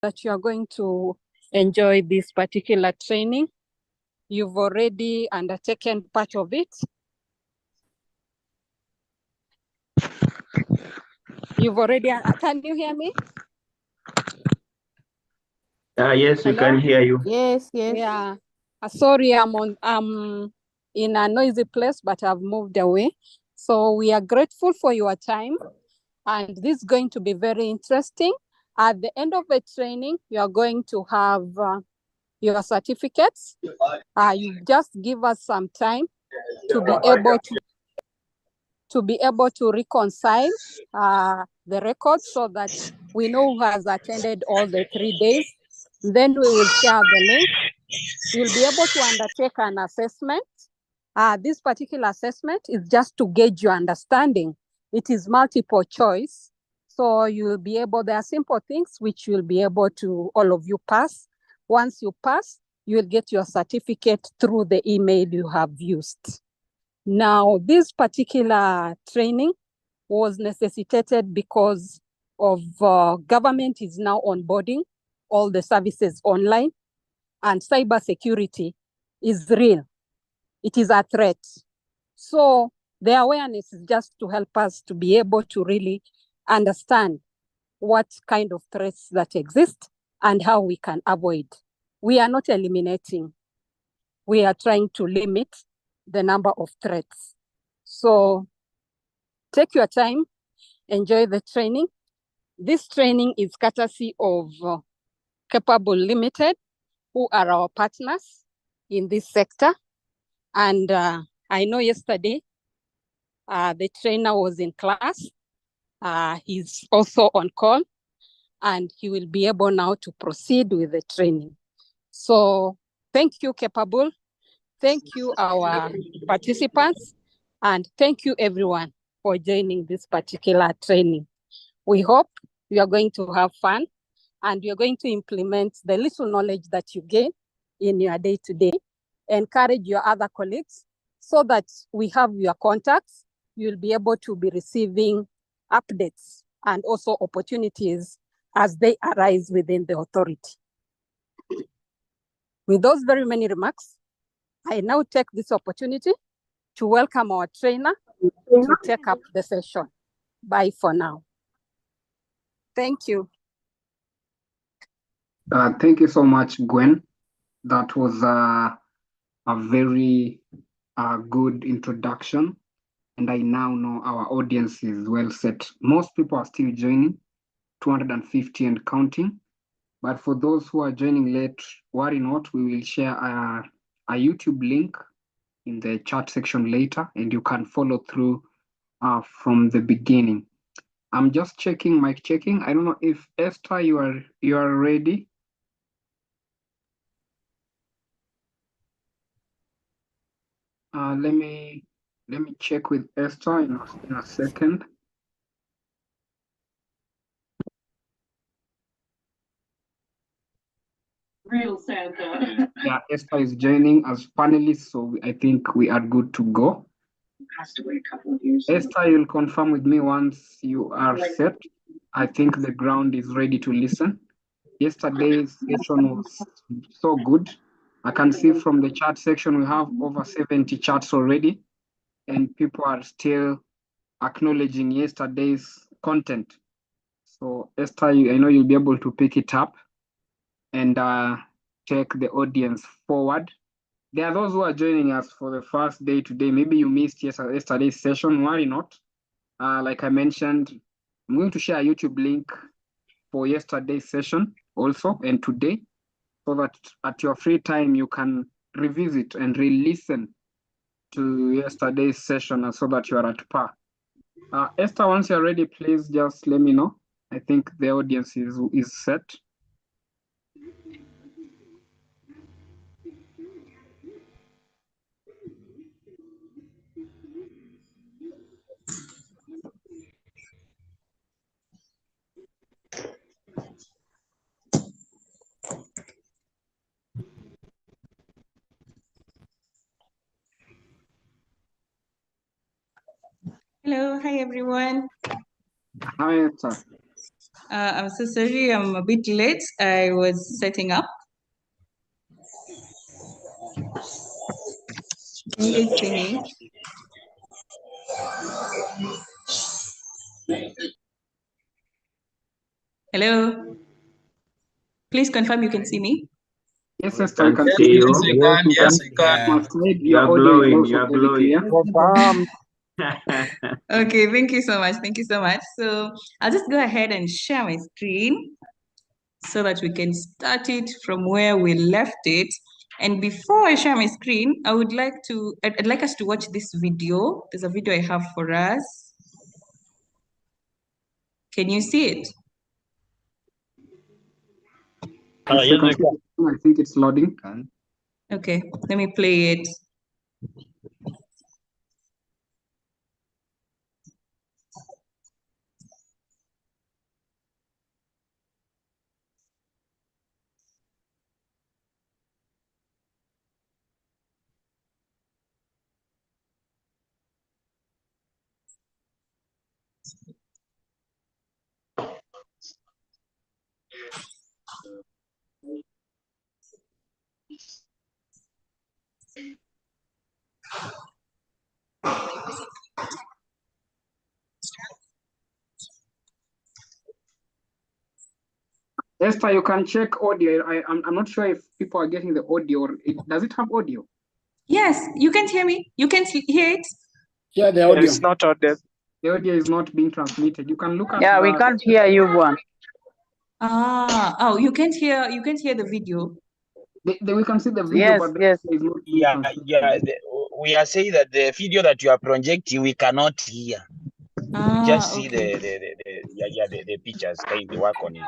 that you are going to enjoy this particular training. You've already undertaken part of it. You've already, can you hear me? Yes, we can hear you. Yes, yes. Yeah. Sorry, I'm in a noisy place, but I've moved away. So we are grateful for your time. And this is going to be very interesting. At the end of the training, you are going to have your certificates. You just give us some time to be able to reconcile the records so that we know who has attended all the 3 days. Then we will share the link. You'll be able to undertake an assessment. This particular assessment is just to gauge your understanding. It is multiple choice. So you'll be able, there are simple things which you'll be able to, all of you pass. Once you pass, you'll get your certificate through the email you have used. Now, this particular training was necessitated because of government is now onboarding all the services online, and cybersecurity is real. It is a threat. So the awareness is just to help us to be able to really understand what kind of threats that exist and how we can avoid. We are not eliminating. We are trying to limit the number of threats. So take your time, enjoy the training. This training is courtesy of Capabuil Limited, who are our partners in this sector. And I know yesterday, the trainer was in class. He's also on call, and he will be able now to proceed with the training. So thank you, Capabuil. Thank you, our participants, and thank you, everyone, for joining this particular training. We hope you are going to have fun, and you're going to implement the little knowledge that you gain in your day-to-day. Encourage your other colleagues so that we have your contacts. You'll be able to be receiving updates and also opportunities as they arise within the authority. With those very many remarks, I now take this opportunity to welcome our trainer to take up the session. Bye for now. Thank you. Thank you so much, Gwen. That was a very good introduction. And I now know our audience is well set. Most people are still joining, 250 and counting. But for those who are joining late, worry not, we will share a YouTube link in the chat section later, and you can follow through from the beginning. I'm just checking, mic checking. I don't know if Esther, you are ready. Let me check with Esther in a second. Real Santa. Yeah, Esther is joining as panelist, so I think we are good to go. Passed away a couple of years Esther, you'll confirm with me once you are set. I think the ground is ready to listen. Yesterday's session was so good. I can see from the chat section, we have over 70 chats already, and people are still acknowledging yesterday's content. So Esther, I know you'll be able to pick it up and take the audience forward. There are those who are joining us for the first day today. Maybe you missed yesterday's session, worry not. Like I mentioned, I'm going to share a YouTube link for yesterday's session also and today, so that at your free time you can revisit and re-listen to yesterday's session so that you are at par. Esther, once you're ready, please just let me know. I think the audience is set. Hello, hi everyone. Hi, Esther. I'm so sorry, I'm a bit late. I was setting up. Can you guys see me? Hello? Please confirm you can see me. Yes, Esther, you can see you. Yes, we can. Yes, we can. You are glowing. You are glowing. Okay, thank you so much. Thank you so much. So I'll just go ahead and share my screen so that we can start it from where we left it. And before I share my screen, I'd like us to watch this video. There's a video I have for us. Can you see it? Yes, we can. I think it's loading. Okay, let me play it. Esther, you can check audio. I'm not sure if people are getting the audio. Or does it have audio? Yes, you can hear me. You can hear it. Yeah, the audio. It's not audio. The audio is not being transmitted. You can look at. Yeah, we can't hear you, one. Oh, you can't hear the video. We can see the video, Yes, but the yes. audio is not being Yeah, transmitted. we are saying that the video that you are projecting, we cannot hear. We just see Okay. the pictures, kind of work on it.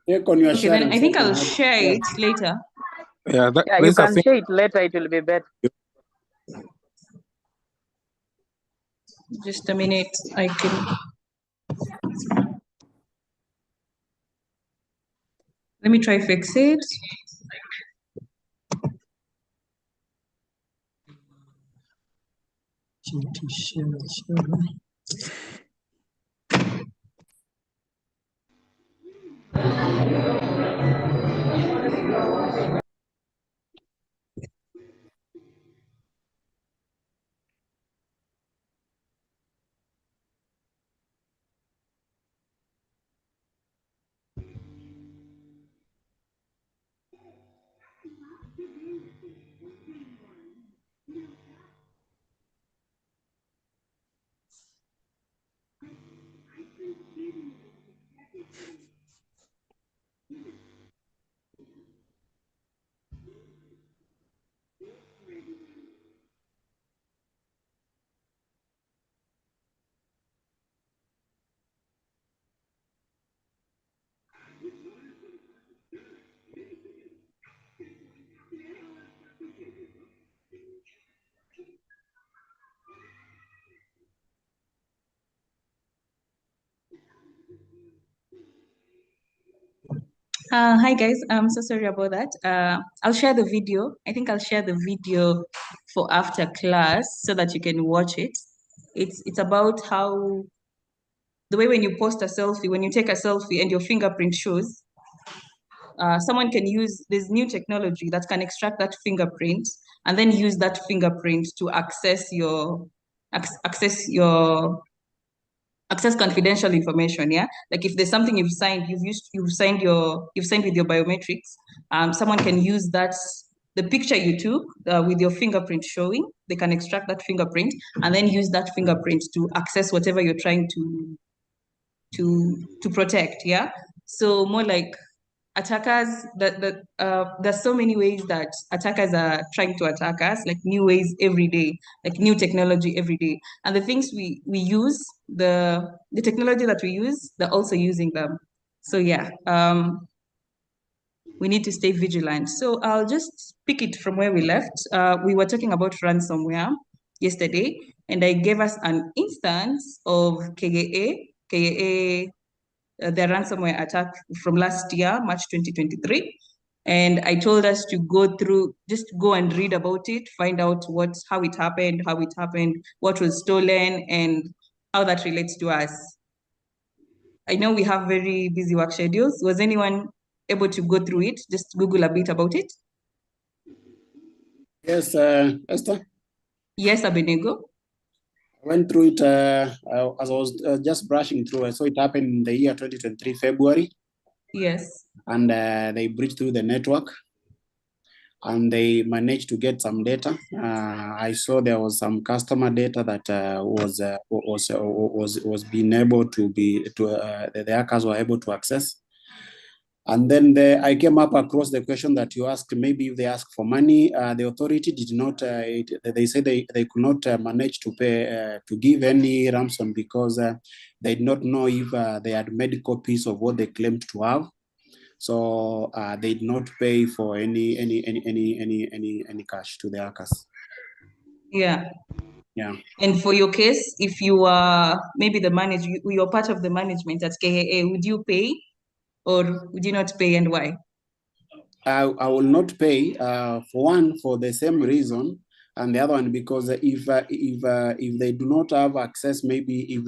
Click on your Okay, then sharing I think I'll section. share it later. Yeah, Yeah, you can share it later. It will be better. Just a minute. I can. Let me try fix it. Hi guys, I'm so sorry about that. I'll share the video. I think I'll share the video for after class so that you can watch it. It's about how the way when you post a selfie, when you take a selfie and your fingerprint shows, someone can use this new technology that can extract that fingerprint and then use that fingerprint to access confidential information. Yeah, like if there's something you've signed with your biometrics, someone can use the picture you took with your fingerprint showing. They can extract that fingerprint and then use that fingerprint to access whatever you're trying to protect. Yeah, so more like attackers, there's so many ways that attackers are trying to attack us, like new ways every day, like new technology every day. And the things we use, the technology that we use, they're also using them. So yeah, we need to stay vigilant. So I'll just pick it from where we left. We were talking about ransomware yesterday, and I gave us an instance of KAA, the ransomware attack from last year, March 2023. And I told us to just go and read about it, find out how it happened, what was stolen, and how that relates to us. I know we have very busy work schedules. Was anyone able to go through it? Just Google a bit about it. Yes, Esther. Yes, Abenego. I went through it as I was just brushing through. I saw it happen in the year 2023, February. Yes. And they breached through the network and they managed to get some data. I saw there was some customer data that was being able to the hackers were able to access. And then I came up across the question that you asked, maybe if they ask for money, the authority did not, they said they could not manage to pay, to give any ransom because they did not know if they had made copies of what they claimed to have. So they did not pay for any cash to the hackers. Yeah. Yeah. And for your case, if you are maybe you're part of the management at KAA, would you pay or would you not pay, and why? I will not pay for one, for the same reason, and the other one because if they do not have access, maybe if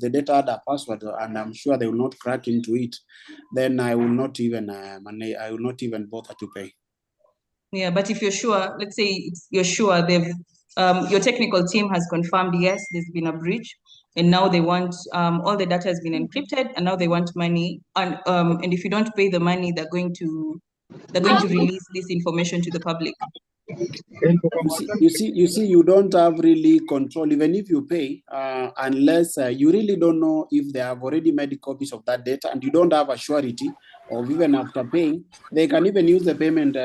the data had a password, and I'm sure they will not crack into it, then I will not even bother to pay. Yeah, but if you're sure, let's say you're sure they've your technical team has confirmed, yes, there's been a breach, and now they want all the data has been encrypted, and now they want money, and if you don't pay the money, they're going to release this information to the public. You see, you don't have really control, even if you pay, unless you really don't know if they have already made copies of that data, and you don't have a surety of even after paying, they can even use the payment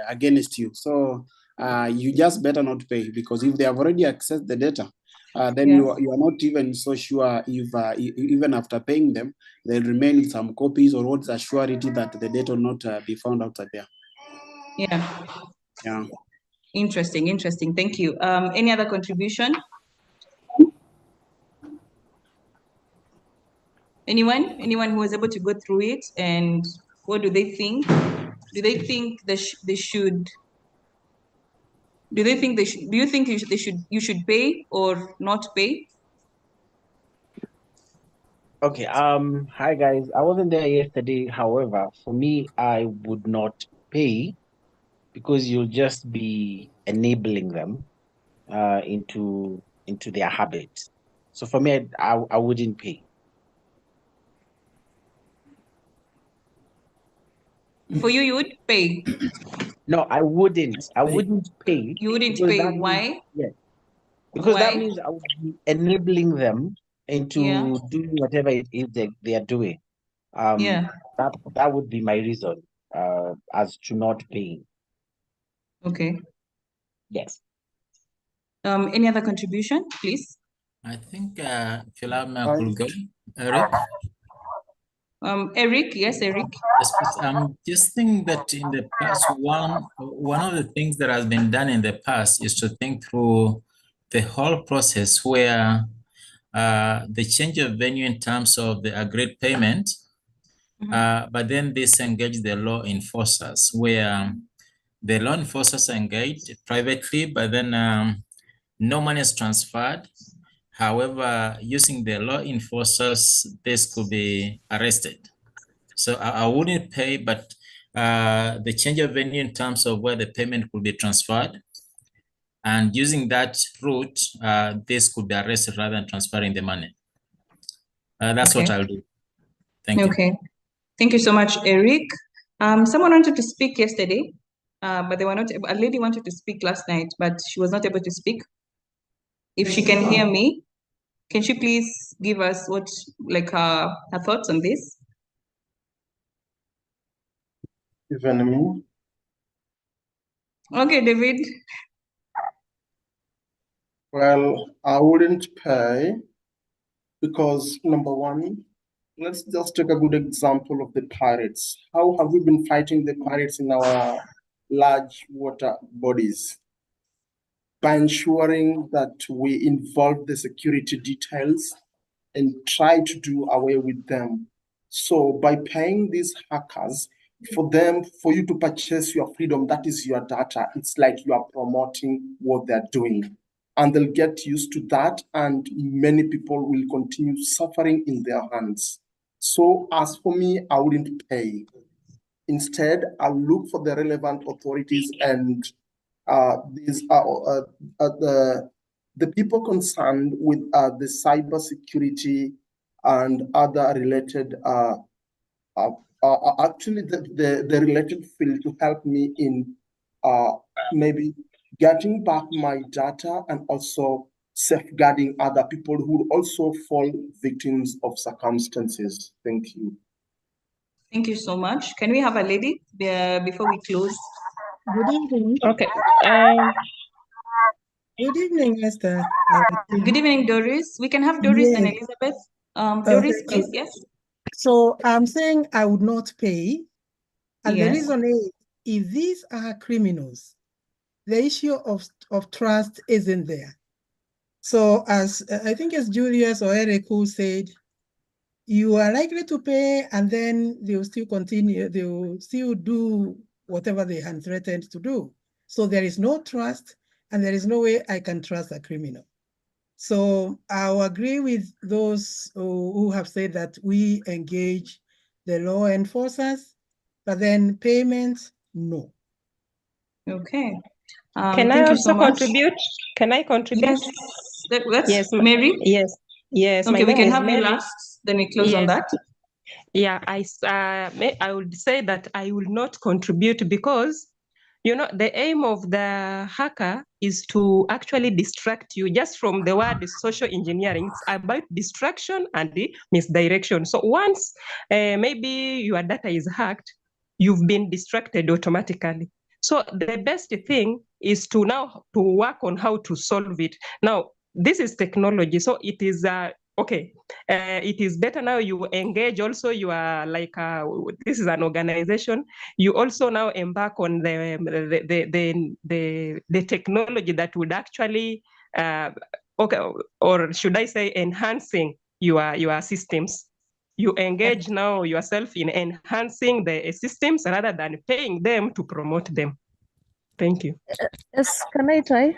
against you. So you just better not pay, because if they have already accessed the data, then Yes. you are not even so sure if even after paying them, there remain some copies, or what's a surety that the data will not be found outside there. Yeah. Yeah. Interesting. Thank you. Any other contribution? Anyone who was able to go through it, and what do they think? Do they think they should? Do they think do you think you should pay or not pay? Okay. Hi guys. I wasn't there yesterday. However, for me, I would not pay because you'll just be enabling them into their habits. So for me, I wouldn't pay. For you, you would pay. No, I wouldn't. I wouldn't pay. You wouldn't Because pay. that means, Why? yes, because that Why? means I would be enabling them into doing whatever it is they are doing. Yeah. That would be my reason as to not paying. Okay. Yes. Any other contribution, please? I think if you allow me, I could go. Eric? Eric, yes, Eric. Yes, please. Just think that in the past, one of the things that has been done in the past is to think through the whole process where the change of venue in terms of the agreed payment, but then this engage the law enforcers, where the law enforcers are engaged privately, but then no money is transferred. However, using the law enforcers, this could be arrested. So I wouldn't pay, but the change of venue in terms of where the payment could be transferred, and using that route, this could be arrested rather than transferring the money. That's what I'll do. Thank you. Okay. Thank you so much, Eric. Someone wanted to speak yesterday, but they were not. A lady wanted to speak last night, but she was not able to speak. If she can hear me, can she please give us her thoughts on this? Even me? Okay, David. Well, I wouldn't pay because, number one, let's just take a good example of the pirates. How have we been fighting the pirates in our large water bodies? By ensuring that we involve the security details and try to do away with them. So by paying these hackers, for you to purchase your freedom, that is your data. It's like you are promoting what they're doing. And they'll get used to that, and many people will continue suffering in their hands. So as for me, I wouldn't pay. Instead, I'll look for the relevant authorities and these are the people concerned with the cybersecurity and other related actually the related field to help me in maybe getting back my data and also safeguarding other people who also fall victims of circumstances. Thank you. Thank you so much. Can we have a lady before we close? Good evening. Okay. Good evening, Esther. Good evening, Doris. We can have Doris and Yes. Elizabeth. Doris, Thank please, you. yes. So I'm saying I would not pay. And the Yes. reason is, if these are criminals, the issue of trust isn't there. So as I think as Julius or Eric who said, you are likely to pay and then they'll still continue, they'll still do whatever they had threatened to do. So there is no trust and there is no way I can trust a criminal. So I'll agree with those who have said that we engage the law enforcers, but then payments, no. Okay. Can I thank you also so much. contribute? Can I contribute? Yes. Let's, Yes, Mary? Yes, yes. Okay, my we name can is have you Mary. last, then we close on Yes. that. Yeah, I would say that I will not contribute because, you know, the aim of the hacker is to actually distract you. Just from the word social engineering, it's about distraction and the misdirection. So once maybe your data is hacked, you've been distracted automatically. So the best thing is to now to work on how to solve it. Now, this is technology, so it is okay. It is better now you engage also. You are like this is an organization. You also now embark on the technology that would actually okay, or should I say enhancing your systems. You engage now yourself in enhancing the systems rather than paying them to promote them. Thank you. Yes, can I try?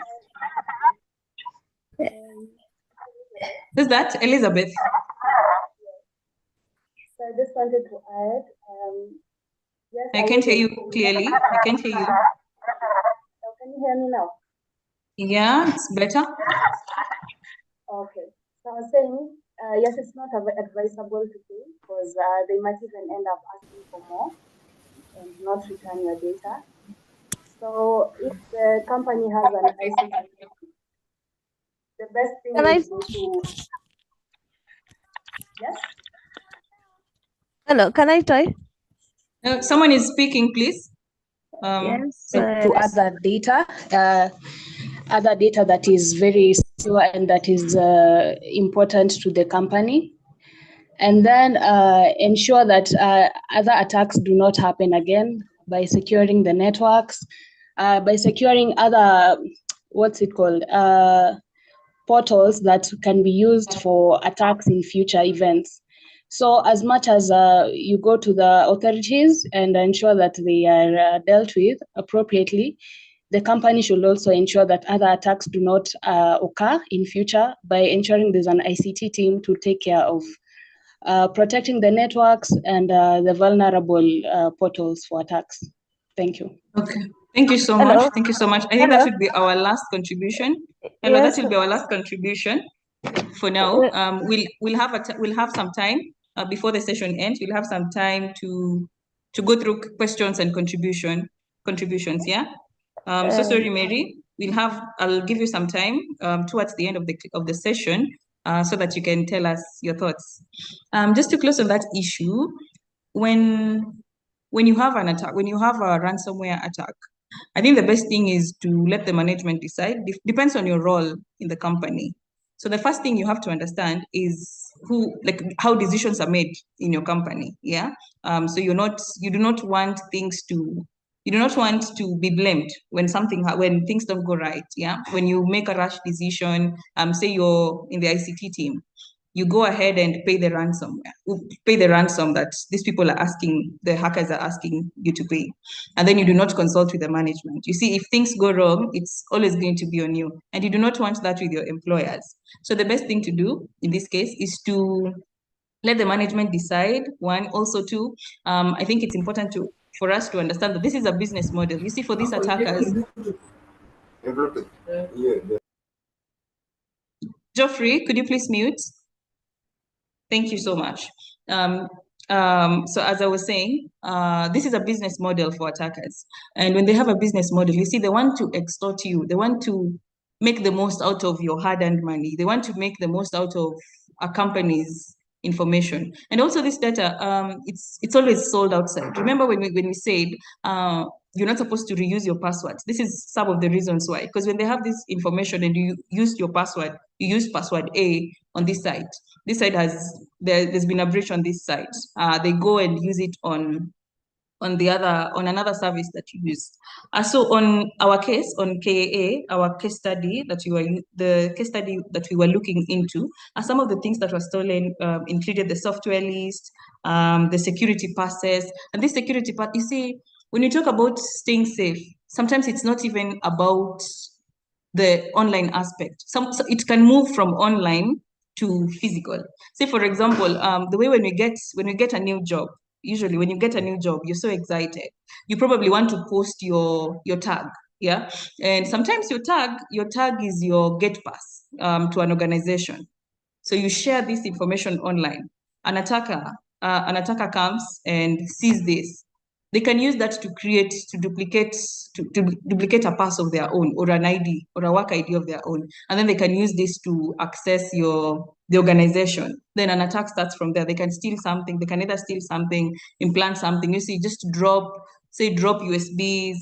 Who's that? Elizabeth. So I just wanted to add, yes, I can't hear you clearly. I can't hear you. Oh, can you hear me now? Yeah, it's better. Okay. So I was saying, yes, it's not advisable to pay because they might even end up asking for more and not return your data. So if the company has an ICT, the best thing is to, yes? Hello, can I try? Someone is speaking, please. Yes. To other data that is very secure and that is important to the company. And then ensure that other attacks do not happen again by securing the networks, by securing other, portals that can be used for attacks in future events. So as much as you go to the authorities and ensure that they are dealt with appropriately, the company should also ensure that other attacks do not occur in future by ensuring there's an ICT team to take care of protecting the networks and the vulnerable portals for attacks. Thank you. Okay. Thank you so much. Thank you so much. I think that should be our last contribution. Hello, Yes. that should be our last contribution for now. We'll have some time before the session ends. We'll have some time to go through questions and contributions. Yeah. So sorry, Mary. I'll give you some time towards the end of the session so that you can tell us your thoughts. Just to close on that issue, when you have an attack, when you have a ransomware attack, I think the best thing is to let the management decide. Depends on your role in the company. So the first thing you have to understand is how decisions are made in your company. Yeah. So you do not want to be blamed when things don't go right. Yeah. When you make a rash decision, say you're in the ICT team, you go ahead and pay the ransom that these people are asking, the hackers are asking you to pay. And then you do not consult with the management. You see, if things go wrong, it's always going to be on you. And you do not want that with your employers. So the best thing to do in this case is to let the management decide. One, also two, I think it's important for us to understand that this is a business model. You see, for these attackers, Geoffrey, could you please mute? Thank you so much. So as I was saying, this is a business model for attackers. And when they have a business model, you see, they want to extort you. They want to make the most out of your hard-earned money. They want to make the most out of a company's information. And also this data, it's always sold outside. Remember when we said, you're not supposed to reuse your passwords. This is some of the reasons why. Because when they have this information and you use your password, you use password A on this site. This site there's been a breach on this site. They go and use it on another service that you use. So on our case, on KAA, our case study that we were looking into, some of the things that were stolen included the software list, the security passes, and this security part. You see, when you talk about staying safe, sometimes it's not even about the online aspect. So it can move from online to physical. Say, for example, the way when we get a new job, usually when you get a new job, you're so excited. You probably want to post your tag, yeah? And sometimes your tag is your gate pass to an organization. So you share this information online. An attacker comes and sees this. They can use that to duplicate a pass of their own, or an ID, or a work ID of their own. And then they can use this to access the organization. Then an attack starts from there. They can steal something. They can either steal something, implant something. You see, just drop USBs.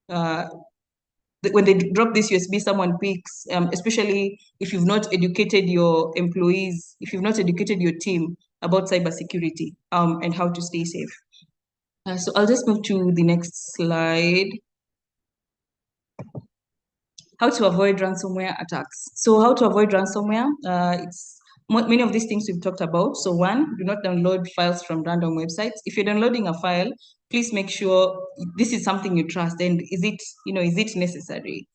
When they drop this USB, someone picks, especially if you've not educated your employees, if you've not educated your team about cybersecurity and how to stay safe. So I'll just move to the next slide. How to avoid ransomware attacks. So how to avoid ransomware? It's many of these things we've talked about. So one, do not download files from random websites. If you're downloading a file, please make sure this is something you trust, and is it necessary?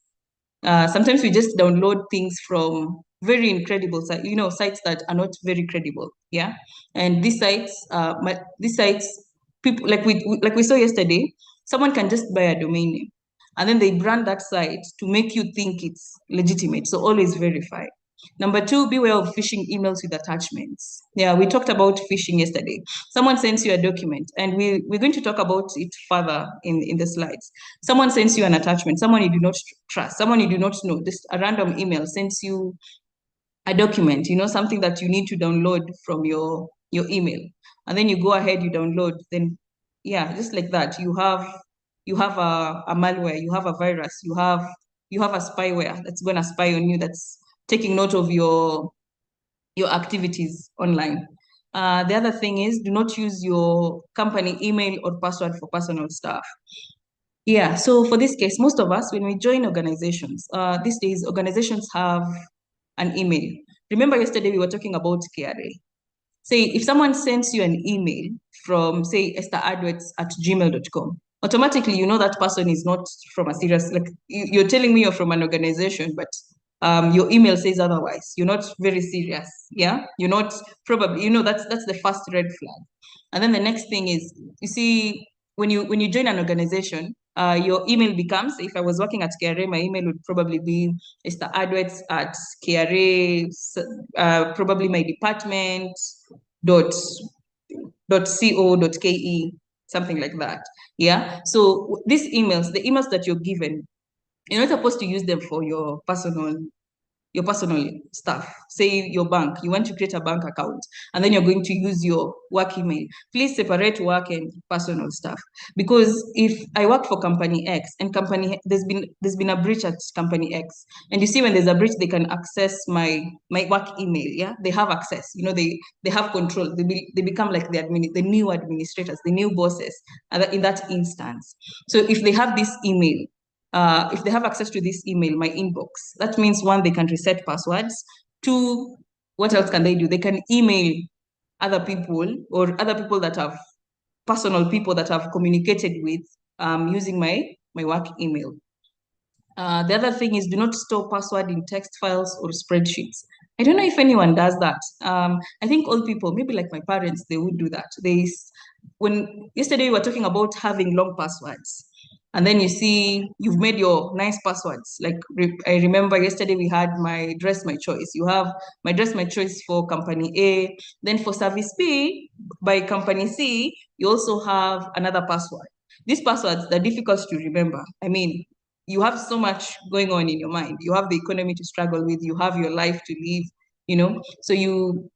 Sometimes we just download things from very incredible sites, sites that are not very credible. Yeah, and these sites, people like we saw yesterday, someone can just buy a domain name, and then they brand that site to make you think it's legitimate. So always verify. Number two, beware of phishing emails with attachments. Yeah, we talked about phishing yesterday. Someone sends you a document, and we're going to talk about it further in the slides. Someone sends you an attachment, someone you do not trust, someone you do not know, just a random email sends you a document, something that you need to download from your email. And then you go ahead, you download, then yeah, just like that, you have a malware, you have a virus, you have a spyware that's going to spy on you, that's taking note of your activities online. The other thing is, do not use your company email or password for personal stuff. Yeah, so for this case, most of us, when we join organizations, these days, organizations have an email. Remember yesterday we were talking about KRA. Say, if someone sends you an email from, say, esther@gmail.com, automatically you know that person is not from a serious, like you're telling me you're from an organization, but your email says otherwise. You're not very serious. Yeah, you're not, probably, that's the first red flag. And then the next thing is, you see, when you join an organization, your email becomes, if I was working at KRA, my email would probably be esther@KRA, probably my department .co.ke, something like that. Yeah. So these emails, the emails that you're given, you're not supposed to use them for your personal stuff. Say your bank, you want to create a bank account, and then you're going to use your work email. Please separate work and personal stuff. Because if I work for company X, and there's been a breach at company X, and you see, when there's a breach, they can access my work email. Yeah, they have access. They have control. They become like the new administrators, the new bosses in that instance. So if they have this email, if they have access to this email, my inbox, that means one, they can reset passwords. Two, what else can they do? They can email other people, or other people that have personal people that have communicated with using my work email. The other thing is, do not store password in text files or spreadsheets. I don't know if anyone does that. I think old people, maybe like my parents, they would do that. Yesterday we were talking about having long passwords, and then you see you've made your nice passwords. Like I remember yesterday we had my dress, my choice. You have my dress, my choice for company A. Then for service B by company C, you also have another password. These passwords, they're difficult to remember. I mean, you have so much going on in your mind. You have the economy to struggle with, you have your life to live, so you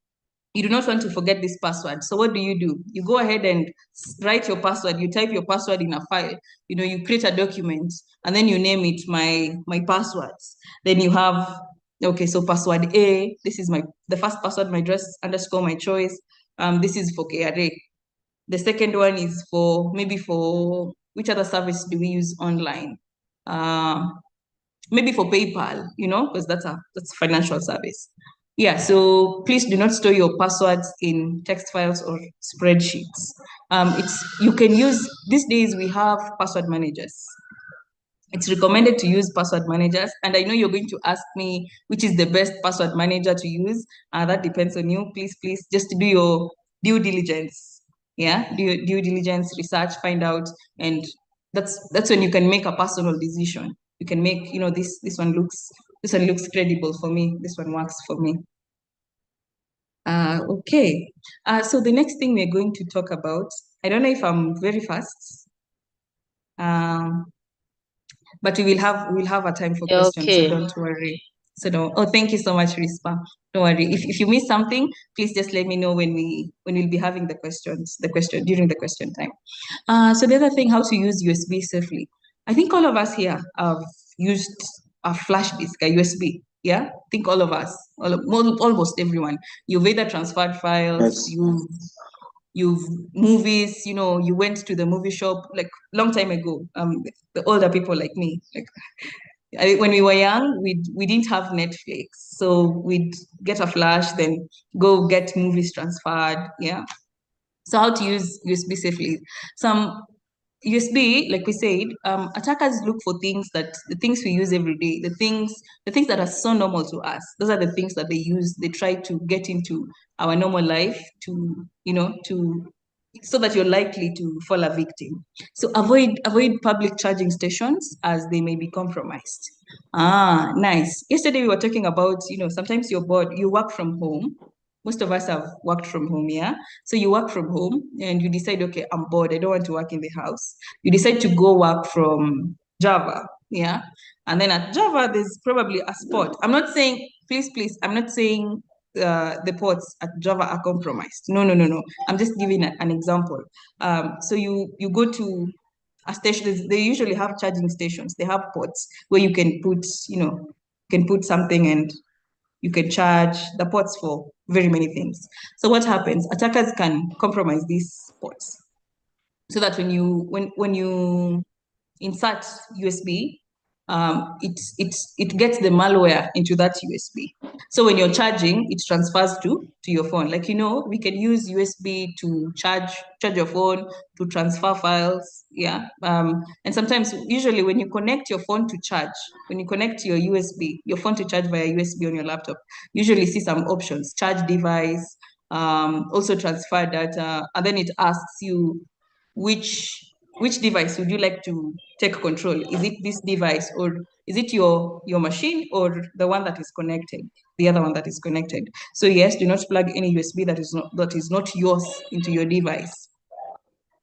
do not want to forget this password. So what do? You go ahead and write your password. You type your password in a file. You create a document and then you name it my passwords. Then you have, okay, so password A, this is the first password, my dress _ my choice. This is for KRA. The second one is for which other service do we use online? Maybe for PayPal, because that's a financial service. Yeah, so please do not store your passwords in text files or spreadsheets. You can use, these days we have password managers. It's recommended to use password managers. And I know you're going to ask me which is the best password manager to use. That depends on you. Please, just do your due diligence. Yeah, do your due diligence, research, find out. And that's when you can make a personal decision. You can make, this one looks credible for me. This one works for me. Okay. So the next thing we're going to talk about, I don't know if I'm very fast. But we'll have a time for questions, Okay. so don't worry. Thank you so much, Rispa. Don't worry. If you miss something, please just let me know when we'll be having during the question time. So the other thing, how to use USB safely. I think all of us here have used a flash disk, a USB. Yeah, I think all of us, almost everyone. You've either transferred files, you've movies, you went to the movie shop like long time ago. The older people like me, when we were young, we didn't have Netflix, so we'd get a flash, then go get movies transferred. Yeah. So how to use USB safely? Some USB, like we said, attackers look for the things we use every day, the things that are so normal to us. Those are the things that they use. They try to get into our normal life so that you're likely to fall a victim. So avoid public charging stations as they may be compromised. Nice. Yesterday we were talking about, sometimes you're bored, you work from home. Most of us have worked from home, yeah? So you work from home and you decide, okay, I'm bored, I don't want to work in the house. You decide to go work from Java, yeah? And then at Java, there's probably a spot. I'm not saying, please, I'm not saying the ports at Java are compromised. No. I'm just giving an example. So you go to a station, they usually have charging stations. They have ports where you can put something and you can charge the ports for very many things. So what happens? Attackers can compromise these ports so that when you insert USB, it gets the malware into that USB. So when you're charging, it transfers to your phone. Like, we can use USB to charge your phone, to transfer files. Yeah. And sometimes, usually when you connect your phone to charge, when you connect your phone to charge via USB on your laptop, usually see some options: charge device, also transfer data, and then it asks you which device would you like to take control? Is it this device, or is it your machine, or the one that is connected, the other one that is connected? So yes, do not plug any USB that is not yours into your device.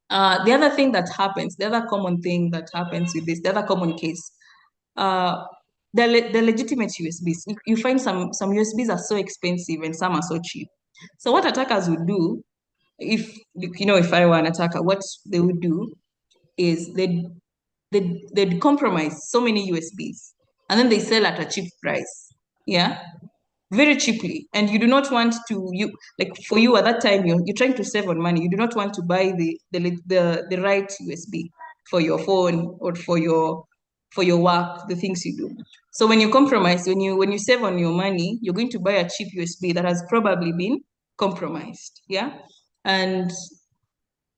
The other thing that happens, the other common thing that happens with this, the other common case, the legitimate USBs. You find some USBs are so expensive and some are so cheap. So what attackers would do, if I were an attacker, what they would do is they'd compromise so many USBs and then they sell at a cheap price. Yeah, very cheaply. And you do not want to, for you at that time, you're trying to save on money. You do not want to buy the right USB for your phone or for your work, the things you do. So when you compromise, when you save on your money, you're going to buy a cheap USB that has probably been compromised. Yeah. And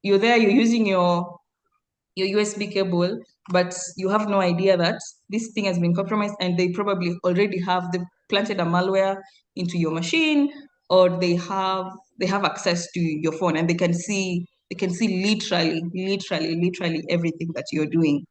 you're using your USB cable, but you have no idea that this thing has been compromised, and they probably already have planted a malware into your machine, or they have access to your phone, and they can see literally everything that you're doing.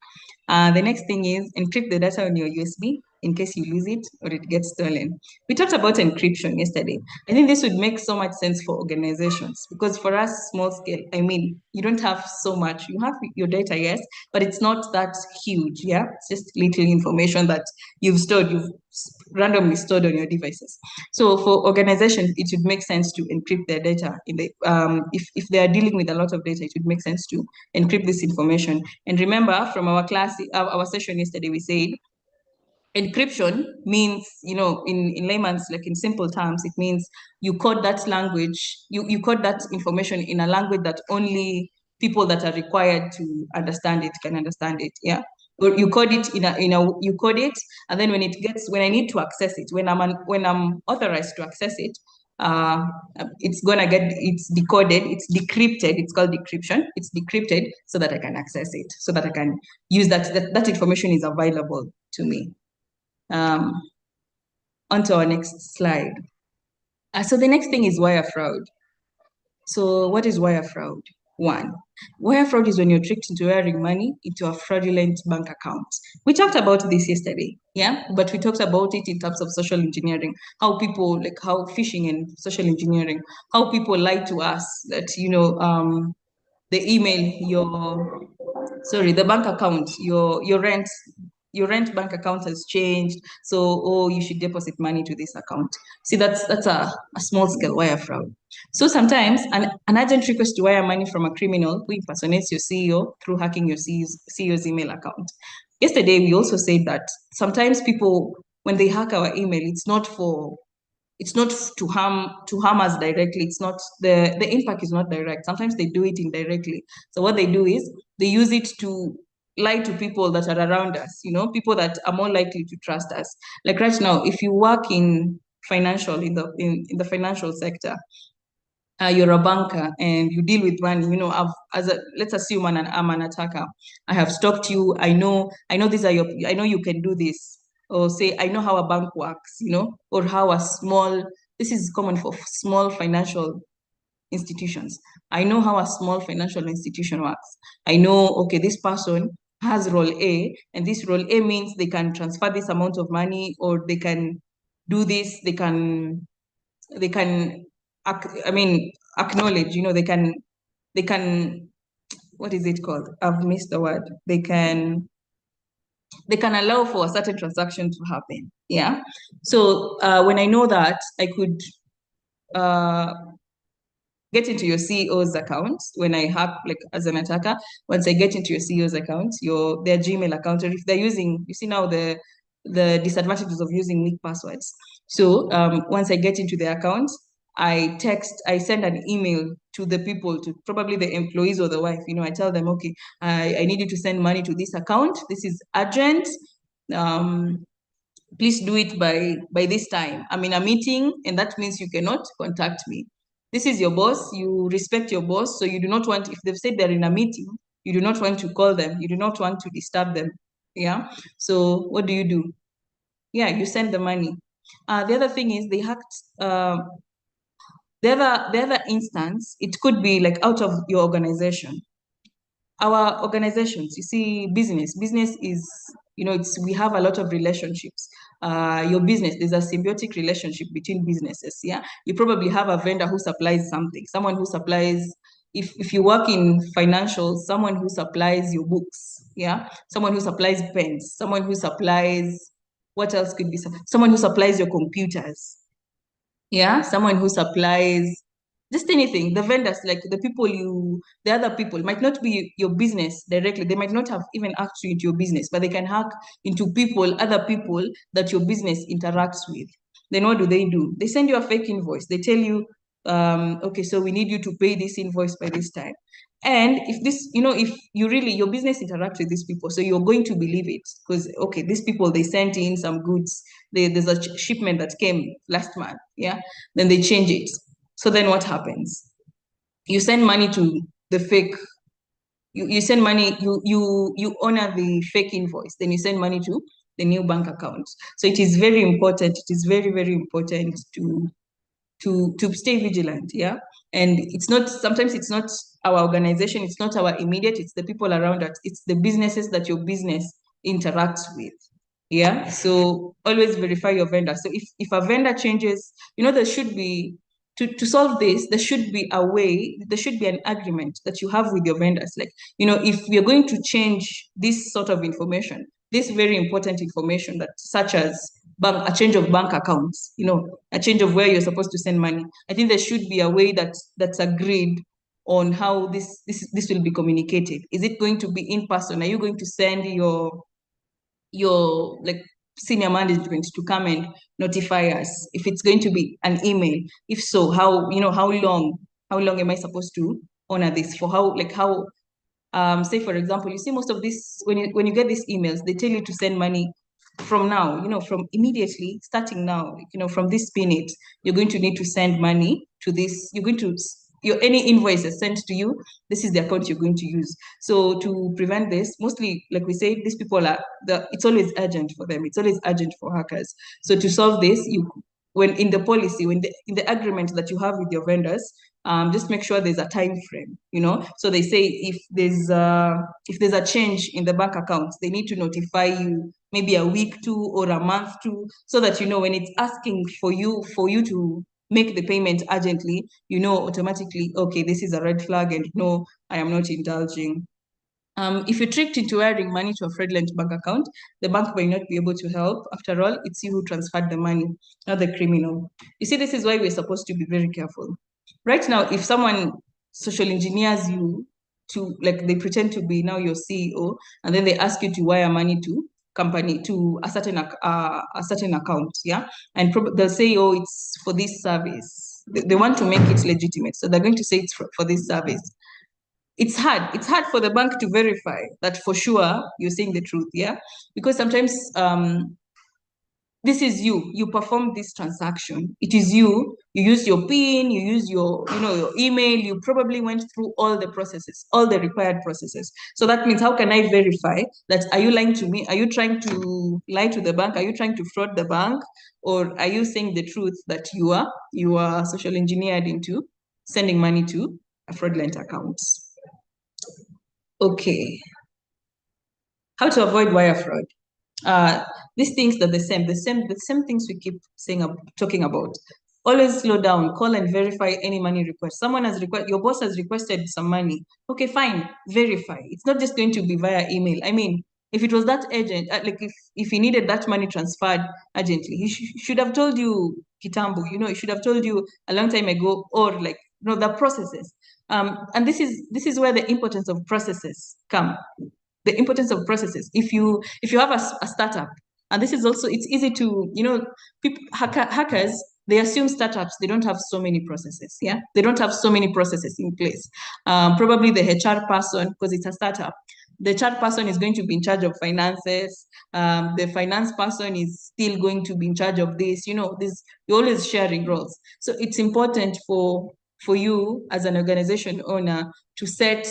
The next thing is encrypt the data on your USB in case you lose it or it gets stolen. We talked about encryption yesterday. I think this would make so much sense for organizations, because for us, small scale, I mean, you don't have so much. You have your data, yes, but it's not that huge, yeah? It's just little information that you've randomly stored on your devices. So for organizations, it would make sense to encrypt their data. If they are dealing with a lot of data, it would make sense to encrypt this information. And remember, from our class, our session yesterday, we said encryption means, in layman's, like in simple terms, it means you code that language, you code that information in a language that only people that are required to understand it can understand it. Yeah. Or you code it you code it, and then when I need to access it, when I'm authorized to access it, it's decoded, it's decrypted, it's called decryption. It's decrypted so that I can access it, so that I can use that information is available to me. On to our next slide. So the next thing is wire fraud. So what is wire fraud? One, wire fraud is when you're tricked into wiring money into a fraudulent bank account. We talked about this yesterday, yeah? But we talked about it in terms of social engineering, how phishing and social engineering, how people lie to us that, the email, the bank account, your rent bank account has changed, so you should deposit money to this account. See, that's a small scale wire fraud. So sometimes an urgent request to wire money from a criminal who impersonates your CEO through hacking your CEO's email account. Yesterday, we also said that sometimes people, when they hack our email, it's not to harm us directly. It's not the impact is not direct. Sometimes they do it indirectly. So what they do is they use it to lie to people that are around us, people that are more likely to trust us. Like right now, if you work in the financial sector, you're a banker and you deal with money, let's assume I'm an attacker. I have stalked you. I know I know you can do this. Or say, I know how a bank works, or how this is common for small financial institutions. I know how a small financial institution works. I know, okay, this person has role A, and this role A means they can transfer this amount of money, or they can do this, they can acknowledge, they can, what is it called? I've missed the word. They can allow for a certain transaction to happen. Yeah. So when I know that, I could get into your CEO's account when I hack, like as an attacker. Once I get into your CEO's account, their Gmail account, or if they're using, you see now the disadvantages of using weak passwords. So once I get into their account, I send an email to the people, to probably the employees or the wife. I tell them, okay, I need you to send money to this account. This is urgent. Please do it by this time. I'm in a meeting, and that means you cannot contact me. This is your boss. You respect your boss, so you do not want, if they've said they're in a meeting, you do not want to call them. You do not want to disturb them. Yeah. So what do? Yeah, you send the money. The other thing is they hacked. The other instance, it could be like out of your organization. Our organizations, you see, business is, we have a lot of relationships. Your business, there's a symbiotic relationship between businesses. Yeah, you probably have a vendor who supplies something, someone who supplies, if you work in financials, someone who supplies your books. Yeah, someone who supplies pens, someone who supplies, what else could be, someone who supplies your computers. Yeah, someone who supplies just anything. The vendors, like the other people might not be your business directly. They might not have even hacked you into your business, but they can hack into other people that your business interacts with. Then what do? They send you a fake invoice. They tell you, okay, so we need you to pay this invoice by this time. And if your business interacts with these people, so you're going to believe it, because, okay, these people, they sent in some goods. There's a shipment that came last month. Yeah. Then they change it. So then what happens? You send money to the fake, you send money, you honor the fake invoice. Then you send money to new bank account. So it is very important. It is very, very important to stay vigilant. Yeah. And it's not, sometimes it's not our organization, it's not our immediate, it's the people around us, it's the businesses that your business interacts with. Yeah. So always verify your vendor. So if a vendor changes, there should be, to solve this, there should be a way, there should be an agreement that you have with your vendors. Like, if we are going to change this sort of information, this very important information, that such as a change of bank accounts, a change of where you're supposed to send money, I think there should be a way that's agreed on how this will be communicated. Is it going to be in person? Are you going to send your like senior management to come and notify us? If it's going to be an email, if so, how long am I supposed to honor this for? Say for example, you see most of this, when you get these emails, they tell you to send money from now, from immediately starting now, from this minute, you're going to need to send money to this. You're going to, any invoice is sent to you, this is the account you're going to use. So to prevent this, mostly, like we say, these people it's always urgent for them. It's always urgent for hackers. So to solve this, when in the policy, in the agreement that you have with your vendors, just make sure there's a time frame, So they say if there's a change in the bank accounts, they need to notify you maybe a week to or a month to, so that when it's asking for you to make the payment urgently, automatically, okay, this is a red flag, and no, I am not indulging. If you're tricked into wiring money to a fraudulent bank account, the bank may not be able to help. After all, it's you who transferred the money, not the criminal. You see, this is why we're supposed to be very careful. Right now, if someone social engineers you to, like, they pretend to be now your CEO, and then they ask you to wire money to company, to a certain account, yeah, and they'll say, oh, it's for this service. They want to make it legitimate, so they're going to say it's for this service. It's hard for the bank to verify that for sure you're saying the truth, yeah, because sometimes this is you perform this transaction. It is you use your PIN, you use your your email, you probably went through all the processes, all the required processes. So that means, how can I verify that? Are you lying to me? Are you trying to lie to the bank? Are you trying to fraud the bank? Or are you saying the truth, that you are social engineered into sending money to a fraudulent account? Okay. How to avoid wire fraud? These things are the same things we keep talking about. Always slow down, call and verify any money request. Your boss has requested some money. Okay, fine, verify. It's not just going to be via email. I mean, if it was that urgent, like if he needed that money transferred urgently, he should have told you, Kitambo, he should have told you a long time ago, or like, the processes. And this is where the importance of processes come. The importance of processes. If you have a startup, and this is also, it's easy to, hackers, they assume startups, they don't have so many processes. Yeah, they don't have so many processes in place. Probably the HR person, because it's a startup, the HR person is going to be in charge of finances. The finance person is still going to be in charge of this. You're always sharing roles. So it's important for you as an organization owner to set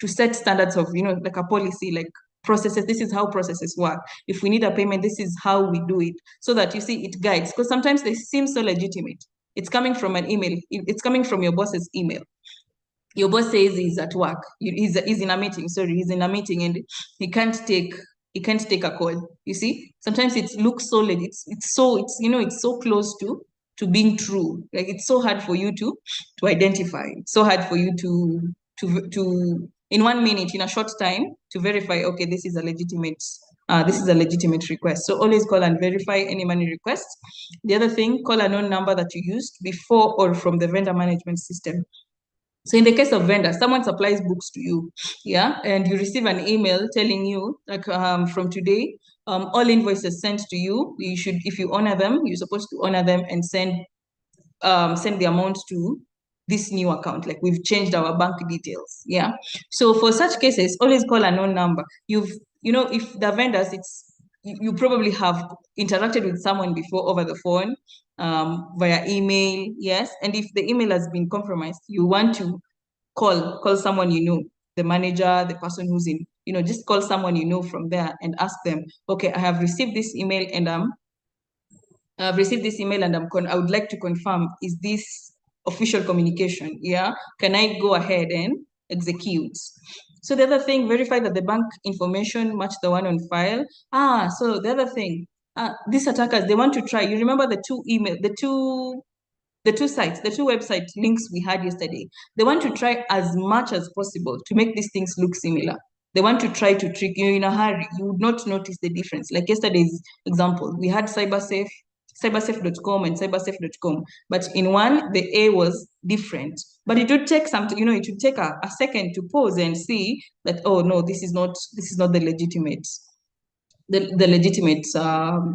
standards of, like a policy, like processes. This is how processes work. If we need a payment, this is how we do it, so that you see it guides, because sometimes they seem so legitimate. It's coming from an email. It's coming from your boss's email. Your boss says he's at work. He's in a meeting. Sorry, he's in a meeting, and he can't take a call. You see, sometimes it looks so legit. It's so close to being true. Like, it's so hard for you to identify. It's so hard for you to in 1 minute, in a short time, to verify, okay, this is a legitimate request. So always call and verify any money requests. The other thing, call a known number that you used before or from the vendor management system. So in the case of vendor, someone supplies books to you, yeah, and you receive an email telling you, like, from today, all invoices sent to you, if you honor them, you're supposed to honor them and send the amount to this new account. Like, we've changed our bank details, yeah. So for such cases, always call a known number. If the vendors, you probably have interacted with someone before over the phone, via email, yes. And if the email has been compromised, you want to call someone, the manager, the person who's in just call someone you know from there and ask them, okay, I have received this email and I would like to confirm, is this official communication? Yeah, can I go ahead and execute? So the other thing, verify that the bank information match the one on file. So the other thing, these attackers, they want to try. You remember the two website links we had yesterday. They want to try as much as possible to make these things look similar. They want to try to trick you in a hurry. You would not notice the difference. Like yesterday's example, we had cybersafe.com and cybersafe.com, but in one, the A was different. But it would take something, it would take a second to pause and see that, oh no, this is not the legitimate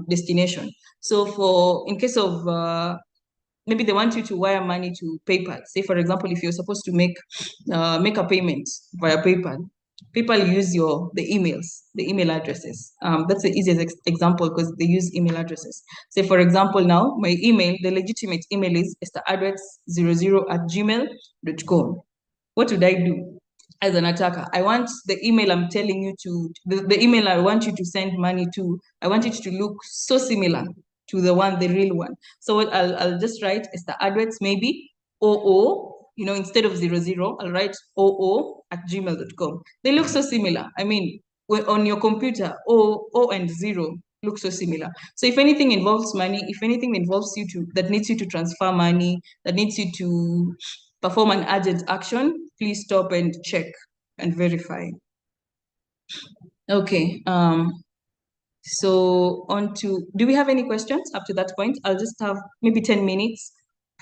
destination. So in case of maybe they want you to wire money to PayPal. Say, for example, if you're supposed to make a payment via PayPal, PayPal use the email addresses. That's the easiest example because they use email addresses. Say, for example, now my email, the legitimate email is esther@00@gmail.com. What would I do as an attacker? I want the email I'm telling you the email I want you to send money to, I want it to look so similar to the real one. So I'll just write esther@, maybe 00, instead of 00, I'll write 00@gmail.com. They look so similar. I mean, on your computer, 00 and 0 look so similar. So if anything involves money, if anything involves that needs you to transfer money, that needs you to perform an urgent action, please stop and check and verify. Okay. So do we have any questions up to that point? I'll just have maybe 10 minutes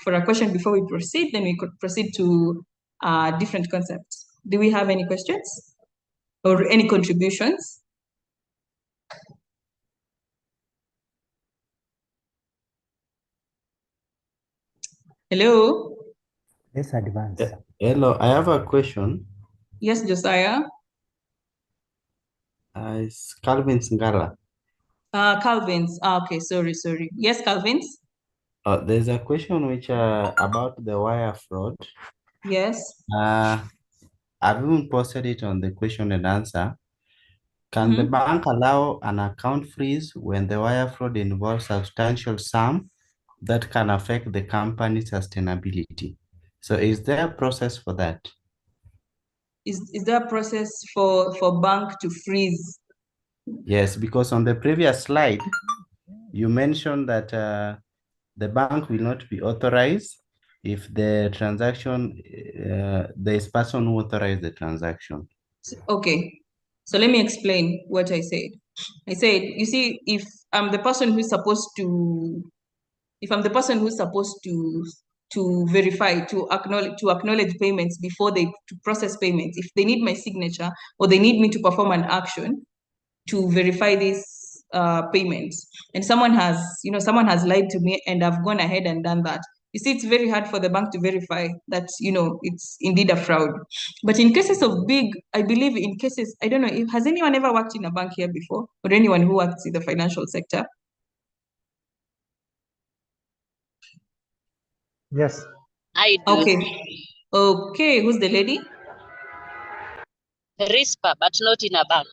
for a question before we proceed, then we could proceed to different concepts. Do we have any questions or any contributions? Hello? Let's advance. Hello, I have a question. Yes, Josiah? It's Calvin Ngala. Calvin's. Okay, sorry. Yes, Calvin's? There's a question which about the wire fraud. Yes. I've even posted it on the question and answer. Can the bank allow an account freeze when the wire fraud involves substantial sum that can affect the company's sustainability? So is there a process for that? Is there a process for bank to freeze? Yes, because on the previous slide, you mentioned that the bank will not be authorized if the transaction, there is person who authorized the transaction. Okay, so let me explain what I said. I said, you see, if I'm the person who's supposed to verify, to acknowledge payments before to process payments, if they need my signature or they need me to perform an action to verify these payments, and someone has lied to me and I've gone ahead and done that, you see, it's very hard for the bank to verify that, it's indeed a fraud. But in cases of I believe in cases, I don't know, has anyone ever worked in a bank here before, or anyone who works in the financial sector? Yes. I do. Okay, who's the lady? RISPA, but not in a bank.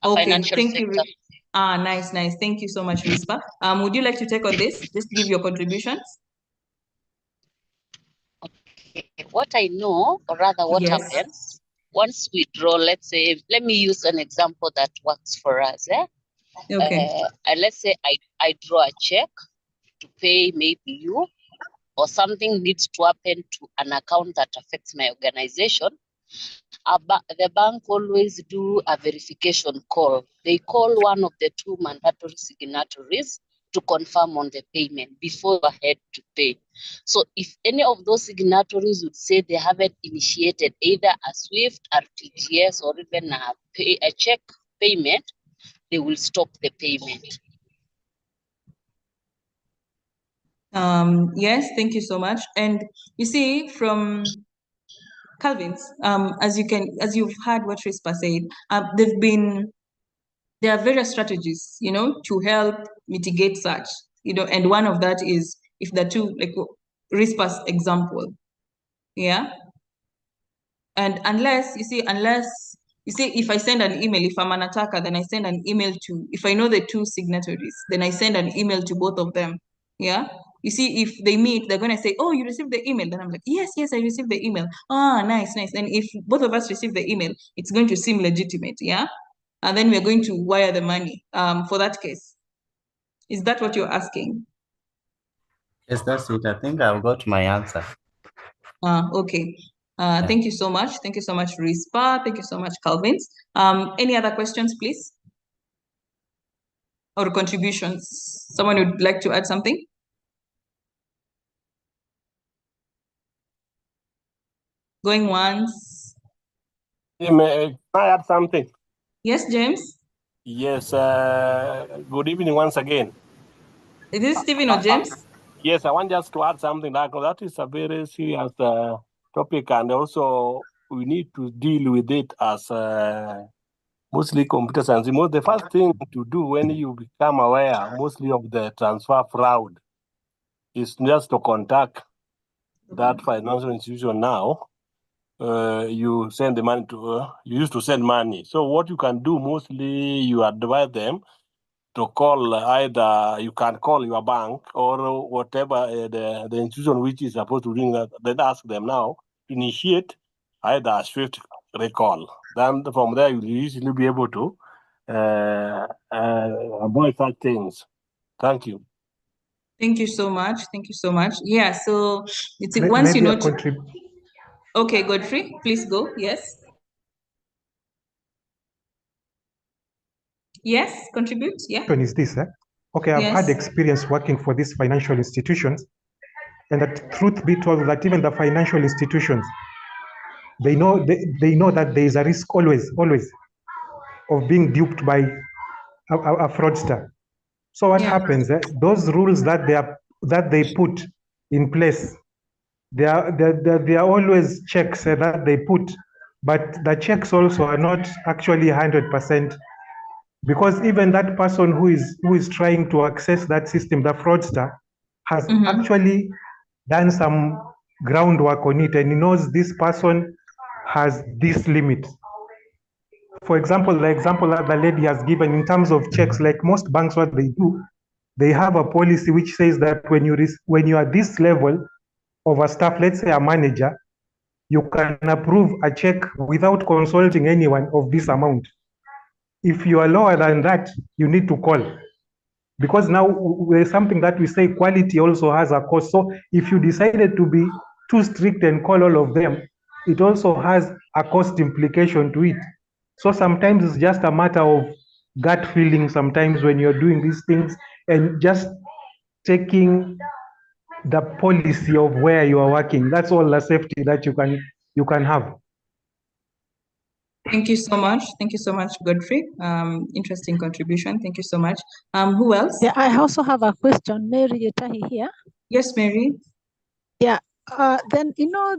Financial thank sector. you. Nice. Thank you so much, RISPA. Would you like to take on this? Just give your contributions. Okay. What I know, or rather what happens, once we draw, let's say, let me use an example that works for us. Okay. Let's say I draw a check to pay maybe you, or something needs to happen to an account that affects my organization. The bank always do a verification call. They call one of the two mandatory signatories to confirm on the payment before you ahead to pay. So if any of those signatories would say they haven't initiated either a SWIFT, RTGS, or even a check payment, they will stop the payment. Yes, thank you so much. And you see, from Calvin's, as you've heard what RISPA said, there are various strategies, to help mitigate such, and one of that is if the two, like RISPA's example, yeah. And unless You see, if I send an email, if I'm an attacker, then I send an email to, if I know the two signatories, then I send an email to both of them. Yeah. You see, if they meet, they're going to say, oh, you received the email. Then I'm like, yes, I received the email. Ah, nice. And if both of us receive the email, it's going to seem legitimate. Yeah. And then we're going to wire the money for that case. Is that what you're asking? Yes, that's it. I think I've got my answer. Okay. Thank you so much. Thank you so much, Rispa. Thank you so much, Calvin. Any other questions, please? Or contributions? Someone would like to add something? Going once. Can I add something? Yes, James? Yes, good evening once again. Is this Stephen or James? Yes, I want just to add something. That is a very serious topic, and also we need to deal with it as mostly computer science. The first thing to do when you become aware mostly of the transfer fraud is just to contact that financial institution now. You send the money to, you used to send money. So what you can do mostly, you advise them to call either, you can call your bank or whatever the institution which is supposed to do that, then ask them now to initiate either a swift recall. Then from there, you'll usually be able to avoid such things. Thank you. Thank you so much. Thank you so much. Yeah, so it's once you know. Okay, Godfrey, please go. Yes. Yes, contribute. Yeah. Is this, okay, I've had Yes. experience working for these financial institutions, and the truth be told that even the financial institutions, they know that there is a risk always of being duped by a fraudster. So what happens? Those rules that they put in place, they are always checks that they put, but the checks also are not actually 100%, because even that person who is trying to access that system, the fraudster, has actually done some groundwork on it, and he knows this person has this limit. For example, the example that the lady has given in terms of checks, like most banks, what they do, they have a policy which says that when you are this level of a staff, let's say a manager, you can approve a check without consulting anyone of this amount. If you are lower than that, you need to call. Because now there's something that we say quality also has a cost. So if you decided to be too strict and call all of them, it also has a cost implication to it. So sometimes it's just a matter of gut feeling sometimes when you're doing these things, and just taking the policy of where you are working. That's all the safety that you can have. Thank you so much. Thank you so much, Godfrey. Interesting contribution. Thank you so much. Who else? Yeah, I also have a question. Mary Yetahi here. Yes, Mary. Yeah. Then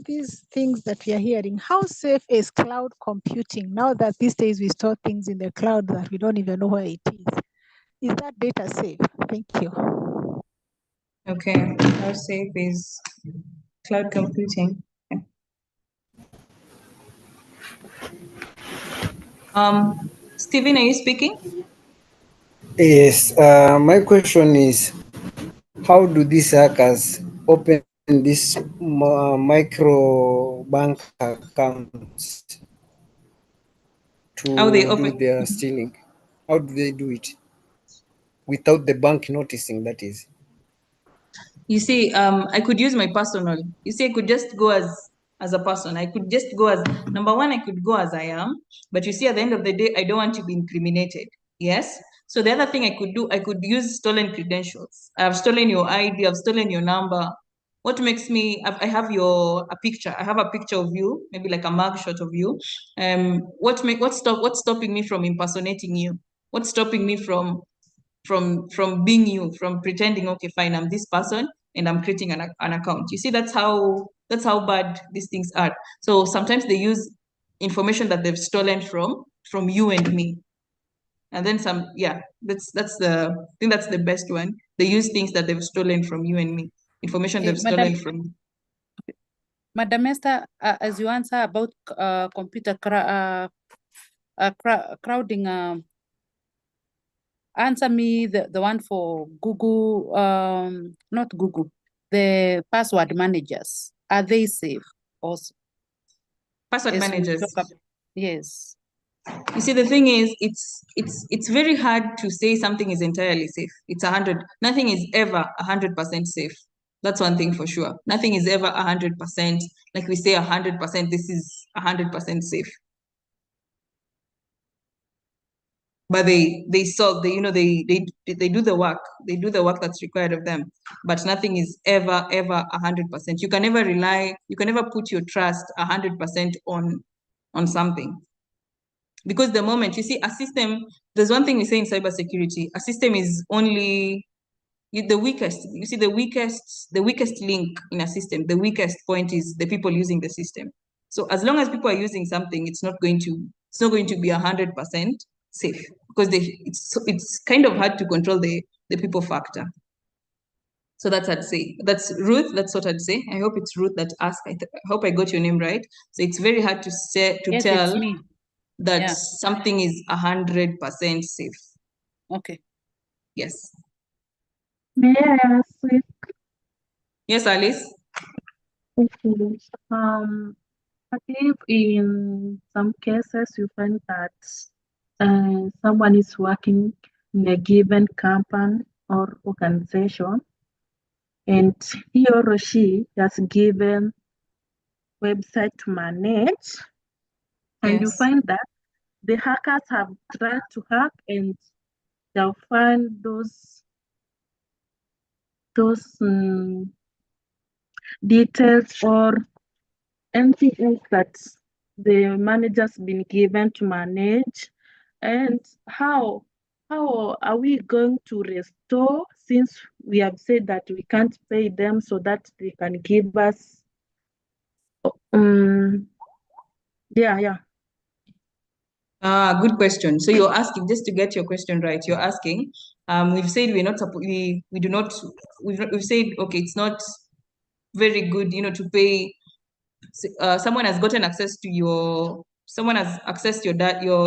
these things that we are hearing, how safe is cloud computing now that these days we store things in the cloud that we don't even know where it is? Is that data safe? Thank you. Okay. How safe is cloud computing? Okay. Stephen, are you speaking? Yes. My question is, how do these hackers open these micro bank accounts to How they do open? their stealing? How do they do it without the bank noticing? That is. You see, I could use my personal. You see, I could just go as a person. I could just go as, number one, I could go as I am. But you see, at the end of the day, I don't want to be incriminated. Yes. So the other thing I could do, I could use stolen credentials. I've stolen your ID. I've stolen your number. What makes me? I have a picture. I have a picture of you, maybe like a mugshot of you. What's stopping me from impersonating you? What's stopping me from being you, from pretending, okay, fine, I'm this person and I'm creating an account. You see, that's how bad these things are. So sometimes they use information that they've stolen from you and me. And then some, yeah, I think that's the best one. They use things that they've stolen from you and me, information they've stolen from. Madam Esther, as you answer about computer crowding. Answer me the one for Google, not Google, the password managers. Are they safe also? Password managers. Yes. You see, the thing is, it's very hard to say something is entirely safe. It's 100. Nothing is ever 100% safe. That's one thing for sure. Nothing is ever 100%. Like we say 100%, this is 100% safe. But they solve, they do the work. They do the work that's required of them. But nothing is ever 100%. You can never rely. You can never put your trust 100% on something. Because the moment you see a system, there's one thing we say in cybersecurity: a system is only the weakest. You see, the weakest link in a system, the weakest point is the people using the system. So as long as people are using something, it's not going to be 100% safe, because it's kind of hard to control the people factor. So that's I'd say. That's Ruth. That's what I'd say. I hope it's Ruth that asked. I hope I got your name right. So it's very hard to say Yes, tell it's me. that Yeah. something is 100% safe. Okay. Yes. May I ask you? Yes, Alice. Okay. I believe in some cases you find that someone is working in a given company or organization, and he or she has given website to manage, and you Yes. find that the hackers have tried to hack, and they'll find those details or anything else that the manager's been given to manage. And how are we going to restore, since we have said that we can't pay them so that they can give us Good question. So you're asking, just to get your question right, you're asking, we've said we're not we've said, okay, it's not very good, to pay. Someone has gotten access to your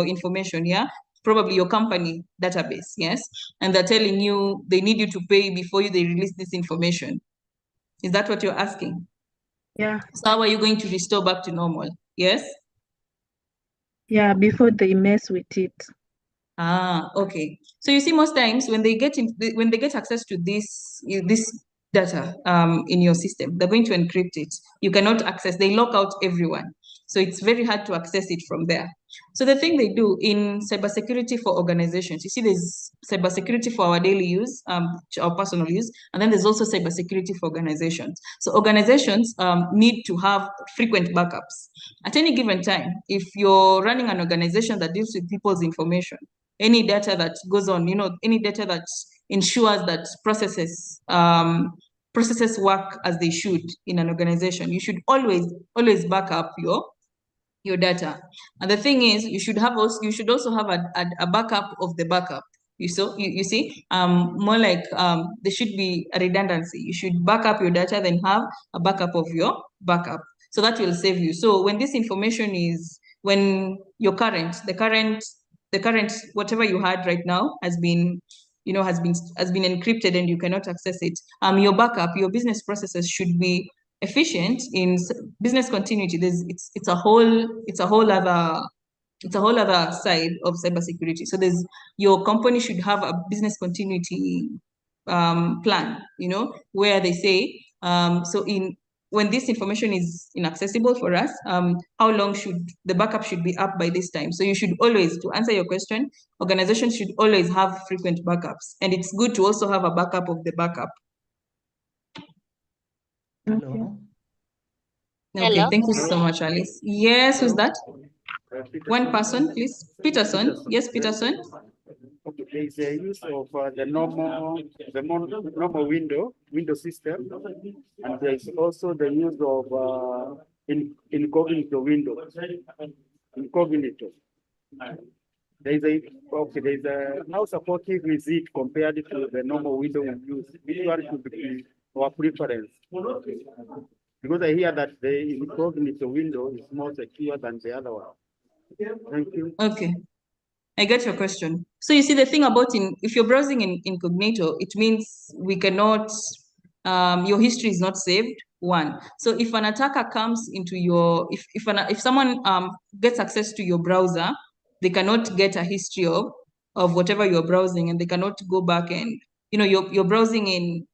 information, yeah, probably your company database, yes, and they're telling you they need you to pay before they release this information. Is that what you're asking? Yeah. So how are you going to restore back to normal? Yes. Yeah, before they mess with it. Okay. So you see, most times when they get access to this data in your system, they're going to encrypt it. You cannot access. They lock out everyone. So it's very hard to access it from there. So the thing they do in cybersecurity for organizations, you see, there's cybersecurity for our daily use, our personal use, and then there's also cybersecurity for organizations. So organizations need to have frequent backups at any given time. If you're running an organization that deals with people's information, any data that goes on, any data that ensures that processes work as they should in an organization, you should always back up your data. And the thing is, you should also have a backup of the backup. You see, more like there should be a redundancy. You should back up your data, then have a backup of your backup. So that will save you. So when this information when the current whatever you had right now has been encrypted and you cannot access it, your backup, your business processes should be efficient in business continuity. It's a whole other side of cybersecurity. So your company should have a business continuity plan, where they say, when this information is inaccessible for us, how long should the backup should be up by this time? So you should always, to answer your question, organizations should always have frequent backups, and it's good to also have a backup of the backup. Hello. Okay, Hello. thank you so much, Alice. Yes, who's that? One person, please. Peterson. Yes, Peterson. Okay, there is a use of the normal window system, and there is also the use of incognito window. Incognito. There is how supportive is it compared to the normal window we use? Which one should be our preference? Because I hear that the incognito window is more secure than the other one. Thank you. Okay. I get your question. So you see the thing about if you're browsing in incognito, it means we cannot, your history is not saved, one. So if an attacker comes into your, if someone gets access to your browser, they cannot get a history of whatever you're browsing, and they cannot go back and, you're browsing in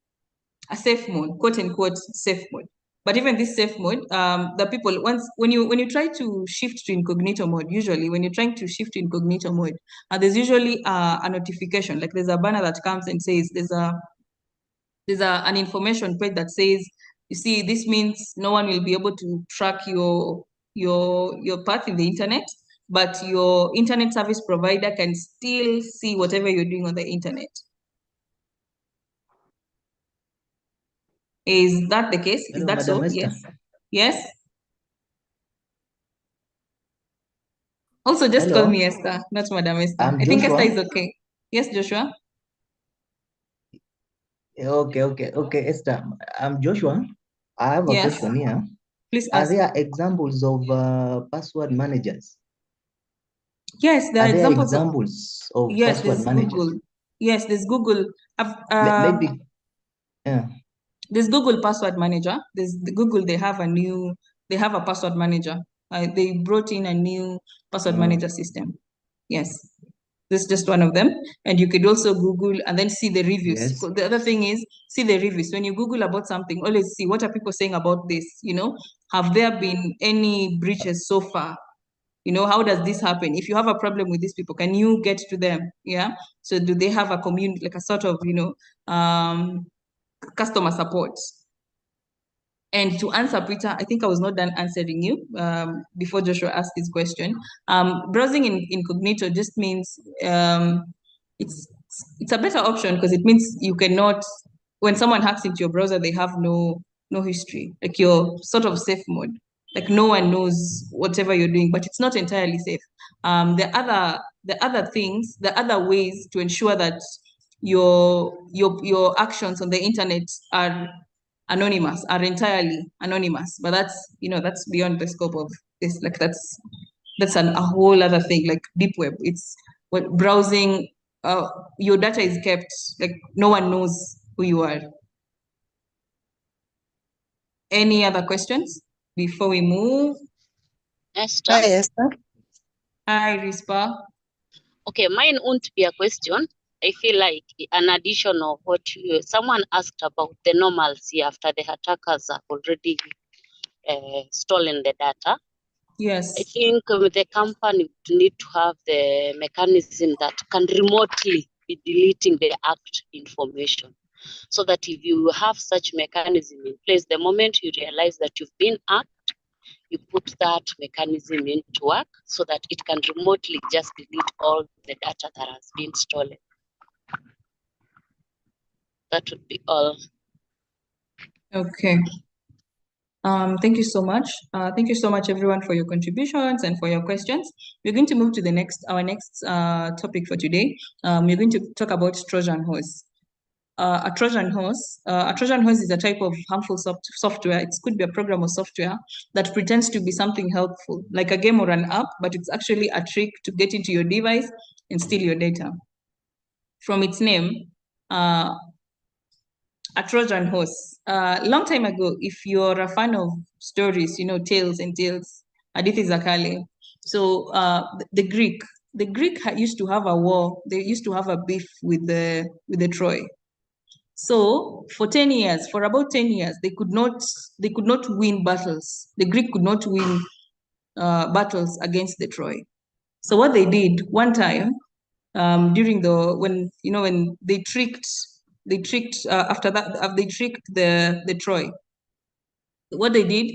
a safe mode, quote unquote safe mode. But even this safe mode, the people, when you try to shift to incognito mode, usually when you're trying to shift to incognito mode, there's usually a notification, like there's a banner that comes and says there's an information page that says, you see, this means no one will be able to track your path in the internet, but your internet service provider can still see whatever you're doing on the internet. Is that the case? Hello, Is that Madam so? Esther. Yes. Yes. Also, just call Hello. me Esther, not Madam Esther. I'm I think Joshua. Esther is okay. Yes, Joshua. Okay, Esther. I'm Joshua. I have a Yes. question here. Please Are ask. there examples of password managers? Yes, there are Are there examples of yes, password there's managers? Google. Yes, there's Google. Maybe, yeah. There's Google Password Manager. There's the Google. They have a password manager. They brought in a new password manager system. Yes, this is just one of them. And you could also Google and then see the reviews. Yes. The other thing is see the reviews. When you Google about something, always see what are people saying about this. Have there been any breaches so far? How does this happen? If you have a problem with these people, can you get to them? Yeah. So do they have a community, like a sort of, customer support? And to answer, Peter, I think I was not done answering you before Joshua asked his question. Browsing in incognito just means it's a better option because it means you cannot, when someone hacks into your browser, they have no history. Like you're sort of safe mode. Like no one knows whatever you're doing, but it's not entirely safe. The other ways to ensure that your actions on the internet are anonymous, are entirely anonymous, but that's beyond the scope of this. Like that's a whole other thing, like deep web. It's what browsing, your data is kept, like no one knows who you are. Any other questions before we move? Esther? Hi, Esther. Hi, Rispa. Okay, mine won't be a question. I feel like an addition of what someone asked about the normalcy after the attackers have already stolen the data. Yes. I think the company would need to have the mechanism that can remotely be deleting the hacked information. So that if you have such mechanism in place, the moment you realize that you've been hacked, you put that mechanism into work so that it can remotely just delete all the data that has been stolen. That would be all. Okay. Thank you so much. Thank you so much, everyone, for your contributions and for your questions. We're going to move to our next topic for today. We're going to talk about Trojan horse. A Trojan horse is a type of harmful software. It could be a program or software that pretends to be something helpful, like a game or an app, but it's actually a trick to get into your device and steal your data. From its name, a Trojan horse. Long time ago, if you're a fan of stories, tales and tales, Hadithi za Kale. So the Greek used to have a war. They used to have a beef with the Troy. So for about 10 years, they could not win battles. The Greek could not win battles against the Troy. So what they did one time, during when they tricked after that they tricked the Troy. What they did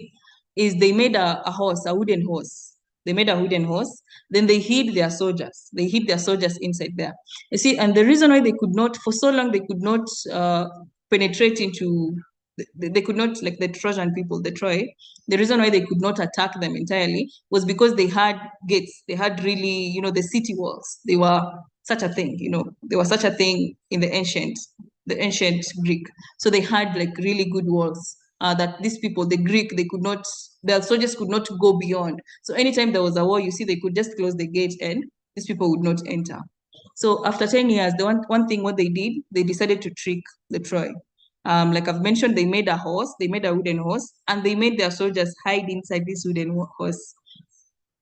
is they made a wooden horse. They made a wooden horse. Then they hid their soldiers. They hid their soldiers inside there. You see, and the reason why they could not, for so long, they could not penetrate into, they could not, like the Trojan people, the Troy, the reason why they could not attack them entirely was because they had gates. They had really, the city walls. They were such a thing, they were such a thing in the ancient Greek. So they had like really good walls that these people, the Greek, they the soldiers could not go beyond. So anytime there was a war, you see, they could just close the gate and these people would not enter. So after 10 years, the one thing what they did, they decided to trick the Troy. Like I've mentioned, they made a horse, they made a wooden horse, and they made their soldiers hide inside this wooden horse.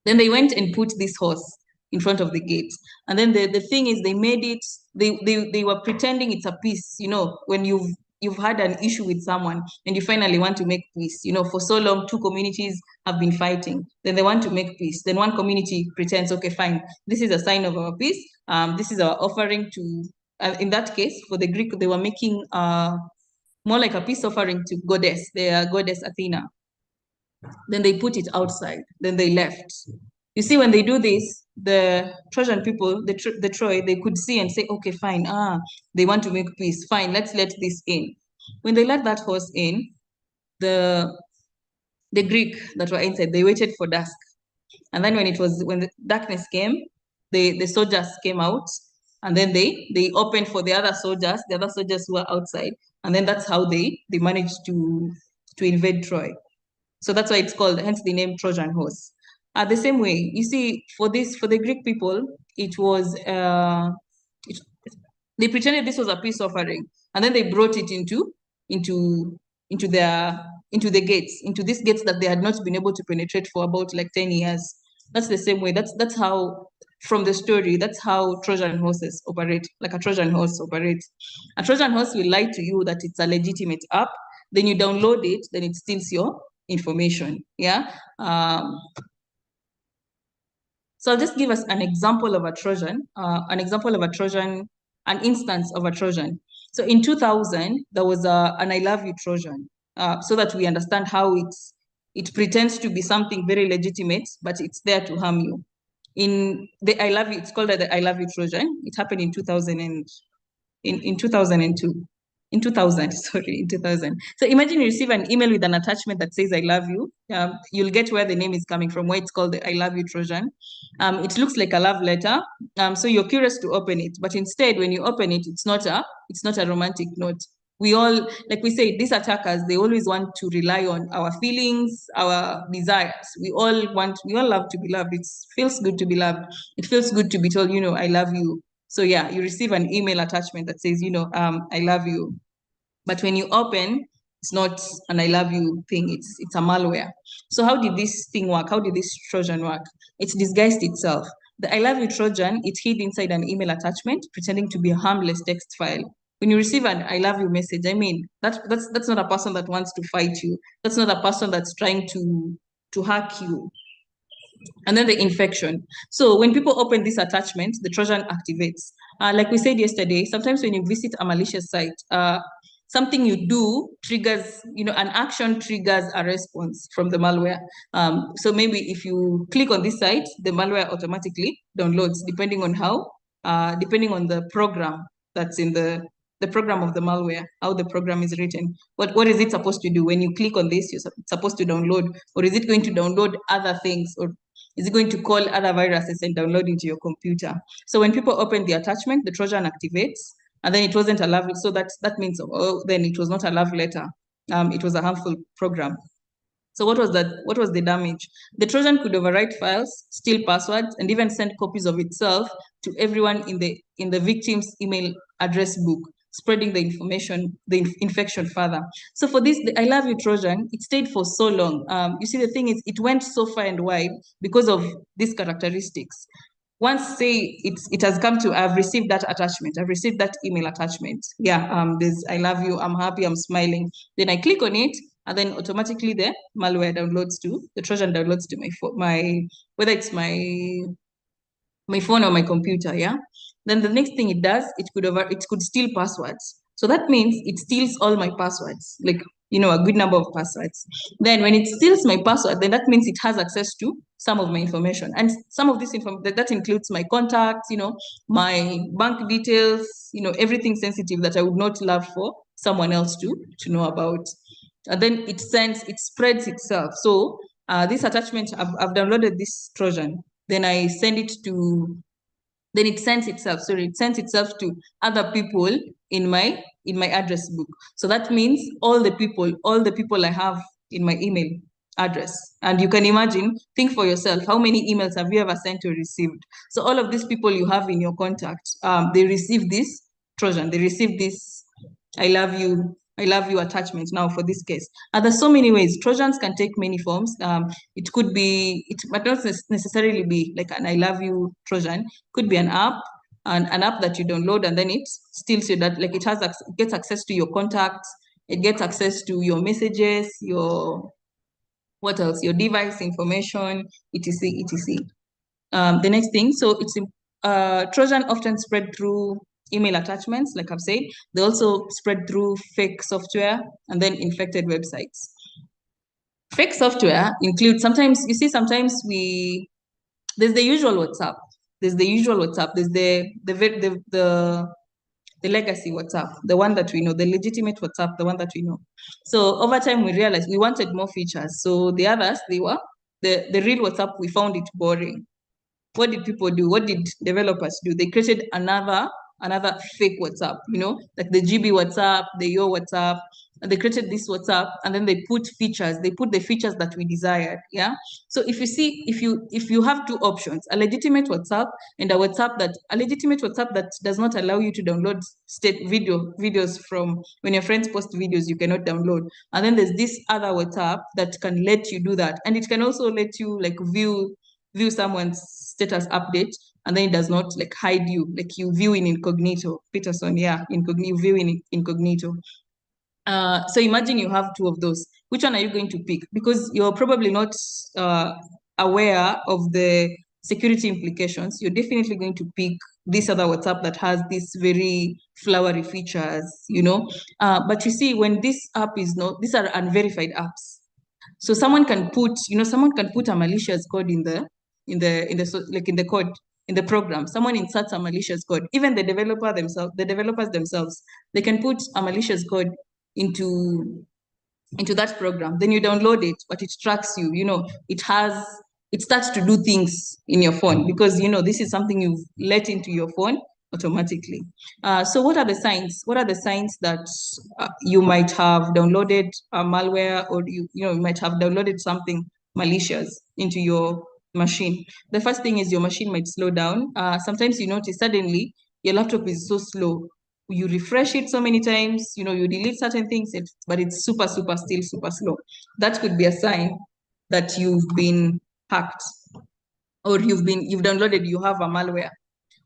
Then they went and put this horse in front of the gate. And then the thing is, they made it, they were pretending it's a peace, you know, when you've had an issue with someone and you finally want to make peace. You know, for so long, two communities have been fighting. Then they want to make peace. Then one community pretends, okay, fine, this is a sign of our peace. This is our offering to, in that case, for the Greek, they were making more like a peace offering to goddess, their goddess Athena. Then they put it outside. Then they left. You see, when they do this, the Trojan people, the Troy, they could see and say, okay, fine, they want to make peace. Fine, let's let this in. When they let that horse in, the Greek that were inside, they waited for dusk. And then when the darkness came, the soldiers came out, and then they opened for the other soldiers who were outside. And then that's how they managed to invade Troy. So that's why it's called, hence the name Trojan horse. The same way, you see, for the Greek people, it was, they pretended this was a peace offering, and then they brought it into the gates, into these gates that they had not been able to penetrate for about like 10 years. That's the same way. That's how, from the story, that's how Trojan horses operate, like a Trojan horse operates. A Trojan horse will lie to you that it's a legitimate app, then you download it, then it steals your information. Yeah. So I'll just give us an example of a Trojan, an instance of a Trojan. So in 2000, there was an I love you Trojan, so that we understand how it pretends to be something very legitimate, but it's there to harm you. In the I love you, it's called the I love you Trojan. It happened in 2000 and in 2002. In 2000, sorry, in 2000. So imagine you receive an email with an attachment that says, I love you. You'll get where the name is coming from, why it's called the I love you Trojan. It looks like a love letter. So you're curious to open it, but instead when you open it, it's not a romantic note. We all, like we say, these attackers, they always want to rely on our feelings, our desires. We all love to be loved. It feels good to be loved. It feels good to be told, you know, I love you. So yeah, you receive an email attachment that says, you know, I love you. But when you open, it's not an I love you thing, it's a malware. So how did this thing work? How did this Trojan work? It's disguised itself. The I love you Trojan, it hid inside an email attachment, pretending to be a harmless text file. When you receive an I love you message, I mean, that's not a person that wants to fight you. That's not a person that's trying to hack you. And then the infection. So when people open this attachment, the Trojan activates. Like we said yesterday, sometimes when you visit a malicious site, something you do triggers, you know, an action triggers a response from the malware. So maybe if you click on this site, the malware automatically downloads, depending on the program that's in the program of the malware, how the program is written. What is it supposed to do? When you click on this, you're supposed to download, or is it going to download other things, or is it going to call other viruses and download into your computer? So when people open the attachment, the Trojan activates, and then it wasn't a love, so that means, oh, then it was not a love letter. It was a harmful program. So what was that? What was the damage? The Trojan could overwrite files, steal passwords, and even send copies of itself to everyone in the victim's email address book, spreading the infection further. So for this, the I love you Trojan, it stayed for so long. You see, the thing is, it went so far and wide because of these characteristics. Once, say, it has come to, I've received that attachment, I've received that email attachment. Yeah, there's I love you, I'm happy, I'm smiling. Then I click on it, and then automatically the malware downloads to, the Trojan downloads to whether it's my phone or my computer, yeah? Then the next thing it does, it could steal passwords. So that means it steals all my passwords, like, you know, a good number of passwords. Then when it steals my password, then that means it has access to some of my information. And some of this information, that includes my contacts, you know, my bank details, you know, everything sensitive that I would not love for someone else to know about. And then it spreads itself. So this attachment, I've downloaded this Trojan. Then I send it to, then it sends itself, it sends itself to other people in my address book. So that means all the people I have in my email address. And you can imagine, think for yourself, how many emails have you ever sent or received? So all of these people you have in your contact, they receive this Trojan, they receive this I love you attachment now for this case. And there's so many ways. Trojans can take many forms. It could be, it might not necessarily be like an I love you Trojan. It could be an app, an app that you download, and then it steals you that, like it gets access to your contacts, it gets access to your messages, your, what else? Your device information, etc., etc. The next thing, so it's Trojan often spread through email attachments, like I've said. They also spread through fake software and then infected websites. Fake software includes, sometimes there's the usual WhatsApp. There's the legacy WhatsApp, the one that we know, the legitimate WhatsApp, the one that we know. So over time, we realized we wanted more features. So the others, the real WhatsApp, we found it boring. What did people do? What did developers do? They created another fake WhatsApp, like the GB WhatsApp, the Yo WhatsApp, and they created this WhatsApp, and then they put the features that we desired. Yeah. So if you have two options, a legitimate WhatsApp and a legitimate WhatsApp that does not allow you to download videos from when your friends post videos, you cannot download. And then there's this other WhatsApp that can let you do that. And it can also let you like view someone's status update, and then it does not like hide you, like you view in incognito. Peterson, yeah, you view in incognito. So imagine you have two of those. Which one are you going to pick? Because you're probably not aware of the security implications. You're definitely going to pick this other WhatsApp that has these very flowery features, But you see, when this app is not, these are unverified apps. So someone can put a malicious code in the code in the program. Someone inserts a malicious code. Even the developers themselves, they can put a malicious code into that program. Then you download it, but it tracks you. It starts to do things in your phone because this is something you've let into your phone automatically. So what are the signs? What are the signs that you might have downloaded malware, or you might have downloaded something malicious into your machine? The first thing is your machine might slow down. Sometimes you notice suddenly your laptop is so slow. You refresh it so many times, you delete certain things, but it's still super slow. That could be a sign that you've been hacked, or you have a malware.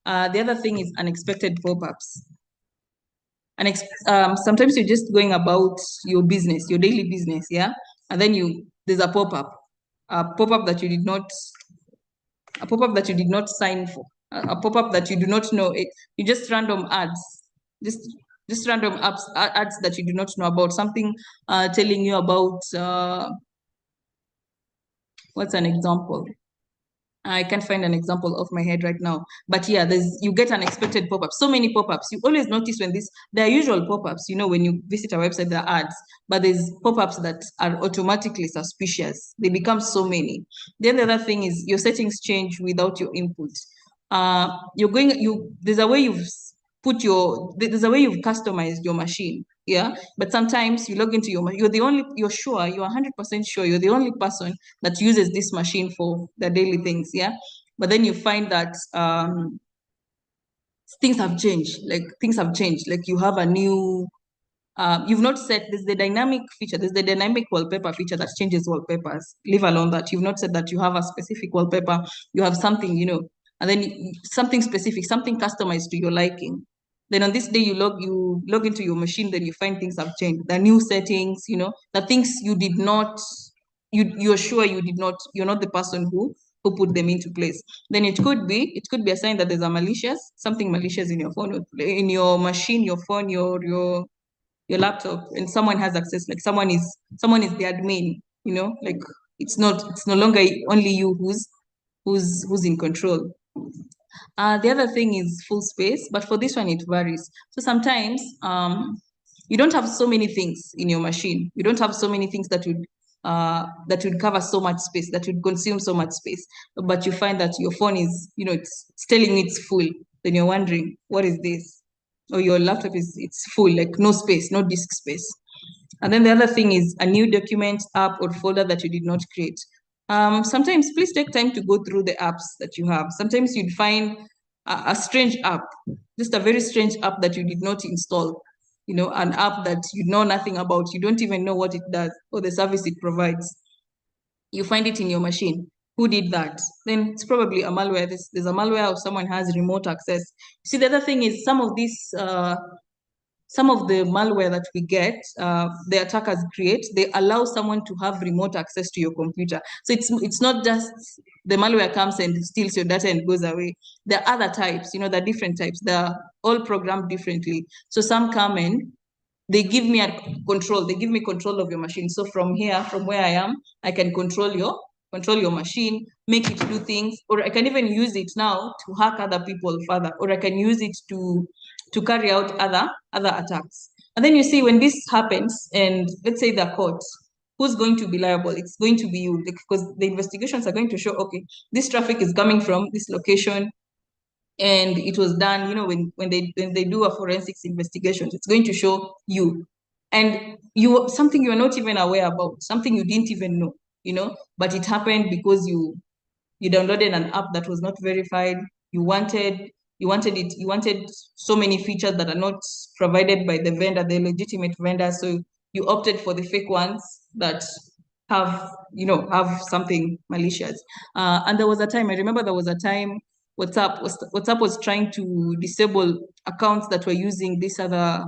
The other thing is unexpected pop-ups. Sometimes you're just going about your business, your daily business, yeah? And then there's a pop-up that you did not sign for, a pop-up that you do not know. You just random ads, just random ads that you do not know about, something telling you about, what's an example? I can't find an example off my head right now, but yeah, you get unexpected pop-ups. So many pop-ups. You always notice when there are usual pop-ups, when you visit a website, there are ads, but there's pop-ups that are automatically suspicious. They become so many. Then the other thing is your settings change without your input. There's a way you've customized your machine, yeah. But sometimes you log into you're 100% sure you're the only person that uses this machine for the daily things, yeah. But then you find that things have changed. Like you have a new, you've not set, there's the dynamic feature, there's the dynamic wallpaper feature that changes wallpapers. Leave alone that you've not said that you have a specific wallpaper, you have something, and then something specific, something customized to your liking. Then on this day you log into your machine, then you find things have changed. The new settings, the things you did not, you're sure you did not, you're not the person who put them into place. Then it could be a sign that there's something malicious in your phone, in your machine, your phone, your laptop, and someone has access, like someone is the admin, like it's no longer only you who's in control. The other thing is full space, but for this one it varies. So sometimes you don't have so many things in your machine. You don't have so many things that would cover so much space, that would consume so much space. But you find that your phone is, it's telling you it's full. Then you're wondering, what is this? Or your laptop it's full, like no space, no disk space. And then the other thing is a new document, app, or folder that you did not create. Sometimes please take time to go through the apps that you have. Sometimes you'd find a strange app, just a very strange app that you did not install, you know, an app that you know nothing about, you don't even know what it does or the service it provides. You find it in your machine. Who did that? Then it's probably a malware. There's a malware or someone has remote access. See, the other thing is some of the malware that we get, the attackers create, they allow someone to have remote access to your computer. So it's not just the malware comes and steals your data and goes away. There are other types, you know, there are different types. They're all programmed differently. So some come in, they give me control. They give me control of your machine. So from here, from where I am, I can control your machine, make it do things, or I can even use it now to hack other people further, or I can use it to carry out other attacks. And then you see when this happens, and let's say they're caught, who's going to be liable? It's going to be you, because the investigations are going to show, okay, this traffic is coming from this location, and it was done, you know, when they do a forensics investigation, it's going to show you. And something you're not even aware about, something you didn't even know, you know, but it happened because you downloaded an app that was not verified. You wanted so many features that are not provided by the vendor, the legitimate vendor. So you opted for the fake ones that have something malicious. And there was a time, I remember there was a time WhatsApp was trying to disable accounts that were using these other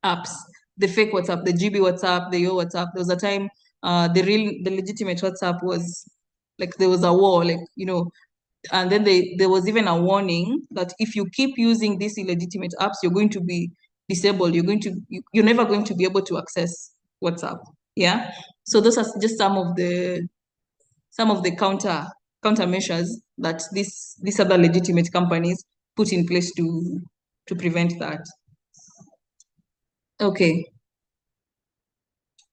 apps, the fake WhatsApp, the GB WhatsApp, the Yo WhatsApp. There was a time the legitimate WhatsApp was like, there was a war, like, you know, and then there was even a warning that if you keep using these illegitimate apps, you're going to be disabled. You're never going to be able to access WhatsApp. Yeah. So those are just some of the countermeasures that these other legitimate companies put in place to prevent that. Okay.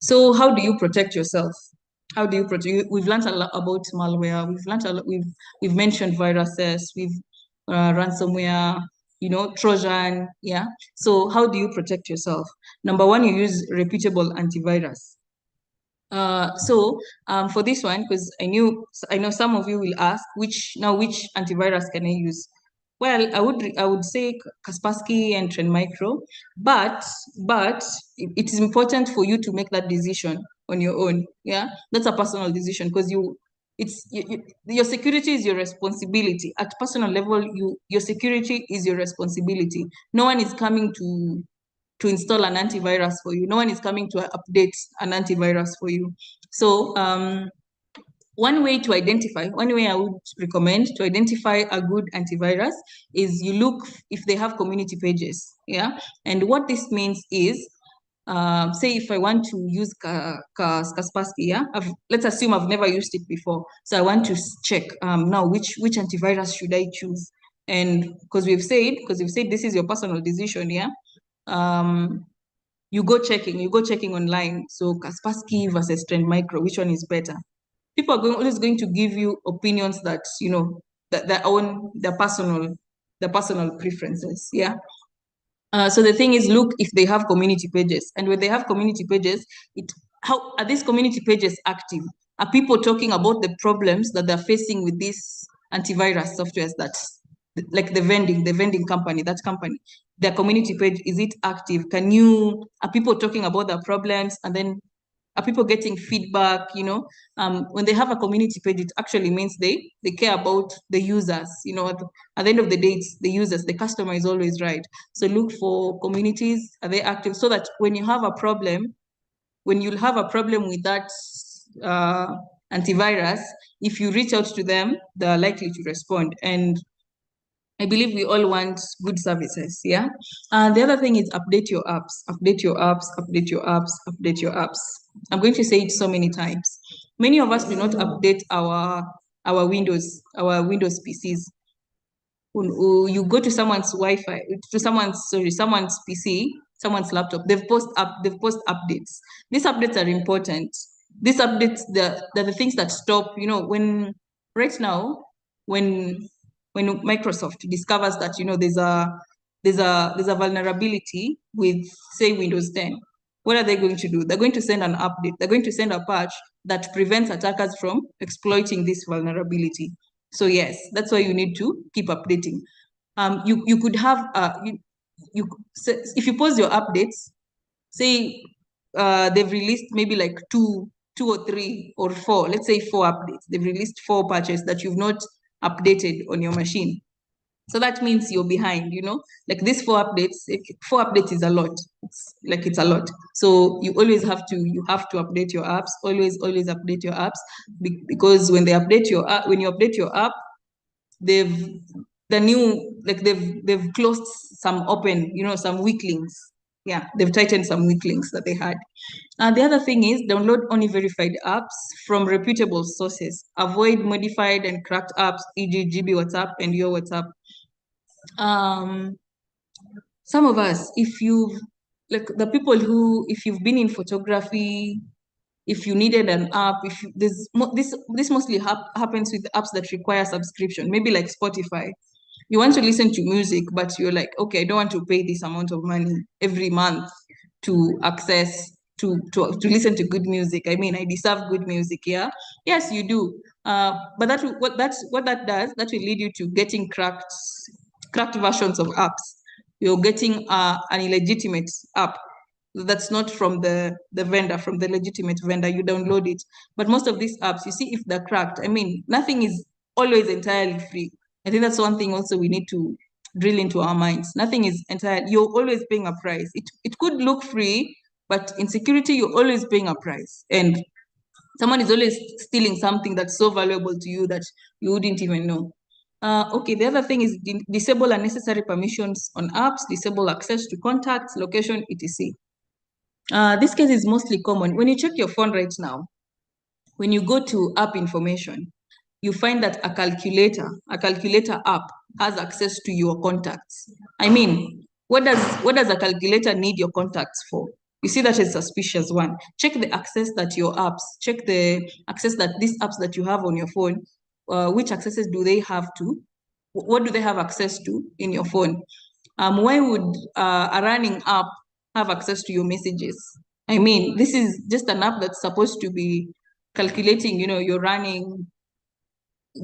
So how do you protect yourself? How do you protect? We've learned a lot about malware. We've learned a lot. We've mentioned viruses. We've ransomware. You know, Trojan. Yeah. So how do you protect yourself? Number one, you use reputable antivirus. For this one, because I know some of you will ask which antivirus can I use? Well, I would say Kaspersky and Trend Micro, but it is important for you to make that decision on your own. Yeah, that's a personal decision, because your security is your responsibility. At personal level, your security is your responsibility. No one is coming to install an antivirus for you. No one is coming to update an antivirus for you. So one way I would recommend to identify a good antivirus is you look if they have community pages. Yeah. And what this means is, say if I want to use Kaspersky, yeah, let's assume I've never used it before. So I want to check now which antivirus should I choose? And because we've said this is your personal decision, yeah. You go checking online. So Kaspersky versus Trend Micro, which one is better? People are always going to give you opinions that, you know, that their personal preferences. Yeah. So the thing is, look if they have community pages, and when they have community pages, how are these community pages active? Are people talking about the problems that they're facing with these antivirus softwares, that like the vending company, that company, their community page, is it active? Are people talking about their problems, and then are people getting feedback? You know, when they have a community page, it actually means they care about the users. You know, at the end of the day, it's the users. The customer is always right. So look for communities. Are they active? So that when you'll have a problem with that antivirus, if you reach out to them, they're likely to respond. And I believe we all want good services, yeah? The other thing is update your apps, update your apps, update your apps, update your apps. I'm going to say it so many times. Many of us do not update our Windows PCs. You go to someone's Wi-Fi, to someone's PC, someone's laptop, they've post updates. These updates are important. These updates, they're the things that stop, you know, right now, when Microsoft discovers that, you know, there's a vulnerability with, say, Windows 10. what are they going to do? They're going to send an update. They're going to send a patch that prevents attackers from exploiting this vulnerability. So yes, that's why you need to keep updating. You could have if you pause your updates, say they've released maybe like two or three or four, let's say 4 updates. They've released 4 patches that you've not updated on your machine. So that means you're behind, like these 4 updates. 4 updates is a lot. It's a lot. So you always have to update your apps. Always update your apps, because when you update your app, they've closed some open, some weak links. Yeah, they've tightened some weak links that they had. The other thing is download only verified apps from reputable sources. Avoid modified and cracked apps, e.g. GB WhatsApp and your WhatsApp. Some of us, if you've been in photography, if you needed an app, this mostly happens with apps that require subscription, maybe like Spotify. You want to listen to music, but you're like, okay, I don't want to pay this amount of money every month to access to listen to good music. I mean, I deserve good music, yeah. Yes, you do. But what that does, that will lead you to getting cracked versions of apps. You're getting an illegitimate app that's not from the vendor, from the legitimate vendor. You download it. But most of these apps, you see, if they're cracked, I mean, nothing is always entirely free. I think that's one thing also we need to drill into our minds. Nothing is entirely, you're always paying a price. It could look free, but in security, you're always paying a price. And someone is always stealing something that's so valuable to you that you wouldn't even know. Okay, the other thing is disable unnecessary permissions on apps, disable access to contacts, location, etc. This case is mostly common. When you check your phone right now, when you go to app information, you find that a calculator app has access to your contacts. I mean, what does a calculator need your contacts for? You see that as a suspicious one. Check the access that check the access that these apps that you have on your phone, which accesses do they have to? What do they have access to in your phone? Why would a running app have access to your messages? I mean, this is just an app that's supposed to be calculating, your running,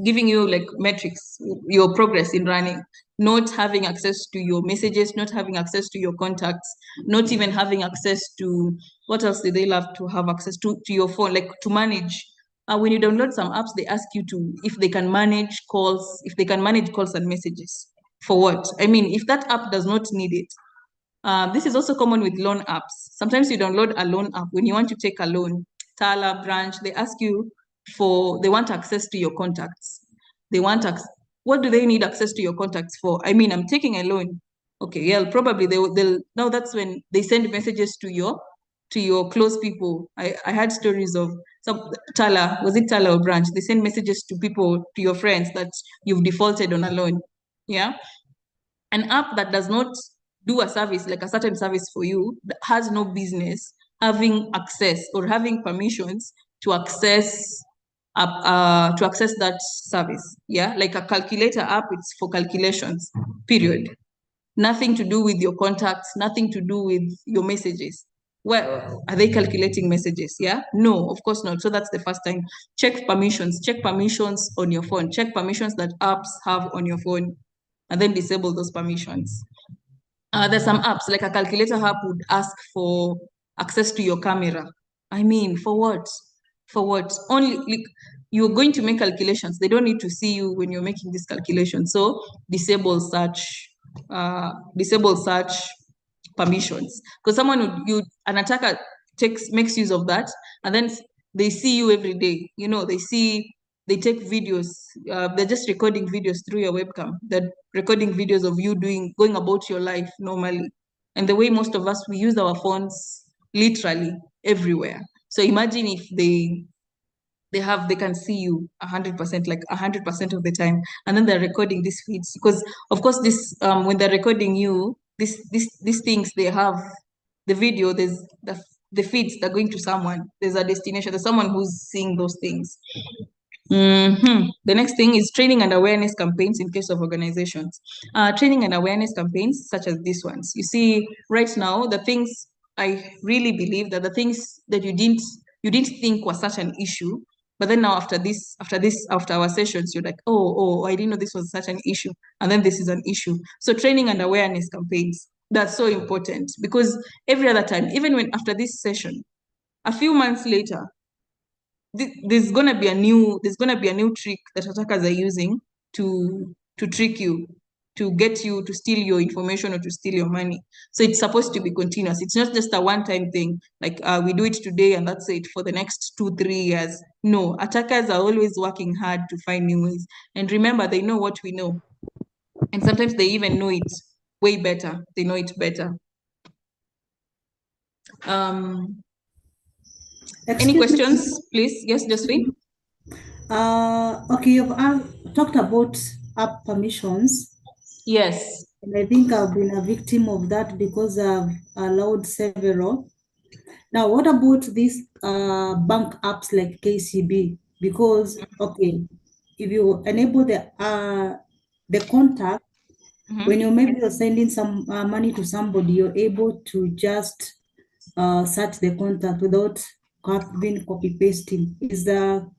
giving you like metrics, your progress in running, not having access to your messages, not having access to your contacts, not even having access to, what else do they love to have access to your phone, like to manage. When you download some apps, they ask you if they can manage calls, and messages. For what? I mean, if that app does not need it. This is also common with loan apps. Sometimes you download a loan app when you want to take a loan, Tala, branch, they ask you they want access to your contacts. What do they need access to your contacts for? I mean, I'm taking a loan. Okay, yeah, probably they'll now that's when they send messages to your close people. I had stories of some Tala, was it Tala or branch? They send messages to people, to your friends, that you've defaulted on a loan. Yeah. An app that does not do a service, like a certain service for you, has no business having access or having permissions to access that service. Yeah, like a calculator app, it's for calculations, period. Nothing to do with your contacts, nothing to do with your messages. Well, are they calculating messages? Yeah, no, of course not. So that's the first time. Check permissions on your phone, check permissions that apps have on your phone, and then disable those permissions. There's some apps, like a calculator app would ask for access to your camera. I mean, for what? For what? Only like, you're going to make calculations. They don't need to see you when you're making this calculation. So disable such permissions. Because an attacker makes use of that, and then they see you every day. They take videos. They're just recording videos through your webcam. They're recording videos of you going about your life normally. And the way most of us, we use our phones literally everywhere. So imagine if they can see you 100%, like 100% of the time, and then they're recording these feeds. Because of course, this when they're recording you, these things, they have the video, there's the feeds, they're going to someone, there's a destination, there's someone who's seeing those things. The next thing is training and awareness campaigns in case of organizations. Training and awareness campaigns such as these ones. You see, right now, the things I really believe that the things that you didn't think was such an issue, but then now after our sessions, you're like, oh, I didn't know this was such an issue, and then this is an issue. So training and awareness campaigns, that's so important, because every other time, even when after this session, a few months later, there's gonna be a new trick that attackers are using to trick you, to get you to steal your information or to steal your money. So it's supposed to be continuous. It's not just a one-time thing, like we do it today and that's it for the next 2-3 years. No, attackers are always working hard to find new ways. And remember, they know what we know. And sometimes they even know it way better. They know it better. Any questions, please? Yes, Josephine? Okay, you've talked about app permissions. Yes. And I think I've been a victim of that because I've allowed several. Now, what about these bank apps like KCB? Because, okay, if you enable the contact, when you're sending some money to somebody, you're able to just search the contact without having copy pasting. Is the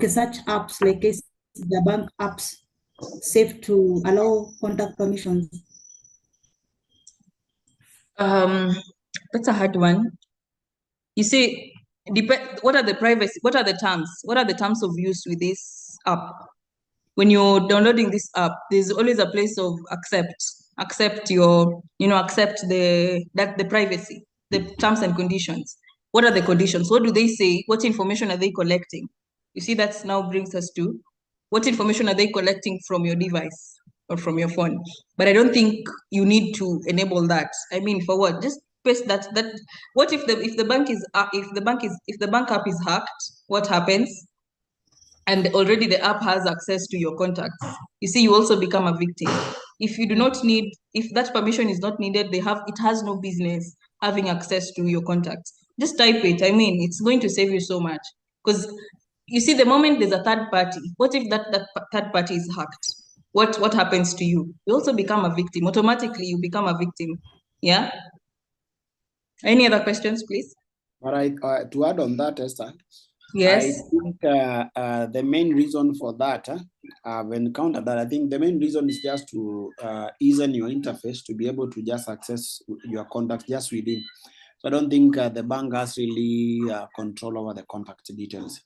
such apps like the bank apps safe to allow contact permissions? That's a hard one. You see, what are the terms of use with this app? When you're downloading this app, there's always a place of accept the privacy, the terms and conditions. What are the conditions? What do they say? What information are they collecting? You see, that now brings us to what information are they collecting from your device or from your phone? But I don't think you need to enable that. I mean, for what? Just paste that. What if the bank app is hacked? What happens? And already the app has access to your contacts. You see, you also become a victim. If you do not need, if that permission is not needed, it has no business having access to your contacts. Just type it. I mean, it's going to save you so much. Because you see, the moment there's a third party, what if that third party is hacked? What happens to you? You also become a victim. Automatically, you become a victim. Yeah? Any other questions, please? All right, to add on that, Esther, yes, I think the main reason for that, I've encountered that, I think the main reason is just to ease in your interface to be able to just access your contacts just within. So I don't think the bank has really control over the contact details.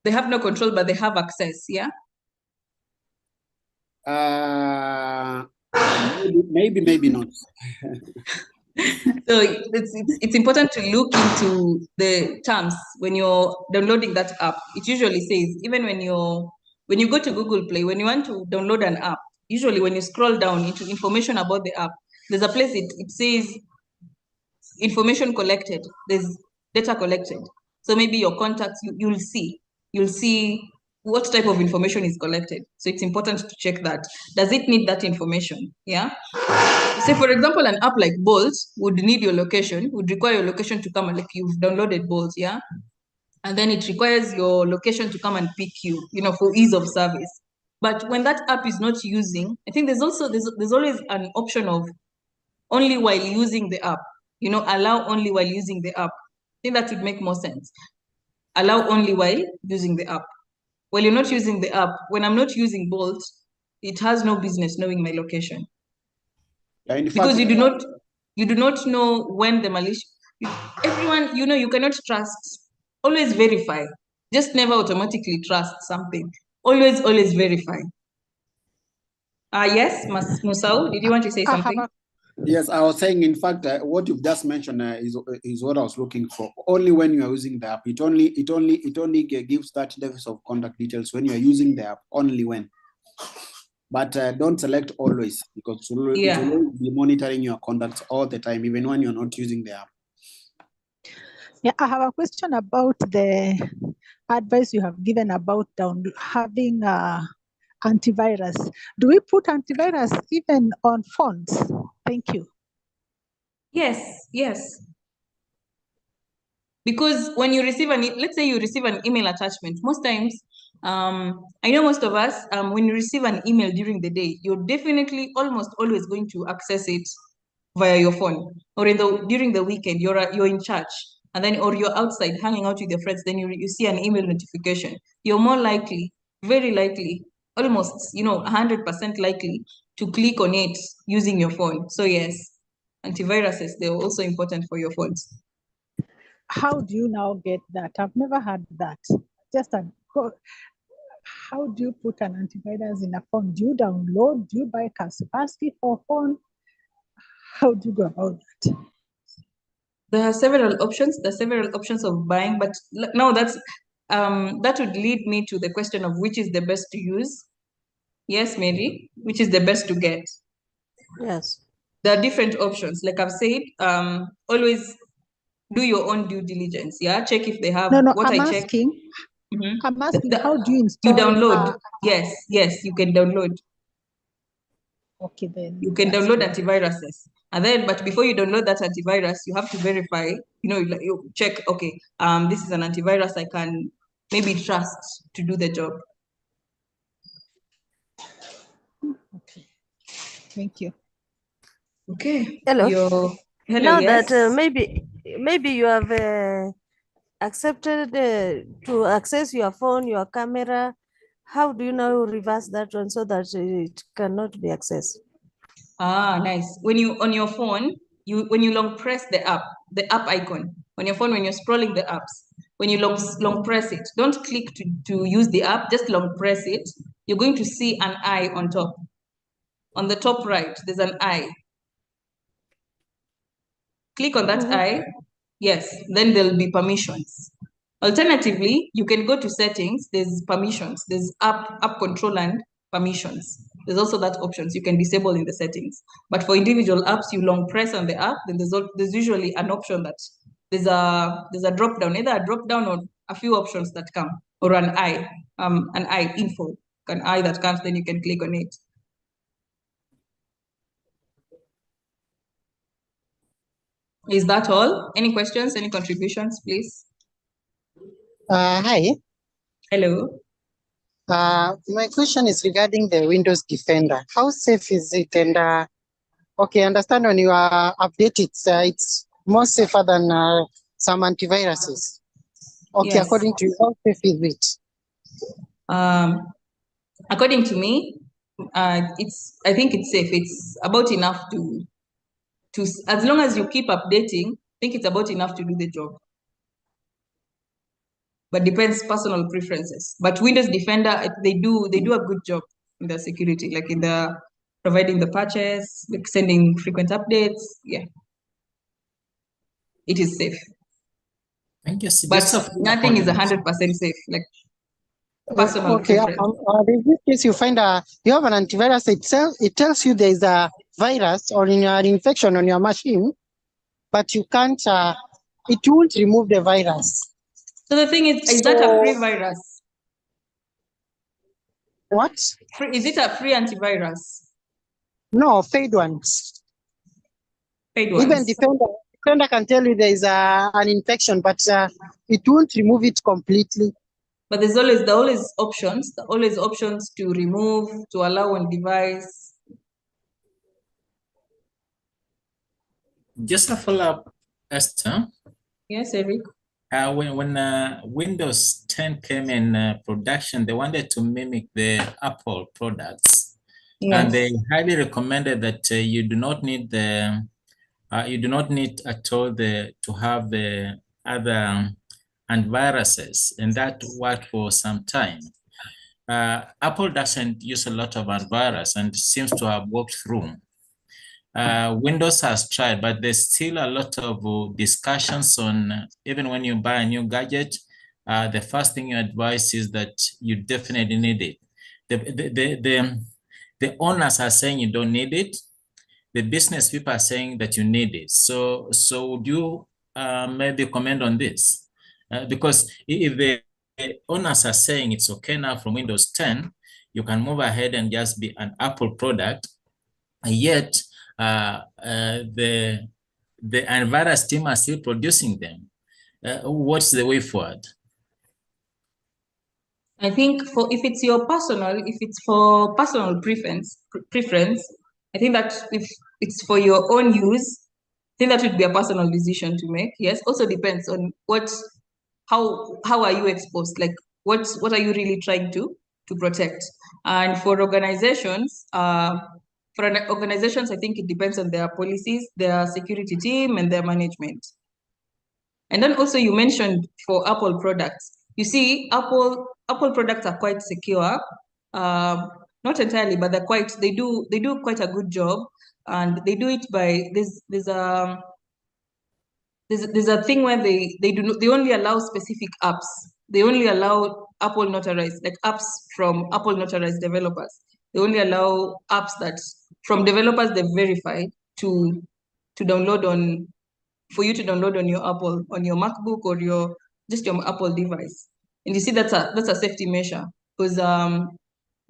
They have no control, but they have access, yeah? Maybe not. So it's important to look into the terms when you're downloading that app. It usually says, even when you go to Google Play, when you want to download an app, usually when you scroll down into information about the app, there's a place it says information collected, there's data collected. So maybe your contacts, you'll see what type of information is collected. So it's important to check that. Does it need that information? Yeah. Say, for example, an app like Bolt would need your location, would require your location to come, and like you've downloaded Bolt, yeah? And then it requires your location to come and pick you, for ease of service. But when that app is not using, I think there's always an option of only while using the app, allow only while using the app. I think that would make more sense. Allow only while using the app. While you're not using the app, when I'm not using Bolt, it has no business knowing my location. Because you do not know when the malicious, everyone, you cannot trust. Always verify. Just never automatically trust something. Always verify. Yes, Musau, did you want to say something? Yes, I was saying, in fact, what you've just mentioned is what I was looking for. Only when you are using the app, it only gives that levels of contact details when you are using the app. Only when. But don't select always, because it will always be monitoring your contacts all the time, even when you're not using the app. Yeah, I have a question about the advice you have given about having antivirus. Do we put antivirus even on phones? Thank you. Yes. Because when you receive let's say you receive an email attachment, most times, I know most of us, when you receive an email during the day, you're definitely almost always going to access it via your phone, or during the weekend you're in church, and then or you're outside hanging out with your friends, then you see an email notification, you're more likely, very likely, almost 100% likely to click on it using your phone. So yes, antiviruses, they're also important for your phones. How do you now get that? I've never had that. How do you put an antivirus in a phone? Do you download? Do you buy Kaspersky for phone? How do you go about that? There are several options. There are several options of buying, but now that would lead me to the question of which is the best to use. Yes, Mary, which is the best to get? Yes. There are different options. Like I've said, always do your own due diligence. Yeah, check if they have No, what I'm I check. asking. I'm asking, how do you You install? download. Yes, you can download. Okay, then. You can download antiviruses. And then, but before you download that antivirus, you have to verify, you check, okay, this is an antivirus I can maybe trust to do the job. Okay, thank you. Okay. Hello. Hello, Now yes. that maybe you have accepted to access your phone, your camera, how do you now reverse that one so that it cannot be accessed? Ah, nice. When you on your phone, when you long press the app icon on your phone, when you're scrolling the apps, when you long press it, don't click to use the app, just long press it. You're going to see an eye on top. On the top right, there's an eye. Click on that eye. Yes, then there'll be permissions. Alternatively, you can go to settings. There's permissions. There's app control and permissions. There's also that options you can disable in the settings. But for individual apps, you long press on the app. Then there's usually an option that there's a drop down, either a drop down or a few options that come, or an eye info, an eye that comes. Then you can click on it. Is that all? Any questions? Any contributions, please? Hi. Hello. My question is regarding the Windows Defender. How safe is it? And okay, I understand when you update it, it's more safer than some antiviruses. Okay, Yes. according to you, how safe is it? According to me, I think it's safe. It's about enough to as long as you keep updating, I think it's about enough to do the job. But depends personal preferences. But Windows Defender, they do a good job in the security, like in the providing the patches, like sending frequent updates. Yeah, it is safe. Thank you. But nothing is 100% safe. Like personal Okay, preference. in this case, you find you have an antivirus itself. It tells you there is a virus or an infection on your machine, but you can't. It won't remove the virus. So the thing is that a free virus? What? Is it a free antivirus? No, paid ones. Paid ones. Even Defender can tell you there is an infection, but it won't remove it completely. But there's always options. There are always options to remove, to allow on device. Just a follow-up, Esther. Yes, Eric. When Windows 10 came in production, they wanted to mimic the Apple products, Yes. and they highly recommended that you do not need at all to have the other antiviruses, and that worked for some time. Apple doesn't use a lot of antivirus and seems to have worked through. Windows has tried, but there's still a lot of discussions on, even when you buy a new gadget, the first thing you advise is that you definitely need it. The owners are saying you don't need it. The business people are saying that you need it. So would you maybe comment on this? Because if the owners are saying it's okay now from Windows 10, you can move ahead and just be an Apple product, and yet the antivirus team are still producing them. What's the way forward? I think if it's for personal preference, I think that if it's for your own use, I think that would be a personal decision to make. Yes, also depends on how are you exposed? Like what are you really trying to protect? And for organizations, I think it depends on their policies, their security team, and their management. And then also you mentioned for Apple products. You see, Apple products are quite secure. Not entirely, but they do quite a good job, and they do it by there's a thing where they only allow specific apps. They only allow Apple notarized, like apps from Apple notarized developers. They only allow apps that from developers they've verified to download on, for you to download on your Apple, on your MacBook or your Apple device. And you see that's a safety measure, because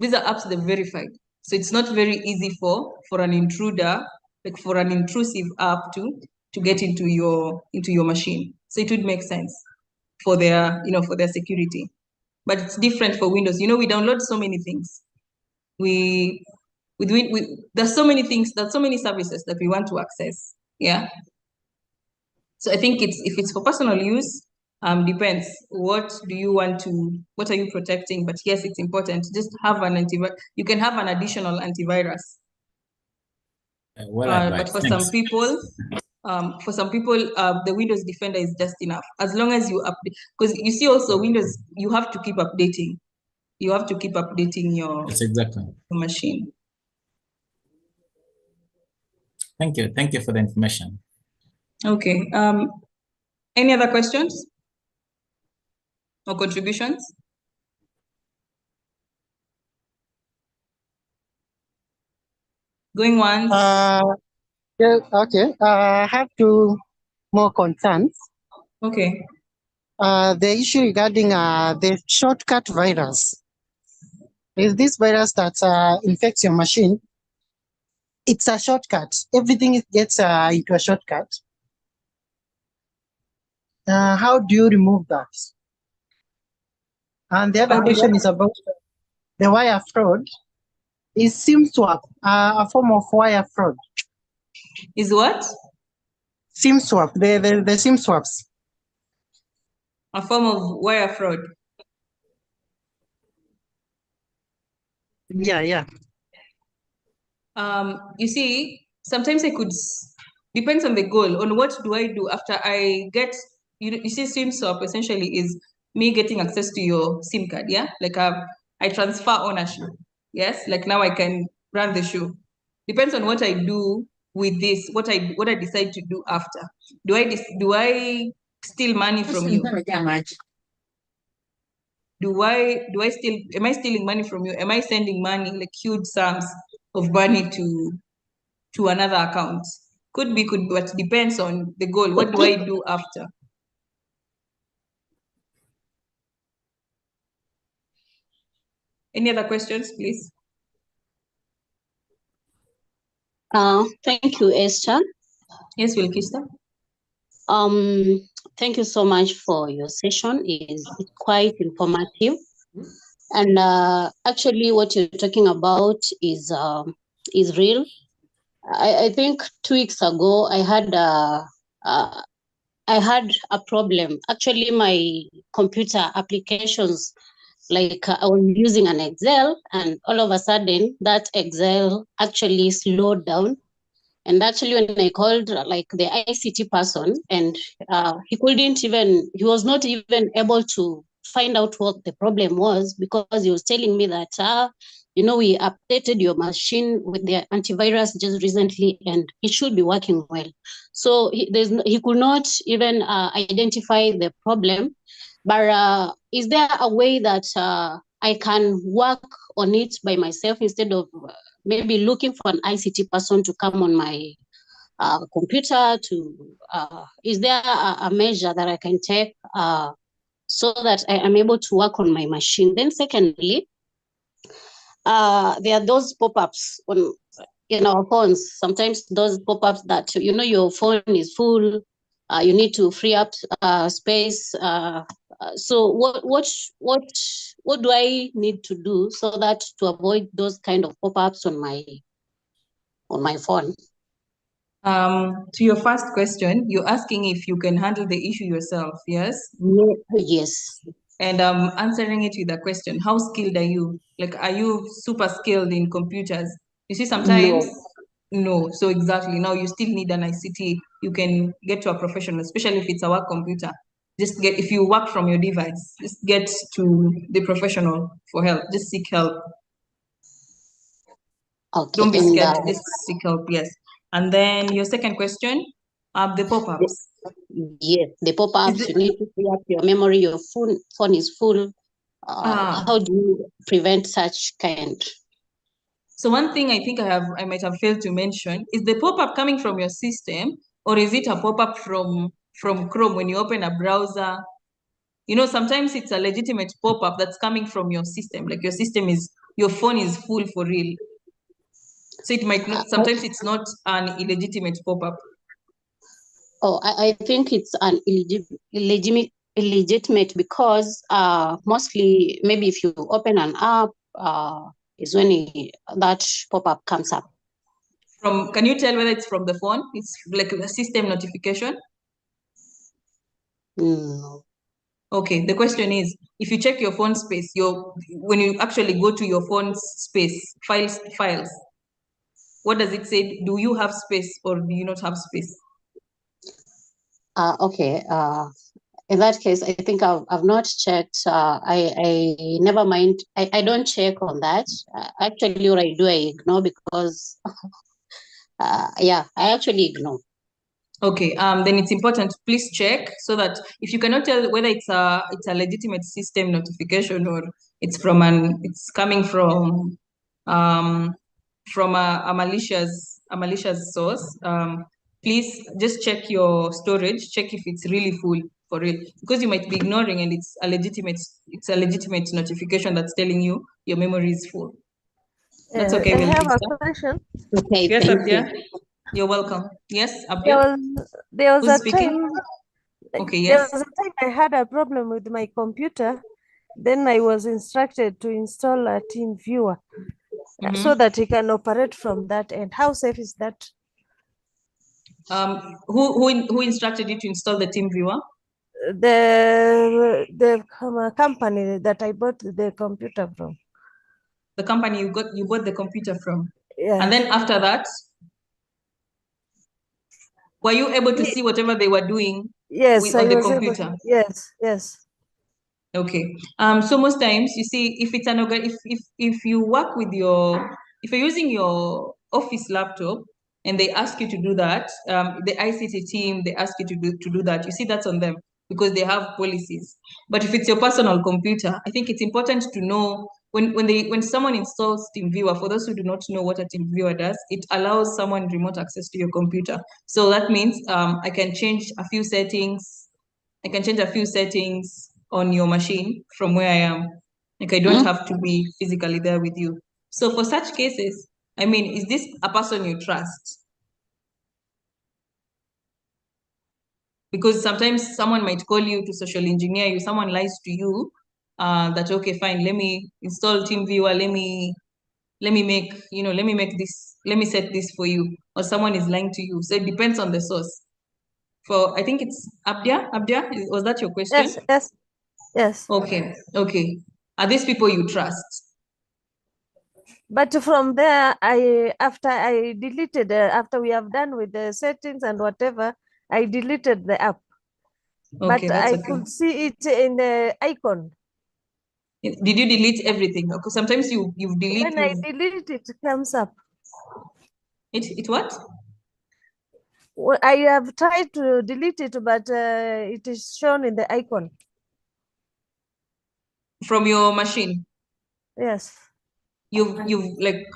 these are apps they've verified. So it's not very easy for an intruder, like for an intrusive app to get into your machine. So it would make sense for their security. But it's different for Windows. We download so many things. There's so many things, there's so many services that we want to access. Yeah. So I think if it's for personal use, depends. What are you protecting? But yes, it's important. Just have an antivirus. You can have an additional antivirus. But for some people, the Windows Defender is just enough. As long as you update, because you see also Windows, you have to keep updating. You have to keep updating your machine. Thank you. Thank you for the information. Okay. Any other questions or contributions? Going once. Yeah, okay. I have two more concerns. Okay. The issue regarding the shortcut virus. Is this virus that infects your machine? It's a shortcut. Everything gets into a shortcut. How do you remove that? And the other question is about the wire fraud. Is SIM swap a form of wire fraud? Is what? SIM swap, the SIM swaps. A form of wire fraud. Yeah. You see, sometimes depends on the goal, on what do I do after I get, you see, SIM swap essentially is me getting access to your SIM card, yeah? Like I transfer ownership, yes? Like now I can run the show. Depends on what I do with this, what I decide to do after. Do I steal money from you? Am I stealing money from you? Am I sending money, like huge sums of money to another account? Could be, but depends on the goal. What do I do after? Any other questions, please? Thank you, Esther. Yes, Wilkista. Thank you so much for your session. It's quite informative. And actually what you're talking about is real. I think 2 weeks ago I had a problem. Actually, my computer applications, like I was using an Excel, and all of a sudden that Excel actually slowed down. And actually when I called like the ICT person, and he was not even able to find out what the problem was, because he was telling me that, we updated your machine with the antivirus just recently and it should be working well. So he could not even identify the problem. But is there a way that I can work on it by myself instead of maybe looking for an ICT person to come on my computer is there a measure that I can take so that I am able to work on my machine? Then secondly, there are those pop-ups in our phones. Sometimes those pop-ups that, your phone is full, you need to free up space. So what do I need to do so that to avoid those kind of pop-ups on my phone? To your first question, you're asking if you can handle the issue yourself, yes? Yes. And I'm answering it with a question. How skilled are you? Like, are you super skilled in computers? You see, sometimes, no. So exactly, now you still need an ICT. You can get to a professional, especially if it's a work computer. If you work from your device, just get to the professional for help. Just seek help. Okay. Don't be And, scared, just seek help, yes. And then your second question, the pop-ups. Yes, the pop-ups, you need to free up your memory, your phone is full. How do you prevent such kind? So one thing I think I might have failed to mention is the pop-up coming from your system, or is it a pop-up from Chrome when you open a browser? You know, sometimes it's a legitimate pop-up that's coming from your system, like your phone is full for real. So it might not, sometimes it's not an illegitimate pop-up. Oh, I think it's an illegitimate because mostly maybe if you open an app is when that pop-up comes up. Can you tell whether it's from the phone? It's like a system notification? No. Okay, the question is, if you check your phone space, when you actually go to your phone's space, files, what does it say? Do you have space or do you not have space? Okay. In that case, I think I've not checked. I never mind. I don't check on that. Actually, what I do, I ignore because, yeah, I actually ignore. Okay, then it's important, please check so that if you cannot tell whether it's a legitimate system notification or it's coming from a malicious source, please just check your storage, check if it's really full for real, because you might be ignoring and it's a legitimate notification that's telling you your memory is full. That's okay. I We'll have fix a that. question. Okay, Yes, thank Abdia. you. You're welcome. Yes, Abdia. There was Who's a speaking? time. Okay, There yes. was a time I had a problem with my computer. Then I was instructed to install a team viewer so that it can operate from that end. How safe is that? Who instructed you to install the team viewer? The company that I bought the computer from. The company you bought the computer from. Yeah. And then after that, were you able to see whatever they were doing? Yes, on I the was computer? able. Yes. Okay. So most times you see if it's if you work with if you're using your office laptop and they ask you to do that, the ICT team, they ask you to do that, you see that's on them because they have policies. But if it's your personal computer, I think it's important to know when someone installs TeamViewer, for those who do not know what a TeamViewer does, it allows someone remote access to your computer. So that means I can change a few settings. I can change a few settings on your machine from where I am. Like I don't have to be physically there with you. So for such cases, I mean, is this a person you trust? Because sometimes someone might call you to social engineer you, someone lies to you, that okay, fine, let me install TeamViewer, let me make this, let me set this for you, or someone is lying to you. So it depends on the source. I think it's Abdia. Abdia, was that your question? Yes. Okay. Are these people you trust? But from there, after I deleted, after we have done with the settings and whatever, I deleted the app. Okay, but that's I okay. could see it in the icon. Did you delete everything? Because sometimes you've deleted. When I delete it, it comes up. It what? Well, I have tried to delete it, but it is shown in the icon. From your machine? Yes. You've like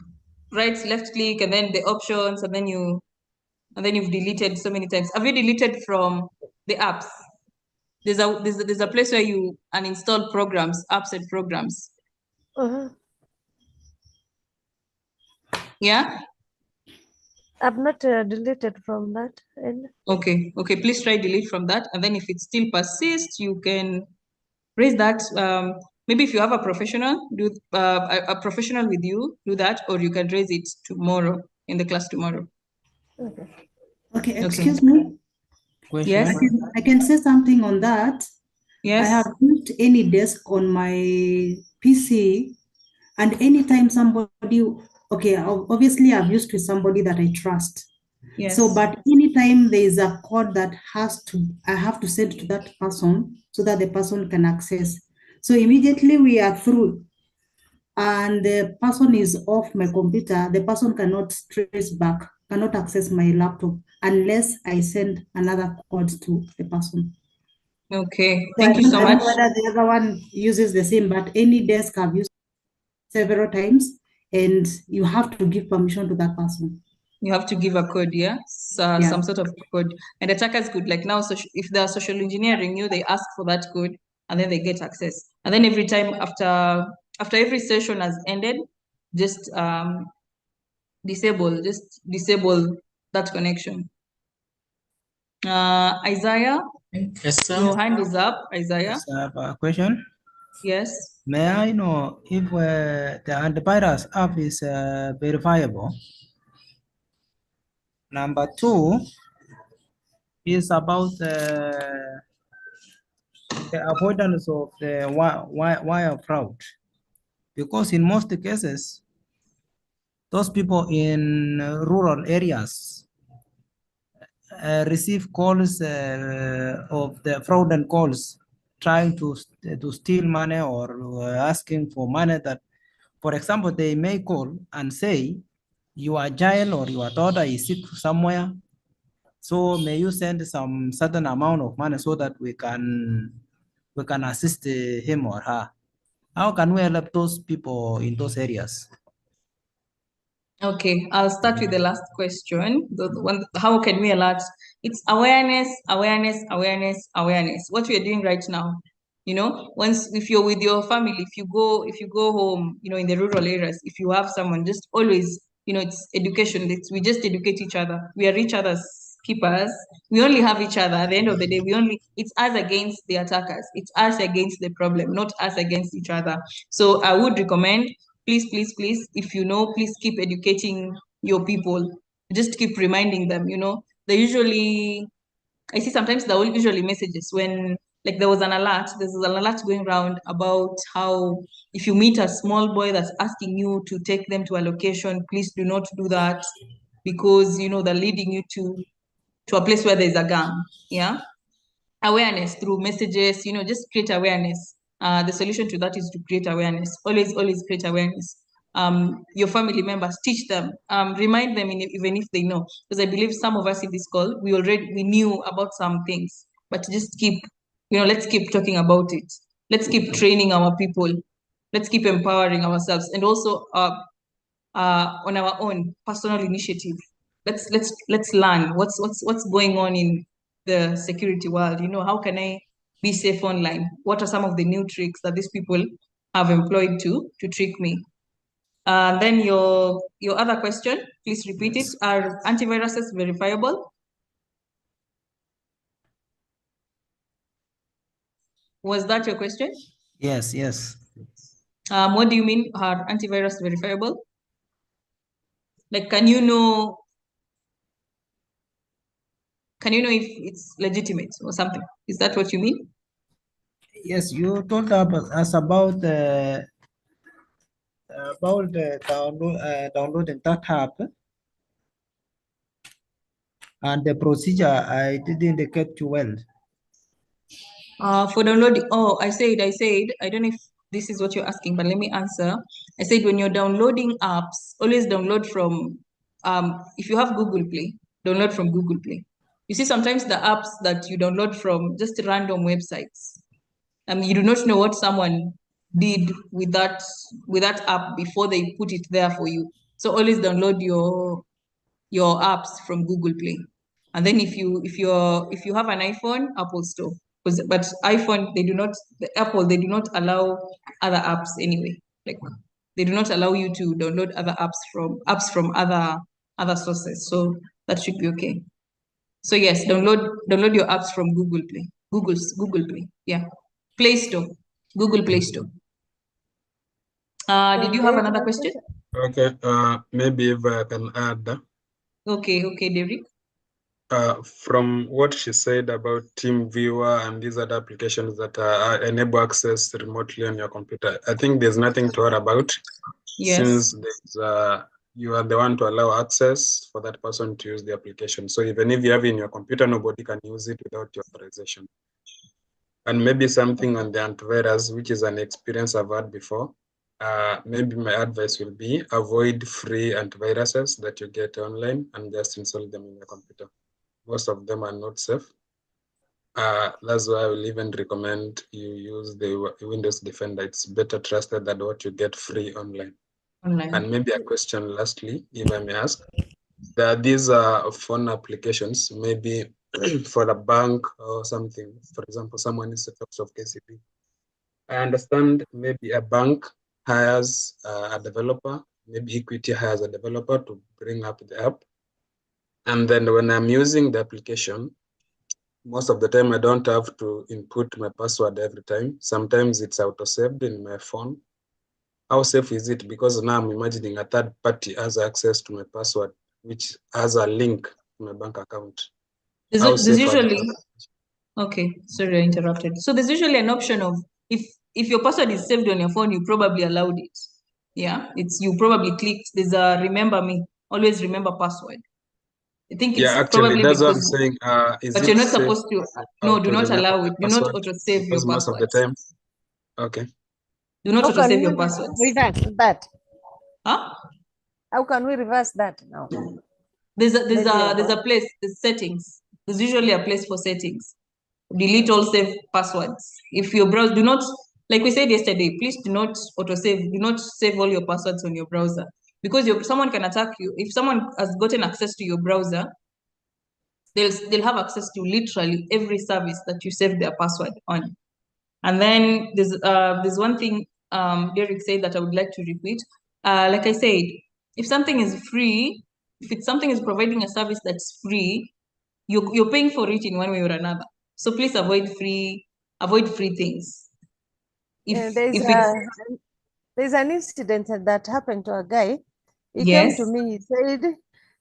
right, left click, and then the options, and then you've deleted so many times. Have you deleted from the apps? There's a place where you uninstall programs, apps and programs. Yeah? I've not deleted from that. Okay, please try delete from that, and then if it still persists, you can raise that. Maybe if you have a professional, do a professional with you, do that, or you can raise it tomorrow in the class tomorrow. Okay. Okay, excuse me. Yes. I can say something on that. Yes. I have used any desk on my PC, and anytime somebody, okay, obviously I've used with somebody that I trust. Yes. So, but anytime there is a code that I have to send to that person so that the person can access. So immediately we are through and the person is off my computer, the person cannot trace back, cannot access my laptop unless I send another code to the person. Okay, So thank you so I don't much. know whether the other one uses the same, but any desk I've used several times, and you have to give permission to that person. You have to give a code, yeah? So, Yeah. some sort of code. And attackers could, like now, if they're social engineering you, they ask for that code and then they get access. And then every time after every session has ended, just disable that connection. Isaiah, Yes, sir. your hand is up, Isaiah. Yes, I have a question. Yes. May I know if the antivirus app is verifiable? Number two is about the avoidance of the wire fraud. Because in most cases, those people in rural areas receive calls of the fraudulent calls trying to steal money or asking for money that, for example, they may call and say, your child or your daughter is sick somewhere, so may you send some certain amount of money so that we can assist him or her. How can we help those people in those areas? Okay, I'll start with the last question. The one, how can we alert? It's awareness, awareness, awareness, awareness. What we are doing right now, once if you're with your family, if you go home, in the rural areas, if you have someone, just always, it's education. We just educate each other. We are each other's keepers. We only have each other. At the end of the day, it's us against the attackers. It's us against the problem, not us against each other. So I would recommend, please, please, please, if please keep educating your people. Just keep reminding them, they usually, I see sometimes there will usually messages when, like there's an alert going around about how if you meet a small boy that's asking you to take them to a location, please do not do that because, they're leading you to a place where there's a gang, yeah? Awareness through messages, just create awareness. The solution to that is to create awareness. Always create awareness. Your family members, teach them, remind them even if they know. Because I believe some of us in this call, we knew about some things, but just keep, let's keep talking about it. Let's keep training our people. Let's keep empowering ourselves. And also on our own personal initiative. Let's learn what's going on in the security world. How can I be safe online? What are some of the new tricks that these people have employed to trick me? Then your other question, please repeat it. Are antiviruses verifiable? Was that your question? Yes, yes. What do you mean, are antivirus verifiable? Like, can you know if it's legitimate or something? Is that what you mean? Yes, you told us about downloading that app and the procedure. I didn't get you well. For downloading, I said, I don't know if this is what you're asking, but let me answer. I said, when you're downloading apps, always download from, if you have Google Play, download from Google Play. You see, sometimes the apps that you download from just random websites, you do not know what someone did with that app before they put it there for you. So always download your apps from Google Play. And then if you have an iPhone, Apple Store. But iPhone, they do not allow other apps anyway. Like they do not allow you to download other apps from other sources. So that should be okay. So yes, download your apps from Google Play. Google Play. Yeah. Play Store. Google Play Store. Did you have another question? Okay, maybe if I can add. Okay, Derek. From what she said about TeamViewer and these other applications that enable access remotely on your computer, I think there's nothing to worry about. Yes. Since there's, you are the one to allow access for that person to use the application. So even if you have it in your computer, nobody can use it without your authorization. And maybe something on the antivirus, which is an experience I've had before. Maybe my advice will be avoid free antiviruses that you get online and just install them in your computer. Most of them are not safe. That's why I will even recommend you use the Windows Defender. It's better trusted than what you get free online. And maybe a question lastly, if I may ask, that these are phone applications, maybe for a bank or something. For example, someone is a top of KCB. I understand maybe a bank hires a developer, maybe Equity hires a developer to bring up the app. And then when I'm using the application, most of the time I don't have to input my password every time. Sometimes it's auto-saved in my phone. How safe is it? Because now I'm imagining a third party has access to my password, which has a link to my bank account. There's usually, okay, sorry I interrupted. So there's usually an option of if your password is saved on your phone, you probably allowed it. Yeah, it's you probably clicked. There's a remember me, always remember password. I think it's actually, probably that's what I'm because, saying. Is but it you're not safe supposed to. No, do not remember allow my it. Do not password? auto save your Because most of the passwords. time, okay. Do not How auto can save we your passwords. reverse that? Huh? How can we reverse that now? There's Maybe a place, there's settings. There's usually a place for settings. Delete all saved passwords. If your browser, do not, like we said yesterday, please do not autosave, do not save all your passwords on your browser. Because someone can attack you. If someone has gotten access to your browser, they'll have access to literally every service that you save their password on. And then there's one thing Derek said that I would like to repeat. Like I said, if something is free, if it's something is providing a service that's free, you're paying for it in one way or another. So please avoid free things. There's an incident that happened to a guy. He came Yes. to me, he said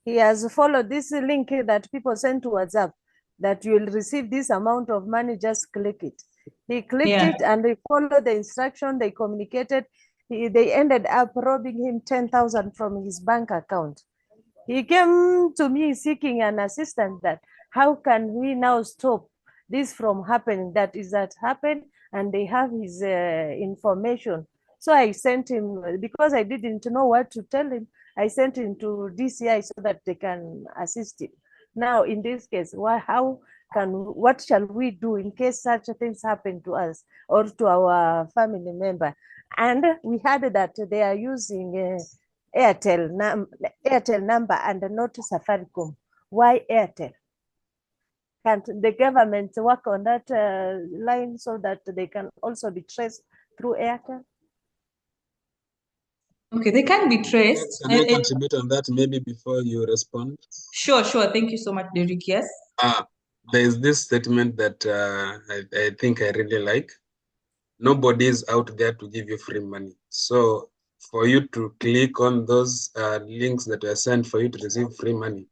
he has followed this link that people send to WhatsApp, that you will receive this amount of money, just click it. He clicked it and they followed the instruction, they communicated. They ended up robbing him 10,000 from his bank account. He came to me seeking an assistance that how can we now stop this from happening? That is that happened, and they have his information. So I sent him, because I didn't know what to tell him, I sent him to DCI so that they can assist him. Now, in this case, what shall we do in case such things happen to us or to our family member? And we heard that they are using Airtel number and not Safaricom. Why Airtel? Can't the government work on that line so that they can also be traced through Airtel? Okay, they can be traced. Can I contribute on that maybe before you respond? Sure. Thank you so much, Derek. Yes. There is this statement that I think I really like. Nobody is out there to give you free money. So for you to click on those links that are sent for you to receive free money,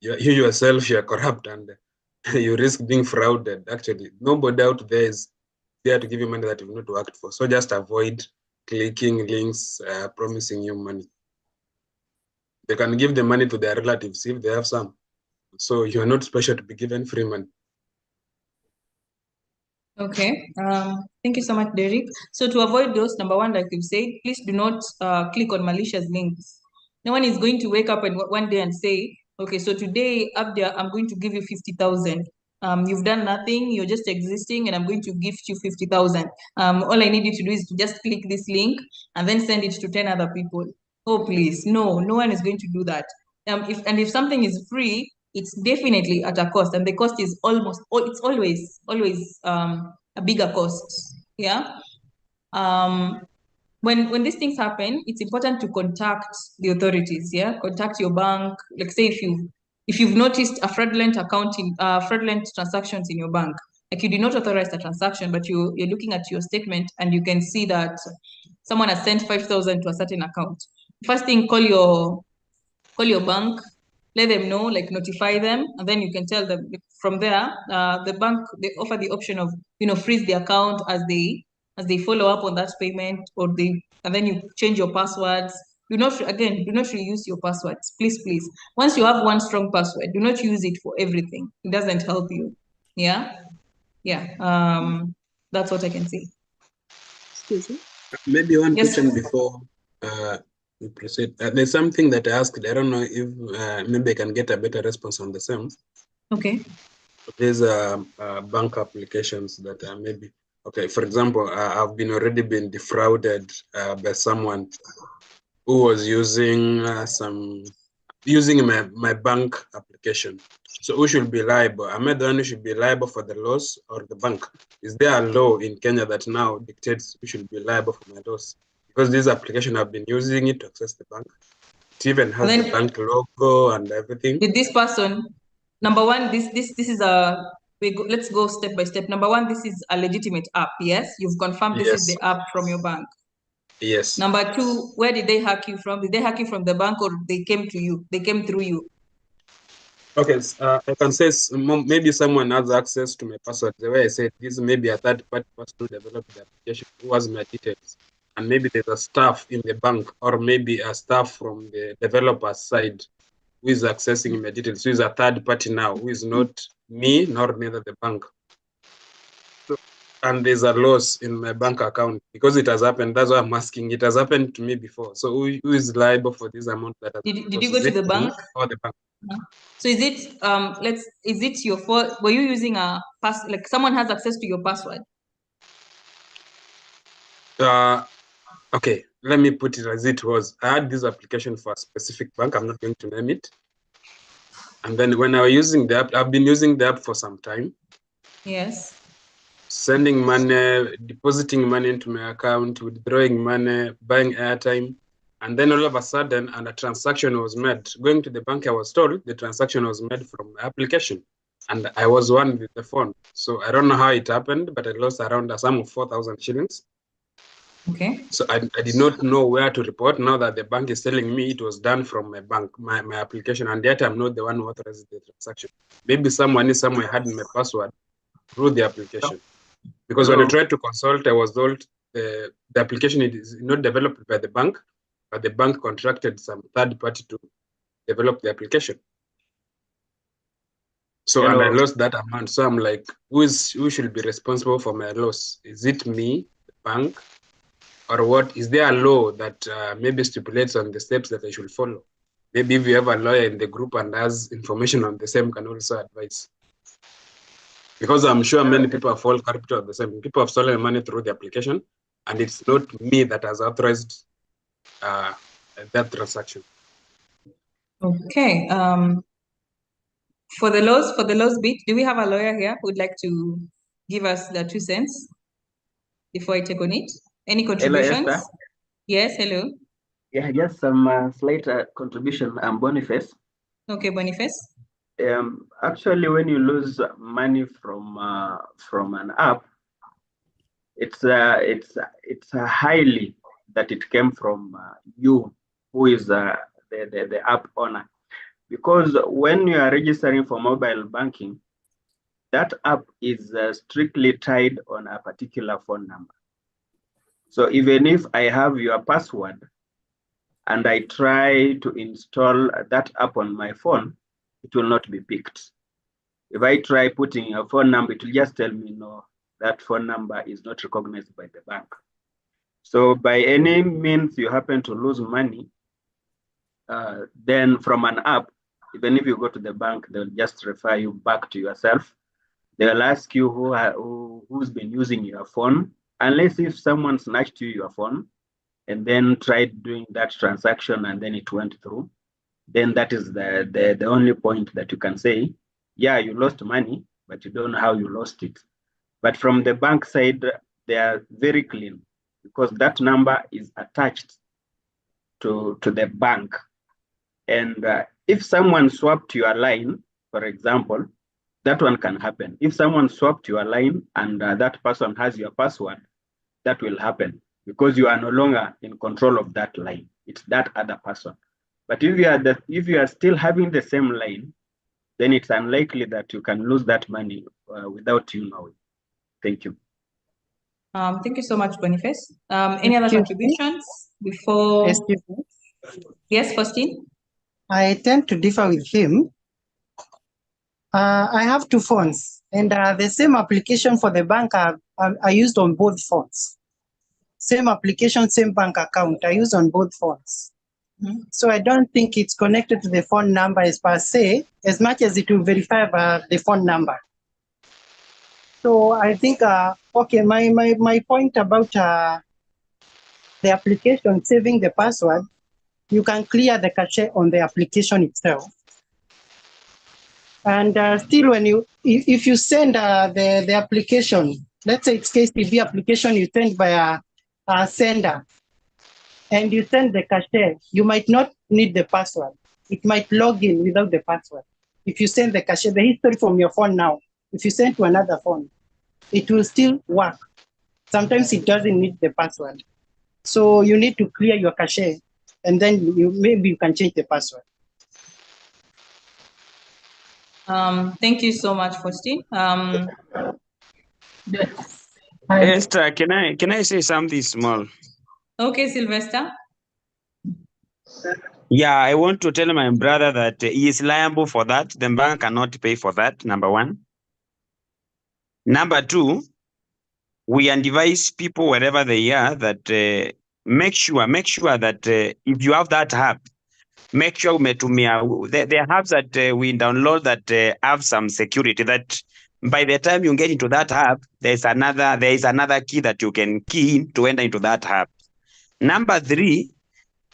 you yourself, you're corrupt and you risk being frauded. Actually, nobody out there is there to give you money that you've not worked for. So just avoid clicking links promising you money. They can give the money to their relatives if they have some. So you're not special to be given free money. Okay. Thank you so much, Derek. So to avoid those, number one, like you've said, please do not click on malicious links. No one is going to wake up and one day and say, okay, so today up there, I'm going to give you 50,000. You've done nothing, you're just existing, and I'm going to gift you 50,000. All I need you to do is to just click this link and then send it to 10 other people. Oh, please, no one is going to do that. If something is free, it's definitely at a cost, and the cost is it's always a bigger cost. Yeah. When these things happen, it's important to contact the authorities. Yeah, contact your bank. Like say if you've noticed a fraudulent fraudulent transactions in your bank, like you did not authorize the transaction, but you're looking at your statement and you can see that someone has sent 5,000 to a certain account. First thing, call your bank, let them know, like notify them, and then you can tell them from there. The bank, they offer the option of, freeze the account as they follow up on that payment, and then you change your passwords. Do not reuse your passwords, please. Once you have one strong password, do not use it for everything. It doesn't help you. Yeah. That's what I can say. Excuse me. Maybe one Yes. question before we proceed. There's something that I asked. I don't know if maybe I can get a better response on the same. Okay. There's bank applications that are maybe okay. For example, I've already been defrauded by someone who was using my bank application. So who should be liable? Am I the one who should be liable for the loss or the bank? Is there a law in Kenya that now dictates who should be liable for my loss? Because this application, I've been using it to access the bank. It even has the bank logo and everything. With this person, number one, this is let's go step by step. Number one, this is a legitimate app. Yes, you've confirmed this is the app from your bank. Yes. Number two, where did they hack you from? Did they hack you from the bank, or they came to you? They came through you. Okay, I can say maybe someone has access to my password. The way I said, this may be a third-party person who developed the application, who has my details. And maybe there's a staff in the bank, or maybe a staff from the developer side who is accessing my details, who is a third party now, who is not me, nor neither the bank. So, and there's a loss in my bank account because it has happened. That's why I'm asking. It has happened to me before. So who is liable for this amount that has Did you go to the bank? Or the bank? So is it your fault? Were you using like someone has access to your password? Okay, let me put it as it was. I had this application for a specific bank. I'm not going to name it. And then when I was using the app, I've been using the app for some time. Yes. Sending money, depositing money into my account, withdrawing money, buying airtime. And then all of a sudden, and a transaction was made. Going to the bank, I was told the transaction was made from my application. And I was one with the phone. So I don't know how it happened, but I lost around a sum of 4,000 shillings. Okay. So I did not know where to report. Now that the bank is telling me it was done from my bank, my application, and yet I'm not the one who authorized the transaction. Maybe someone somewhere had my password through the application. Because when I tried to consult, I was told the application is not developed by the bank, but the bank contracted some third party to develop the application. So, and I lost that amount. So I'm like, who should be responsible for my loss? Is it me, the bank, or what? Is there a law that maybe stipulates on the steps that I should follow? Maybe if you have a lawyer in the group and has information on the same, can also advise. Because I'm sure many people have fallen capital of the same. People have stolen money through the application, and it's not me that has authorized that transaction. Okay. For the laws bit, do we have a lawyer here who would like to give us the 2 cents before I take on it? Any contributions? Hello, Esther. Yes, hello. Yeah, just some slight contribution. I'm Boniface. Okay, Boniface. Actually, when you lose money from an app, it's highly that it came from you, who is the app owner, because when you are registering for mobile banking, that app is strictly tied on a particular phone number. So even if I have your password and I try to install that app on my phone, it will not be picked. If I try putting a phone number, it will just tell me, no, that phone number is not recognized by the bank. So by any means you happen to lose money, then from an app, even if you go to the bank, they'll just refer you back to yourself. They'll ask you who's been using your phone, unless if someone snatched you your phone and then tried doing that transaction and then it went through, then that is the only point that you can say, yeah, you lost money, but you don't know how you lost it. But from the bank side, they are very clean because that number is attached to the bank. And if someone swapped your line, for example, that one can happen. If someone swapped your line and that person has your password, that will happen because you are no longer in control of that line. It's that other person. But if you are still having the same line, then it's unlikely that you can lose that money without you knowing. Thank you. Thank you so much, Boniface. Any other Excuse me? contributions before? Excuse me? Yes, Faustine? I tend to differ with him. I have two phones, and the same application for the bank I used on both phones. Same application, same bank account I use on both phones. So I don't think it's connected to the phone number as per se, as much as it will verify the phone number. So I think, okay, my point about the application saving the password, you can clear the cache on the application itself. And still, when if you send the application, let's say it's KCB application you send by a sender, and you send the cache, you might not need the password. It might log in without the password. If you send the cache, the history from your phone now, if you send to another phone, it will still work. Sometimes it doesn't need the password. So you need to clear your cache, and then maybe you can change the password. Thank you so much, Faustine. Esther, can I say something small? Okay, Sylvester. Yeah, I want to tell my brother that he is liable for that. The bank cannot pay for that, number one. Number two, we advise people wherever they are that make sure that if you have that app, make sure there are apps that we download that have some security, that by the time you get into that app, there is another key that you can key in to enter into that app. Number three,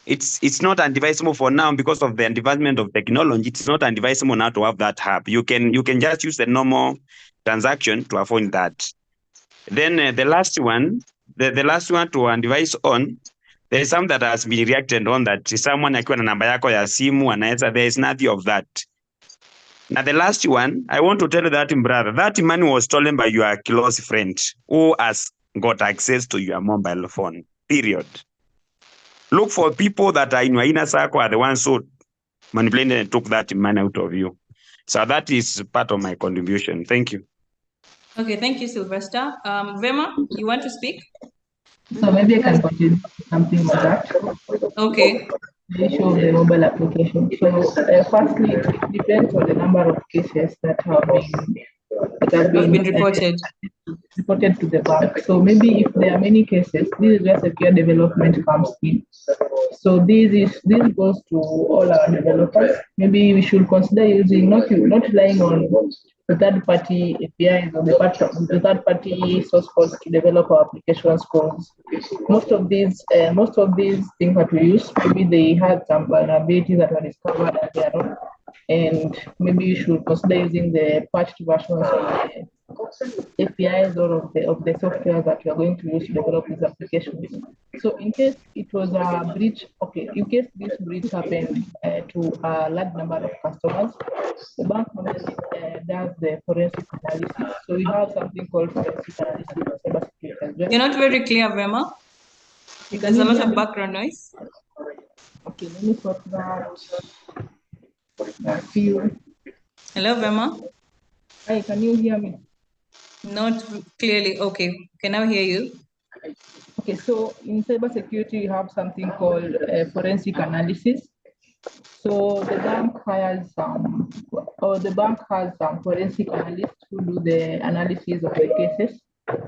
it's not advisable for now because of the advancement of technology. It's not advisable now to have that app. You can just use the normal transaction to avoid that. Then the last one to advise on, there is some that has been reacted on that someone akiwa na namba yako ya simu anaweza, there is nothing of that. Now the last one, I want to tell you that, brother, that money was stolen by your close friend who has got access to your mobile phone, period. Look for people that are in your inner circle are the ones who manipulated and took that money out of you. So that is part of my contribution. Thank you. Okay, thank you, Sylvester. Vema, you want to speak? So maybe I can contribute something on that. Okay. The issue of the mobile application. So firstly, it depends on the number of cases that have been reported to the bank. So maybe if there are many cases, this is where secure development comes in. So this goes to all our developers. Maybe we should consider using not relying on the third-party APIs or the third-party source codes to develop our applications. Because most of these things that we use, maybe they had some vulnerabilities that were discovered earlier on, and maybe you should consider using the patched versions of the APIs or of the software that you are going to use to develop these applications. So in case it was a breach, okay, in case this breach happened to a large number of customers, the bank normally does the forensic analysis. So we have something called forensic analysis of cybersecurity as well. You're not very clear, Vema. There's a lot of background noise. Okay, let me sort that. Hello, Vema. Hi, can you hear me? Not clearly. Okay, can now hear you. Okay, so in cybersecurity, you have something called forensic analysis. So the bank has some forensic analysts who do the analysis of the cases,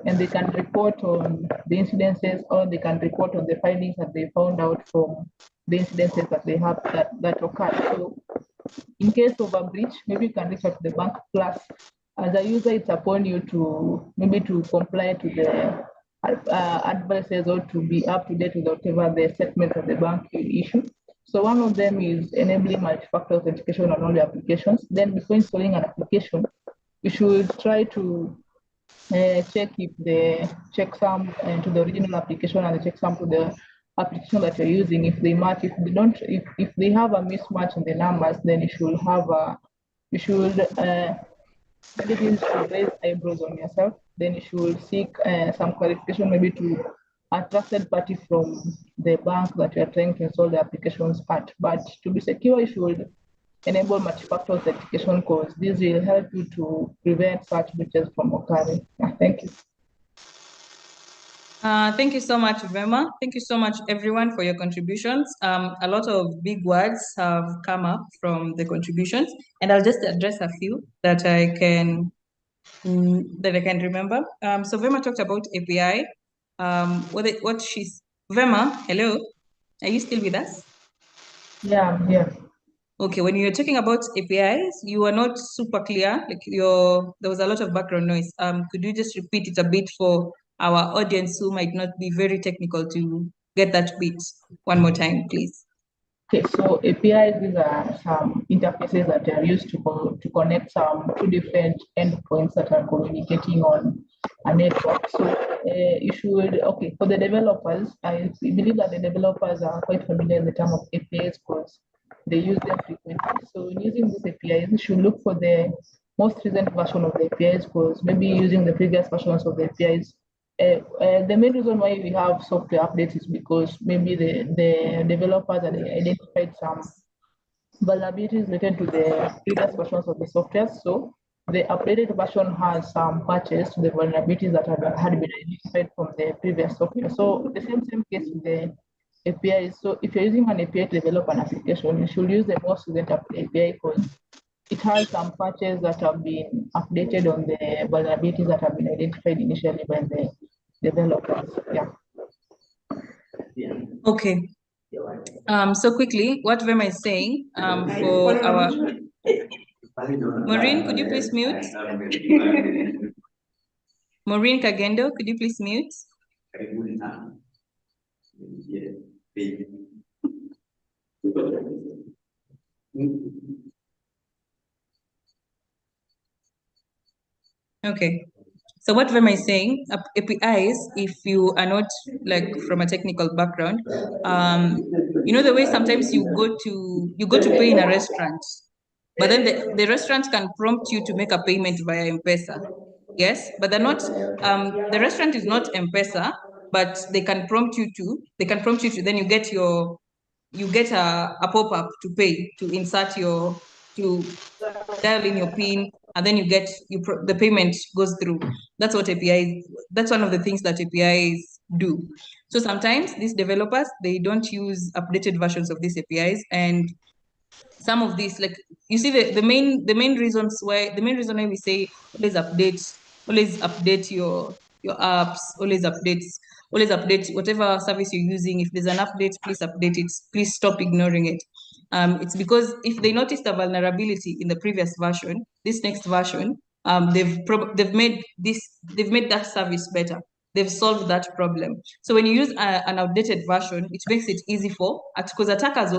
and they can report on the incidences, or they can report on the findings that they found out from the incidences that they have that occurred. So in case of a breach, maybe you can reach out to the bank. Plus, as a user, it's upon you to maybe to comply to the advices or to be up to date with whatever the statements that the bank will issue. So one of them is enabling multi-factor authentication on all the applications. Then before installing an application, you should try to check if the checksum to the original application and the checksum to the application that you're using, if they match. If they don't, if they have a mismatch in the numbers, then you should raise eyebrows on yourself. Then you should seek some clarification, maybe to a trusted party from the bank that you are trying to install the applications at. But to be secure, you should enable multi-factor authentication because this will help you to prevent such breaches from occurring. Thank you. Thank you so much, Vema. Thank you so much, everyone, for your contributions. A lot of big words have come up from the contributions, and I'll just address a few that I can remember. So Vema talked about API. Vema, hello, are you still with us? Yeah, yeah. Okay, when you're talking about APIs, you are not super clear. Like there was a lot of background noise. Could you just repeat it a bit for our audience who might not be very technical to get that bit one more time, please? Okay, so APIs, these are some interfaces that are used to connect some two different endpoints that are communicating on a network. So you should, okay, for the developers, I believe that the developers are quite familiar with the term of APIs because they use them frequently. So when using these APIs, you should look for the most recent version of the APIs because maybe using the previous versions of the APIs the main reason why we have software updates is because maybe the developers had identified some vulnerabilities related to the previous versions of the software. So the updated version has some patches to the vulnerabilities that had been identified from the previous software. So the same case with the APIs. So if you're using an API to develop an application, you should use the most recent API because it has some patches that have been updated on the vulnerabilities that have been identified initially by the developers. Yeah. Okay. So quickly, what Vema is saying for our Maureen, could you please mute? Maureen Kagendo, could you please mute? Okay. So what Vema is saying, APIs, if you are not like from a technical background, you know the way sometimes you go to pay in a restaurant, but then the restaurant can prompt you to make a payment via M-Pesa. Yes, but they're not. The restaurant is not M-Pesa, but they can prompt you to. Then you get a pop-up to pay, to insert to dial in your PIN, and then the payment goes through. That's what APIs. That's one of the things that APIs do. So sometimes these developers, they don't use updated versions of these APIs, and some of these, like you see, the main reason why we say always update your apps, always update whatever service you're using. If there's an update, please update it. Please stop ignoring it. It's because if they noticed a vulnerability in the previous version, this next version, they've made that service better. They've solved that problem. So when you use an outdated version, it makes it easy because attackers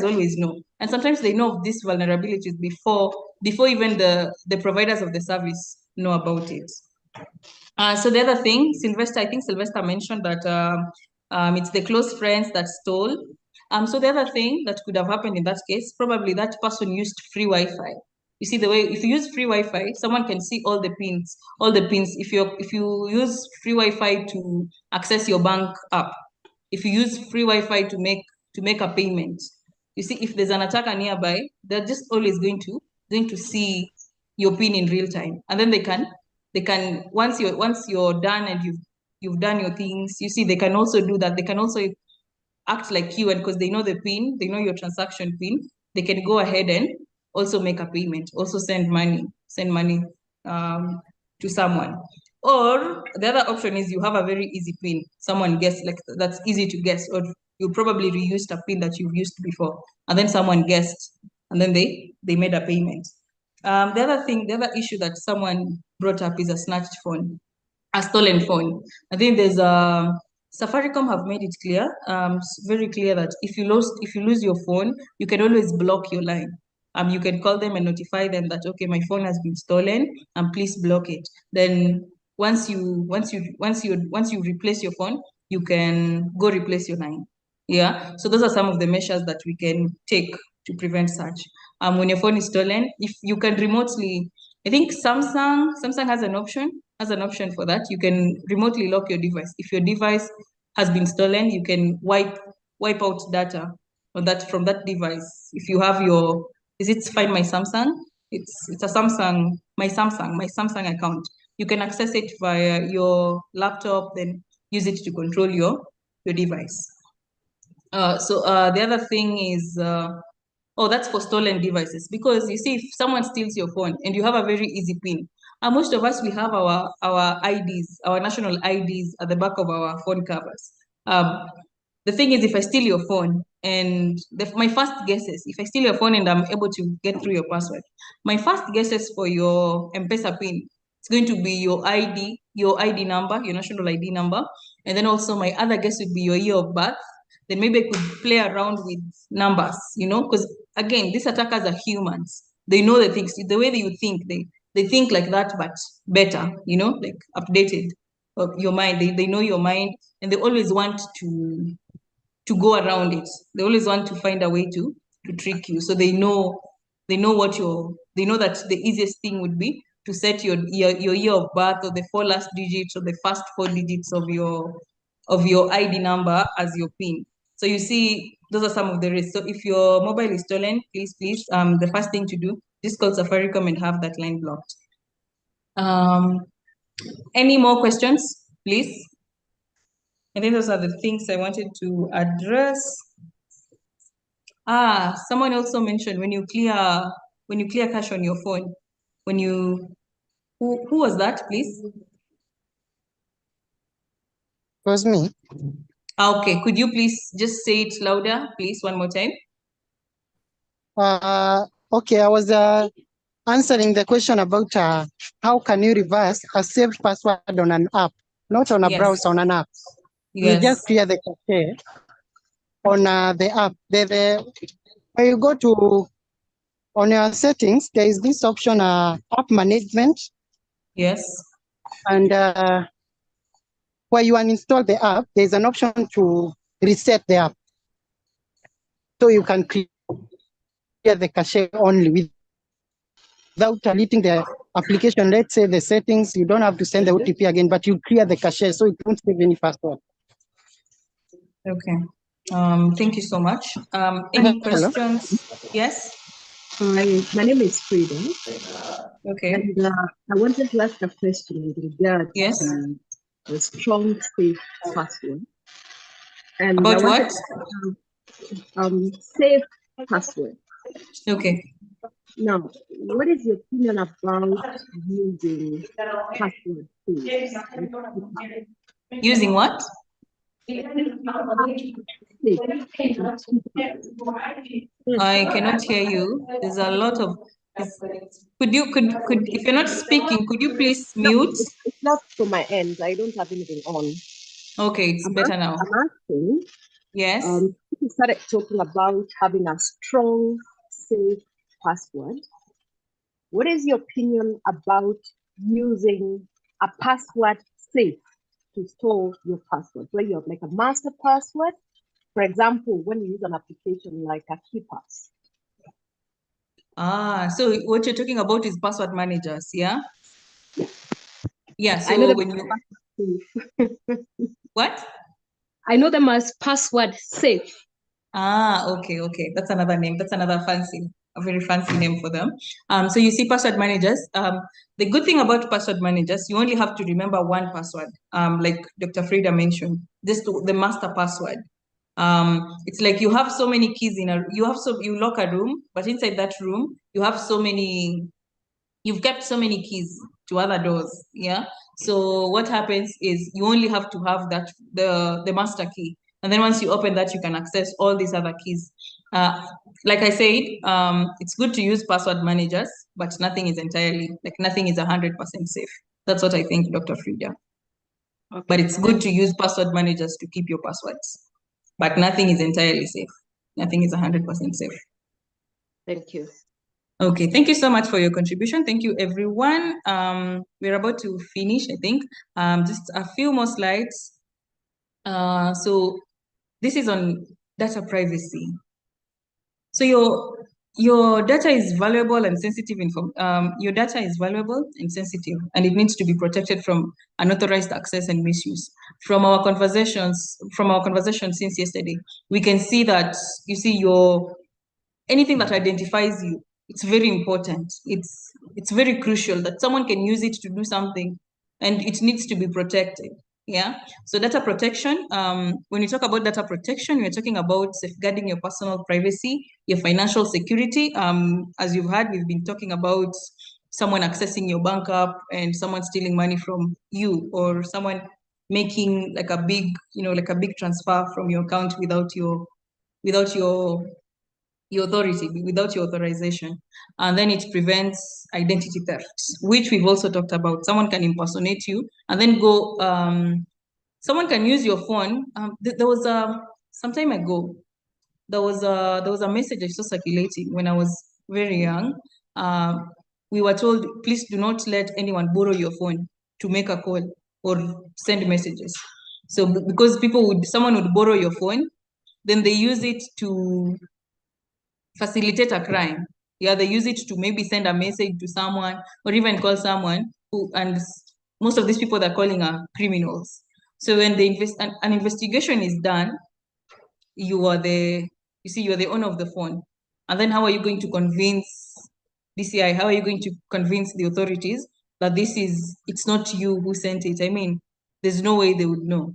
always know, and sometimes they know of these vulnerabilities before even the providers of the service know about it. So the other thing, I think Sylvester mentioned that it's the close friends that stole. So the other thing that could have happened in that case, probably that person used free Wi-Fi. You see, the way if you use free Wi-Fi, someone can see all the pins. If you use free Wi-Fi to access your bank app, if you use free Wi-Fi to make a payment, you see, if there's an attacker nearby, they're just always going to see your pin in real time, and then they can once you're done and you've done your things, you see, they can also do that. They can also act like you, and because they know the pin, they know your transaction pin, they can go ahead and also make a payment, also send money to someone. Or the other option is you have a very easy pin, someone guessed, like that's easy to guess, or you probably reused a pin that you've used before, and then someone guessed, and then they made a payment. The other issue that someone brought up is a snatched phone, a stolen phone. I think there's Safaricom have made it clear, very clear, that if you lose your phone, you can always block your line. You can call them and notify them that, okay, my phone has been stolen, and please block it. Then once you replace your phone, you can go replace your line. Yeah. So those are some of the measures that we can take to prevent such. When your phone is stolen, if you can remotely, I think Samsung has an option for that. You can remotely lock your device. If your device has been stolen, you can wipe out data on that from that device. If you have your, is it Find My Samsung? It's a Samsung, my Samsung account. You can access it via your laptop, then use it to control your device. The other thing is, oh, that's for stolen devices. Because you see, if someone steals your phone and you have a very easy PIN, most of us, we have our IDs, our national IDs at the back of our phone covers. The thing is, if I steal your phone, and my first guesses, if I steal your phone and I'm able to get through your password, my first guesses for your M-Pesa PIN, it's going to be your ID number, your national ID number, and then also my other guess would be your year of birth. Then maybe I could play around with numbers, because again, these attackers are humans. They know the things, the way that you think, they think like that, but better, like updated your mind. They know your mind, and they always want to go around it. They always want to find a way to trick you. So they know that the easiest thing would be to set your year of birth, or the 4 last digits, or the first 4 digits of your ID number as your PIN. So you see, those are some of the risks. So if your mobile is stolen, please, the first thing to do, just call Safaricom and have that line blocked. Any more questions, please? I think those are the things I wanted to address. Someone also mentioned when you clear cache on your phone, who was that, please? It was me. Okay, could you please just say it louder, please, one more time? Okay, I was answering the question about how can you reverse a saved password on an app, not on a browser, on an app. You just clear the cache on the app. When you go to on your settings, there is this option, app management. Yes. And where you uninstall the app, there's an option to reset the app. So you can clear the cache only without deleting the application. Let's say the settings, you don't have to send the OTP again, but you clear the cache so it won't save any password. Okay. Thank you so much. Any questions? Yes. Hi, my name is Frida. Okay. And I wanted to ask a question in regard to a strong, safe password. And about I wanted what? Safe password. Okay. Now, what is your opinion about using password safe? Using what? I cannot hear you. There's a lot of. Could if you're not speaking, could you please mute? It's not from my end. I don't have anything on. Okay, it's better now. I'm asking. Yes. We started talking about having a strong, safe password. What is your opinion about using a password safe to store your password, where you have like a master password? For example, when you use an application like a KeePass. So what you're talking about is password managers, yeah? Yeah, so I know when you... What? I know them as password safe. Okay. That's another name. That's another a very fancy name for them. So you see password managers. The good thing about password managers, you only have to remember one password. Like Dr. Frida mentioned, the master password. It's like you have so many keys you lock a room, but inside that room, you've kept so many keys to other doors. Yeah. So what happens is you only have to have the master key. And then once you open that, you can access all these other keys. Like I said, it's good to use password managers, but nothing is 100% safe. That's what I think, Dr. Frida. Okay. But it's good to use password managers to keep your passwords. But nothing is entirely safe. Nothing is 100% safe. Thank you. Okay, thank you so much for your contribution. Thank you, everyone. We're about to finish, I think. Just a few more slides. So this is on data privacy. So your data is valuable and sensitive your data is valuable and sensitive, and it needs to be protected from unauthorized access and misuse. From our conversation since yesterday, we can see that, you see, anything that identifies you, it's very important. It's very crucial that someone can use it to do something, and it needs to be protected. Yeah. So data protection, when you talk about data protection, we're talking about safeguarding your personal privacy, your financial security. As you've heard, we've been talking about someone accessing your bank app and someone stealing money from you, or someone making like a big transfer from your account without your authority, without your authorization. And then it prevents identity theft, which we've also talked about. Someone can impersonate you and then go, someone can use your phone. There was some time ago, there was a message I saw circulating when I was very young. We were told, please do not let anyone borrow your phone to make a call or send messages. So because someone would borrow your phone, then they use it to facilitate a crime. Yeah, they use it to maybe send a message to someone or even call someone and most of these people they're calling are criminals. So when an investigation is done, you are the owner of the phone. And then how are you going to convince DCI? How are you going to convince the authorities that it's not you who sent it? I mean, there's no way they would know.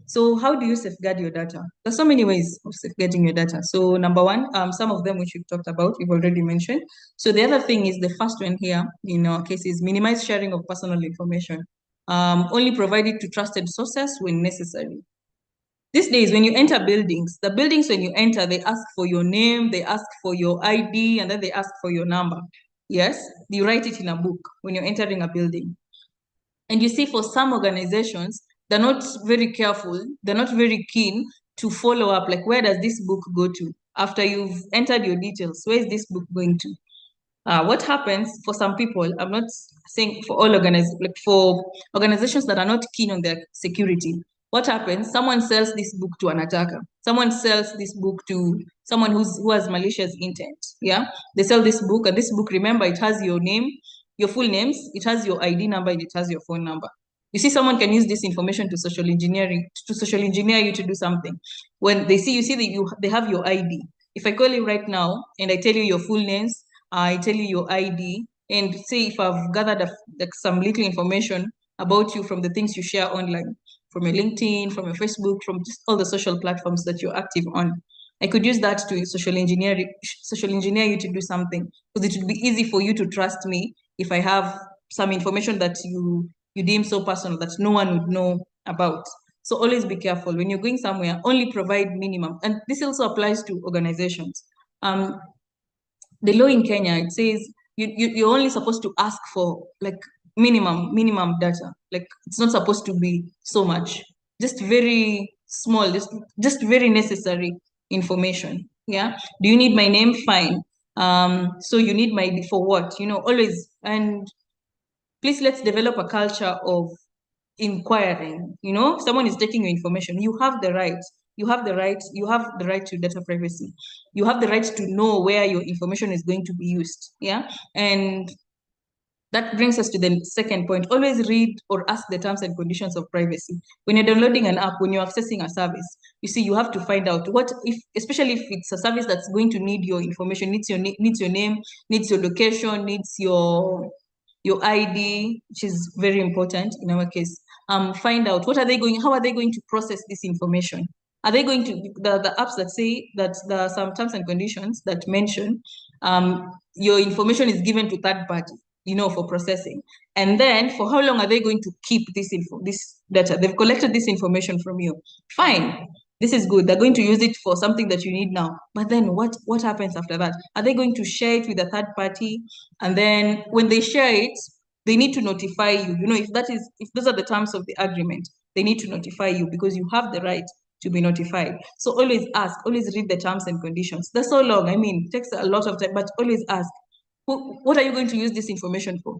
So how do you safeguard your data? There's so many ways of safeguarding your data. So number one, some of them which we've talked about, we've already mentioned. So the other thing is, the first one here in our case is minimize sharing of personal information. Only provide it to trusted sources when necessary. These days, when you enter buildings, when you enter, they ask for your name, they ask for your ID, and then they ask for your number. Yes, you write it in a book when you're entering a building. And you see, for some organizations, they're not very careful, they're not very keen to follow up, like, where does this book go to? After you've entered your details, where is this book going to? What happens for some people, I'm not saying for all for organizations that are not keen on their security, what happens? Someone sells this book to an attacker. Someone sells this book to someone who has malicious intent. Yeah, they sell this book, and this book, remember, it has your name, your full names, it has your ID number, and it has your phone number. You see, someone can use this information to social engineer you to do something. When they see that they have your ID. If I call you right now and I tell you your full names, I tell you your ID, and say if I've gathered some little information about you from the things you share online, from your LinkedIn, from your Facebook, from just all the social platforms that you're active on, I could use that to social engineer you to do something, because it would be easy for you to trust me if I have some information that you deem so personal that no one would know about. So always be careful when you're going somewhere. Only provide minimum, and this also applies to organizations. The law in Kenya, it says you're only supposed to ask for like minimum data. Like, it's not supposed to be so much, just very small, just very necessary information. Yeah. Do you need my name? Fine. So you need my ID for what? Always. And please, let's develop a culture of inquiring. Someone is taking your information. You have the right. You have the right to data privacy. You have the right to know where your information is going to be used. Yeah. And that brings us to the second point. Always read or ask the terms and conditions of privacy. When you're downloading an app, when you're accessing a service, you have to find out especially if it's a service that's going to need your information, needs your name, needs your location, needs your ID, which is very important in our case. Find out how are they going to process this information? Are they going to, the apps that say that there are some terms and conditions that mention your information is given to third party, for processing. And then for how long are they going to keep this data? They've collected this information from you. Fine. This is good. They're going to use it for something that you need now. But then what happens after that? Are they going to share it with a third party? And then when they share it, they need to notify you. If those are the terms of the agreement, they need to notify you, because you have the right to be notified. So always ask, always read the terms and conditions. They're so long. I mean, it takes a lot of time, but always ask, what are you going to use this information for?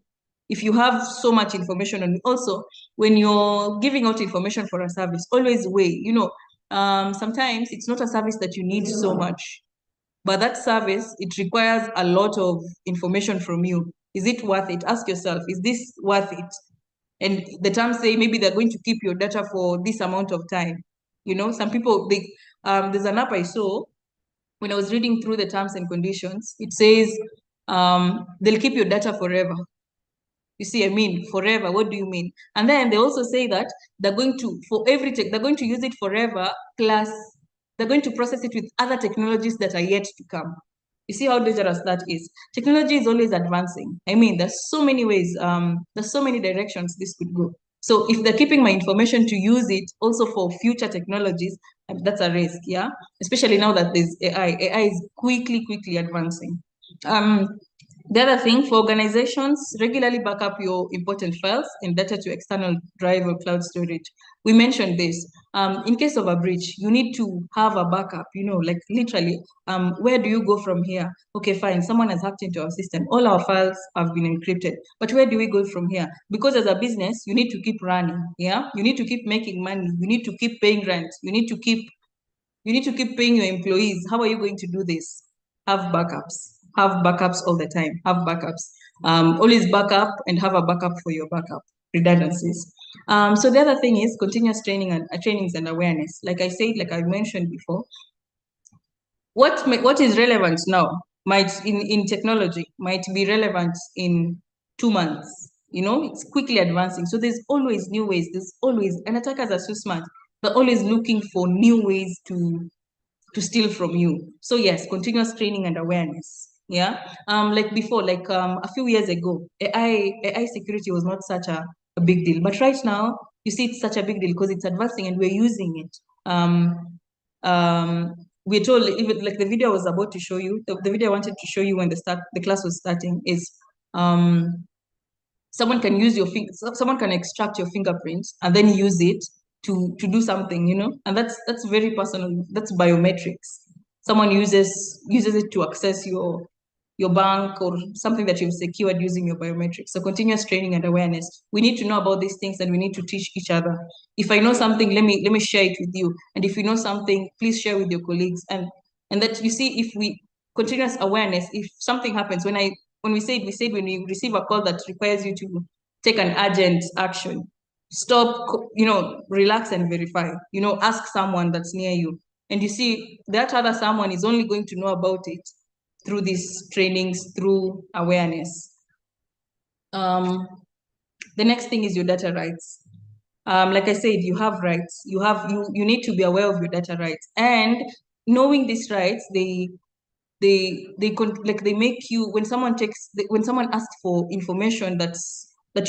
If you have so much information on you. Also, when you're giving out information for a service, always weigh, sometimes it's not a service that you need so much. but that service, it requires a lot of information from you. Is it worth it? Ask yourself, is this worth it? And the terms say maybe they're going to keep your data for this amount of time. You know, some people, there's an app I saw when I was reading through the terms and conditions. It says they'll keep your data forever. You see, I mean, forever. What do you mean? And then they also say that they're going to, for every tech, they're going to use it forever, plus they're going to process it with other technologies that are yet to come. You see how dangerous that is. Technology is always advancing. I mean, there's so many ways, there's so many directions this could go. So if they're keeping my information to use it also for future technologies, that's a risk, yeah? Especially now that there's AI. AI is quickly advancing. The other thing, for organizations, regularly back up your important files and data to external drive or cloud storage. We mentioned this. In case of a breach, you need to have a backup, you know, like literally, where do you go from here? Okay, fine, someone has hacked into our system. All our files have been encrypted. But where do we go from here? Because as a business, you need to keep running, yeah? You need to keep making money. You need to keep paying rent. You need to keep paying your employees. How are you going to do this? Have backups. Have backups all the time. Have backups. Always backup and have a backup for your backup. Redundancies. So the other thing is continuous trainings and awareness. Like I said, like I mentioned before, what is relevant now might in technology might be relevant in 2 months. You know, it's quickly advancing. So there's always new ways. There's always, and attackers are so smart. They're always looking for new ways to steal from you. So yes, continuous training and awareness. Yeah. Like before, like a few years ago, AI security was not such a big deal. But right now, you see it's such a big deal because it's advancing and we're using it. We're told, even like the video I was about to show you, the video I wanted to show you when the class was starting is someone can use someone can extract your fingerprints and then use it to do something, you know, and that's very personal. That's biometrics. Someone uses it to access your bank or something that you've secured using your biometrics. So continuous training and awareness. We need to know about these things and we need to teach each other. If I know something, let me share it with you. And if you know something, please share with your colleagues. And that, you see, if we continuous awareness, if something happens, when we said when you receive a call that requires you to take an urgent action, stop, you know, relax and verify, you know, ask someone that's near you. And you see, that other someone is only going to know about it through these trainings, through awareness. The next thing is your data rights. Like I said, you have rights. You need to be aware of your data rights. And knowing these rights, they make you, when someone asks for information that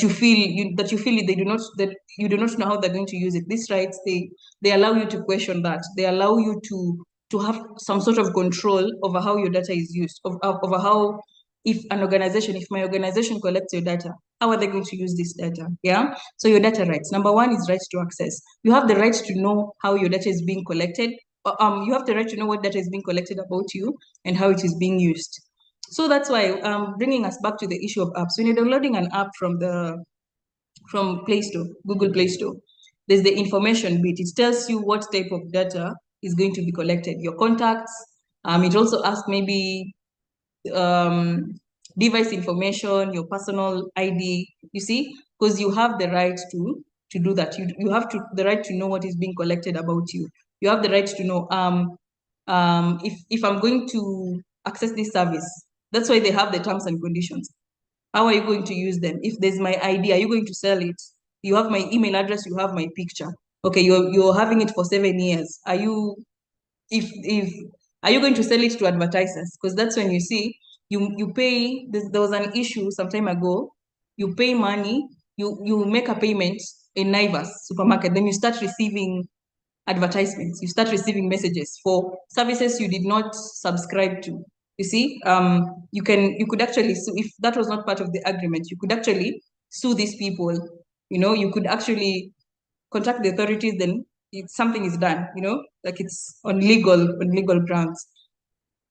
you feel they do not, that you do not know how they're going to use it. These rights, they allow you to question that. They allow you to have some sort of control over how your data is used, over how, if my organization collects your data, how are they going to use this data? Yeah. So your data rights. Number one is right to access. You have the right to know how your data is being collected. You have the right to know what data is being collected about you and how it is being used. So that's why, bringing us back to the issue of apps. When you're downloading an app from Play Store, Google Play Store, there's the information bit. It tells you what type of data is going to be collected. Your contacts. It also asks maybe device information, your personal ID. You see, because you have the right to do that. You have the right to know what is being collected about you. You have the right to know if I'm going to access this service. That's why they have the terms and conditions. How are you going to use them? If there's my ID, are you going to sell it? You have my email address, you have my picture. Okay, you're having it for 7 years. Are you going to sell it to advertisers? Because that's when you see you pay. There was an issue some time ago. You pay money, you make a payment in Naivas supermarket, then you start receiving advertisements. You start receiving messages for services you did not subscribe to. You see, you could actually sue. If that was not part of the agreement, you could actually sue these people. You know, you could actually contact the authorities, then something is done, you know, like it's on legal grounds.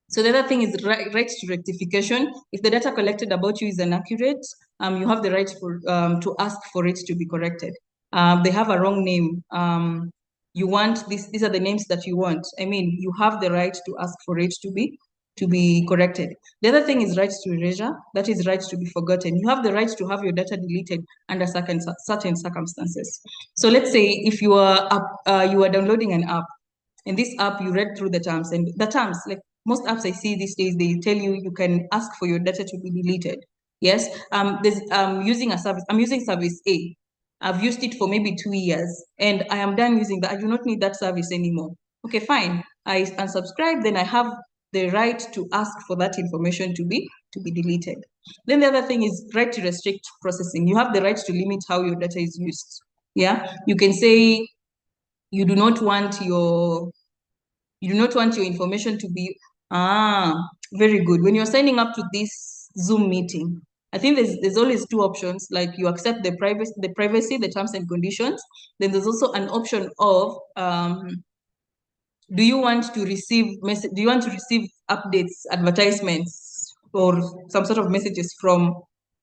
So the other thing is right to rectification. If the data collected about you is inaccurate, you have the right to ask for it to be corrected. They have a wrong name. You want these are the names that you want. I mean, you have the right to ask for it to be to be corrected. The other thing is right to erasure, that is right to be forgotten. You have the right to have your data deleted under certain circumstances. So let's say if you are downloading an app, in this app you read through the terms, and the terms, like most apps I see these days, they tell you you can ask for your data to be deleted. Yes, I'm using service A. I've used it for maybe 2 years and I am done using that. I do not need that service anymore. Okay, fine. I unsubscribe, then I have the right to ask for that information to be deleted. Then the other thing is right to restrict processing. You have the right to limit how your data is used. Yeah, you can say you do not want your information to be very good. When you're signing up to this Zoom meeting, I think there's always two options, like you accept the privacy, the terms and conditions. Then there's also an option of do you want to receive updates, advertisements, or some sort of messages from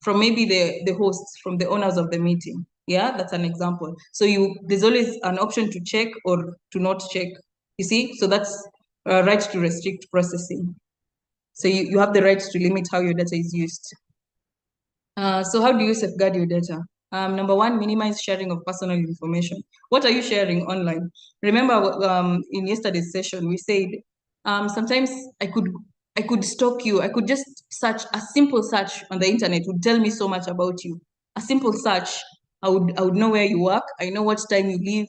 maybe the hosts, from the owners of the meeting. Yeah, that's an example. So there's always an option to check or to not check. You see, so that's right to restrict processing. So you have the right to limit how your data is used. So how do you safeguard your data? Number one, minimize sharing of personal information. What are you sharing online? Remember in yesterday's session, we said sometimes I could stalk you. I could just search, a simple search on the internet would tell me so much about you. A simple search, I would know where you work. I know what time you leave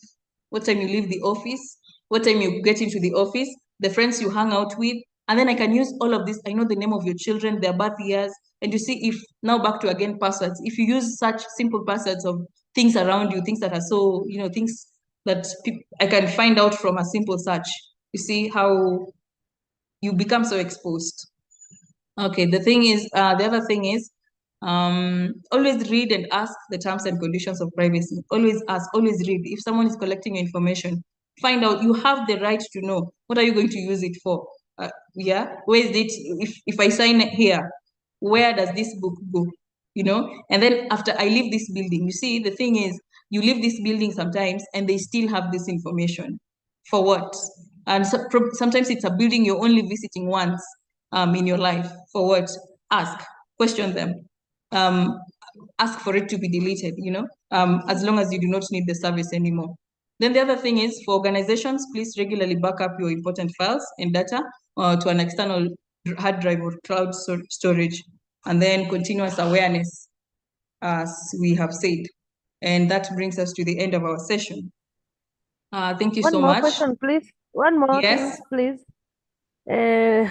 the office, what time you get into the office, the friends you hang out with, and then I can use all of this. I know the name of your children, their birth years, and you see, if now back to again passwords, if you use such simple passwords of things around you, things that are so, things that I can find out from a simple search, you see how you become so exposed. Okay, the other thing is, always read and ask the terms and conditions of privacy. Always ask, always read. If someone is collecting your information, find out. You have the right to know, what are you going to use it for? Yeah, where is it? If I sign it here, where does this book go? And then after I leave this building, you see, the thing is, you leave this building sometimes and they still have this information. For what? And sometimes it's a building you're only visiting once in your life. For what? Ask, question them. Ask for it to be deleted, as long as you do not need the service anymore. Then the other thing is, for organizations, please regularly back up your important files and data to an external hard drive or cloud storage, and then continuous awareness, as we have said. And that brings us to the end of our session. Thank you so much. One more question, please. One more Yes. thing, please.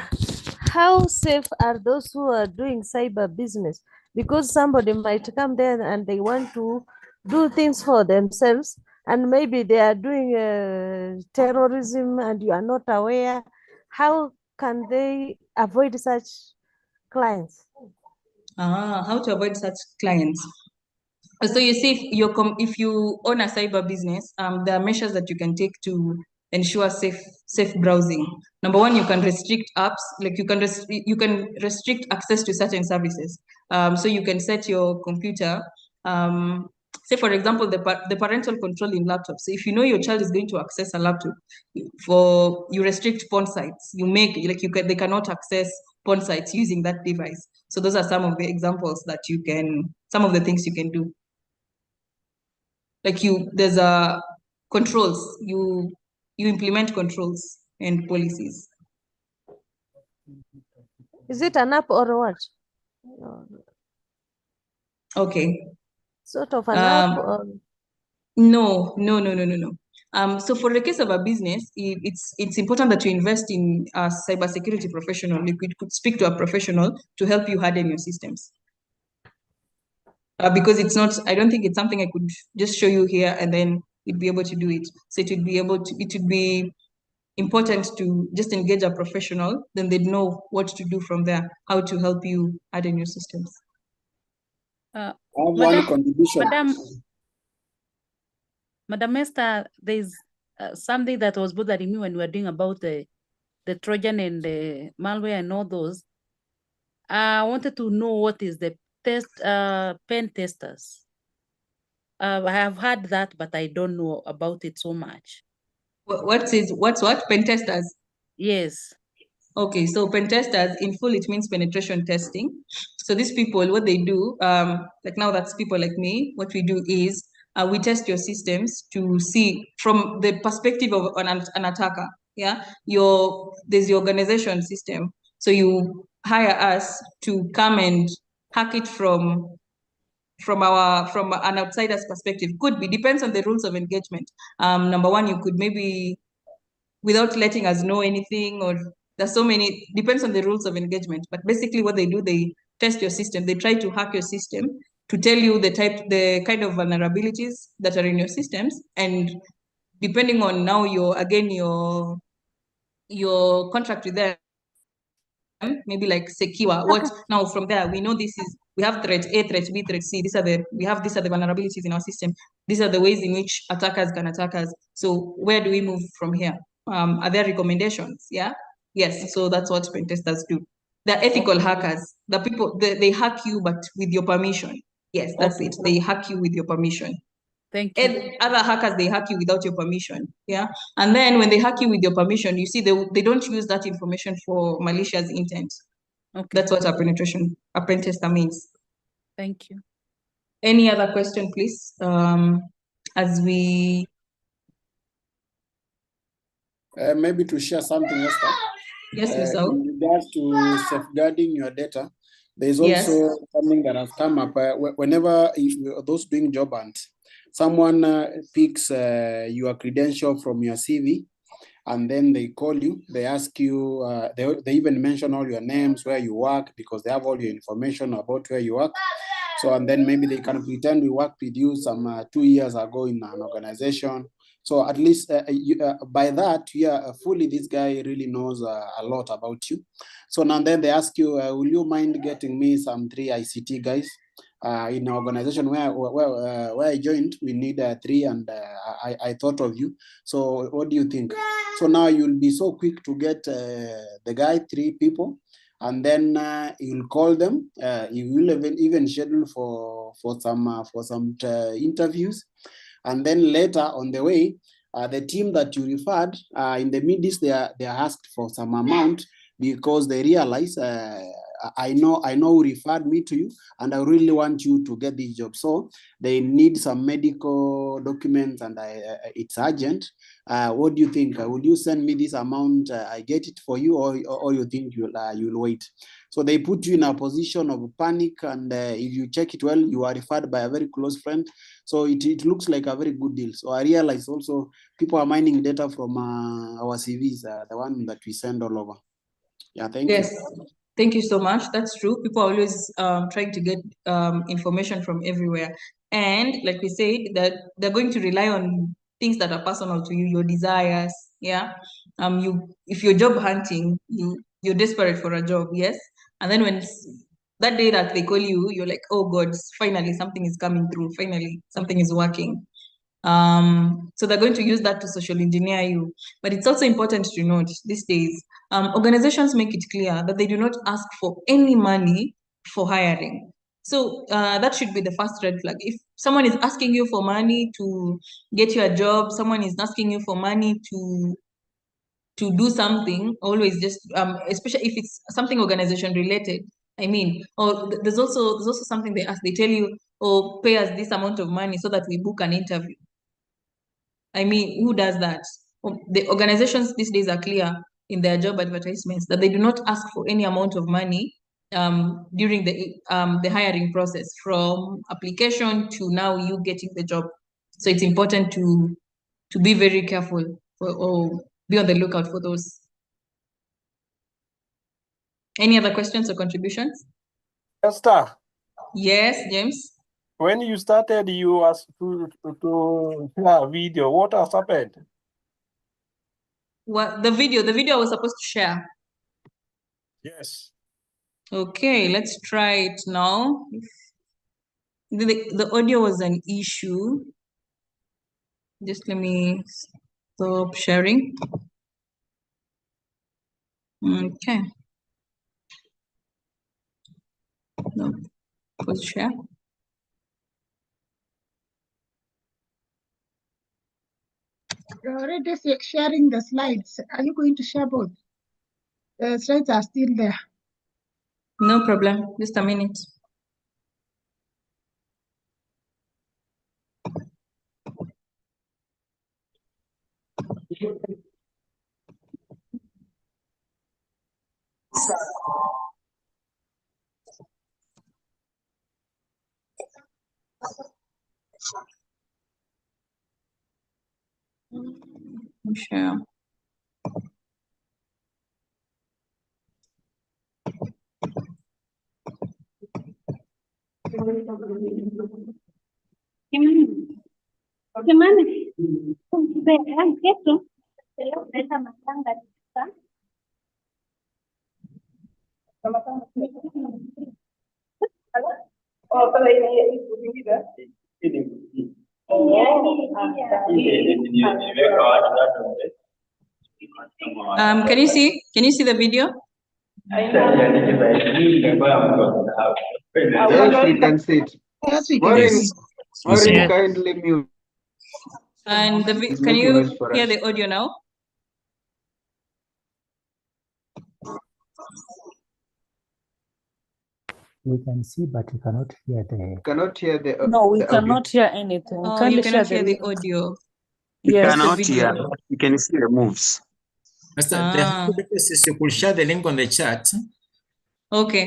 How safe are those who are doing cyber business? Because somebody might come there and they want to do things for themselves, and maybe they are doing terrorism and you are not aware. How can they avoid such clients? How to avoid such clients? So you see, if you own a cyber business, there are measures that you can take to ensure safe browsing. Number one, you can restrict apps, like you can restrict access to certain services. So you can set your computer, say for example, the parental control in laptops. So if you know your child is going to access a laptop, you restrict porn sites. You make they cannot access porn sites using that device. So those are some of the examples that some of the things you can do. Like there's controls, you implement controls and policies. Is it an app or what? Okay. Sort of an app or? No. So for the case of a business, it's important that you invest in a cybersecurity professional. You could speak to a professional to help you harden your systems. Because I don't think it's something I could just show you here and then you'd be able to do it. So it would be important to just engage a professional, then they'd know what to do from there, how to help you harden your systems. Madam Esther, there's something that was bothering me when we were doing about the Trojan and the malware and all those. I wanted to know what is the pen testers. I have heard that, but I don't know about it so much. What's what? Pen testers? Yes. Okay, so pen testers, in full, it means penetration testing. So these people, what they do, like now that's people like me, what we do is we test your systems to see from the perspective of an attacker. Yeah, there's your organization system. So you hire us to come and hack it from an outsider's perspective. Could be, depends on the rules of engagement. Number one, you could maybe without letting us know anything, or there's so many, depends on the rules of engagement. But basically what they do, they test your system. They try to hack your system to tell you the kind of vulnerabilities that are in your systems. And depending on now your contract with them, maybe like secure what now from there we know we have threat A, threat B, threat C. These are the vulnerabilities in our system. These are the ways in which attackers can attack us. So where do we move from here? Are there recommendations? Yeah. Yes. So that's what pen testers do. They're ethical hackers. The people they hack you, but with your permission. Yes, that's it. They hack you with your permission. Thank you. And other hackers, they hack you without your permission. Yeah. And then when they hack you with your permission, you see they don't use that information for malicious intent. Okay. That's what a pen tester means. Thank you. Any other question, please? As we maybe to share something, Esther. Yes, Mr. In regards to safeguarding your data, there's also Yes. something that has come up. Whenever those doing job hunt, someone picks your credential from your CV, and then they call you, they ask you, they even mention all your names, where you work, because they have all your information about where you work. So, and then maybe they can pretend we worked with you some 2 years ago in an organization. So at least by that, fully this guy really knows a lot about you. So now then they ask you, will you mind getting me some 3 ICT guys? In an organization where I joined, we need 3, and I thought of you. So what do you think? So now you'll be so quick to get the guy 3 people, and then you'll call them. You will even schedule for some interviews, and then later on the way, the team that you referred in the midst, they are asked for some amount, because they realize I know who referred me to you, and I really want you to get this job. So they need some medical documents, and it's urgent. What do you think? Will you send me this amount? I get it for you, or you think you'll wait? So they put you in a position of panic, and if you check it well, you are referred by a very close friend. So it looks like a very good deal. So I realize also people are mining data from our CVs, the one that we send all over. Yeah, thank you. Thank you so much. That's true. People are always trying to get information from everywhere. And like we said, that they're going to rely on things that are personal to you, your desires. Yeah. If you're job hunting, you're desperate for a job, yes. And then when that day that they call you, you're like, oh God, finally something is coming through. Finally, something is working. So they're going to use that to social engineer you. But it's also important to note these days, organizations make it clear that they do not ask for any money for hiring. So that should be the first red flag. If someone is asking you for money to get you a job, someone is asking you for money to do something, always just especially if it's something organization related. I mean, or there's also something they ask. They tell you, oh, pay us this amount of money so that we book an interview. I mean, who does that? The organizations these days are clear in their job advertisements that they do not ask for any amount of money during the hiring process, from application to now you getting the job. So it's important to be very careful or be on the lookout for those. Any other questions or contributions? Esther. Yes, James. When you started, you asked to share a video. What has happened? What the video I was supposed to share? Yes. Okay, let's try it now. The audio was an issue. Just let me stop sharing. Okay. No, pause share. You're already sharing the slides. Are you going to share both? slides are still there. No problem. Just a minute. Sure. Can you see? Can you see the video? Yes, we can see it. Yes, we can Maureen, see. Maureen, Yes. kindly mute. And It's can making you noise for hear us. the audio now? We can see, but we cannot hear the. Cannot hear the No, we the audio. cannot hear anything. Oh, Kindly you share cannot the hear the link. audio. You Yes. Just the cannot hear. video. You can see the moves. The Ah, request is you could share the link on the chat. okay.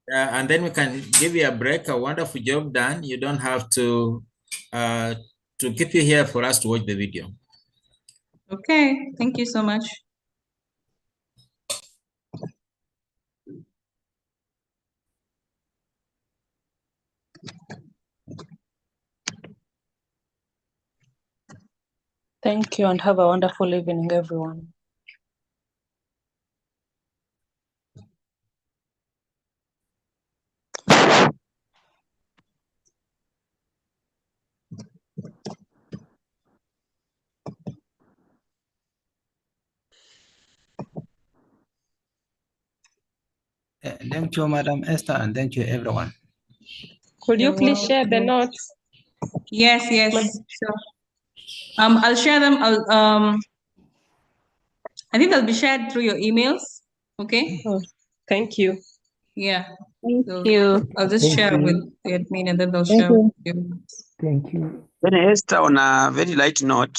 And then we can give you a break. A wonderful job done. You don't have to keep you here for us to watch the video. Okay. Thank you so much. Thank you and have a wonderful evening, everyone. Thank you, Madam Esther, and thank you, everyone. Could you You're please share the welcome. notes? Yes, yes, sure. I'll share them. I think they'll be shared through your emails. Okay. Oh, thank you. Yeah. Thank So you. I'll just Thank share with you. the admin and then they'll Thank share with you. you. Thank you. Then Esther, on a very light note,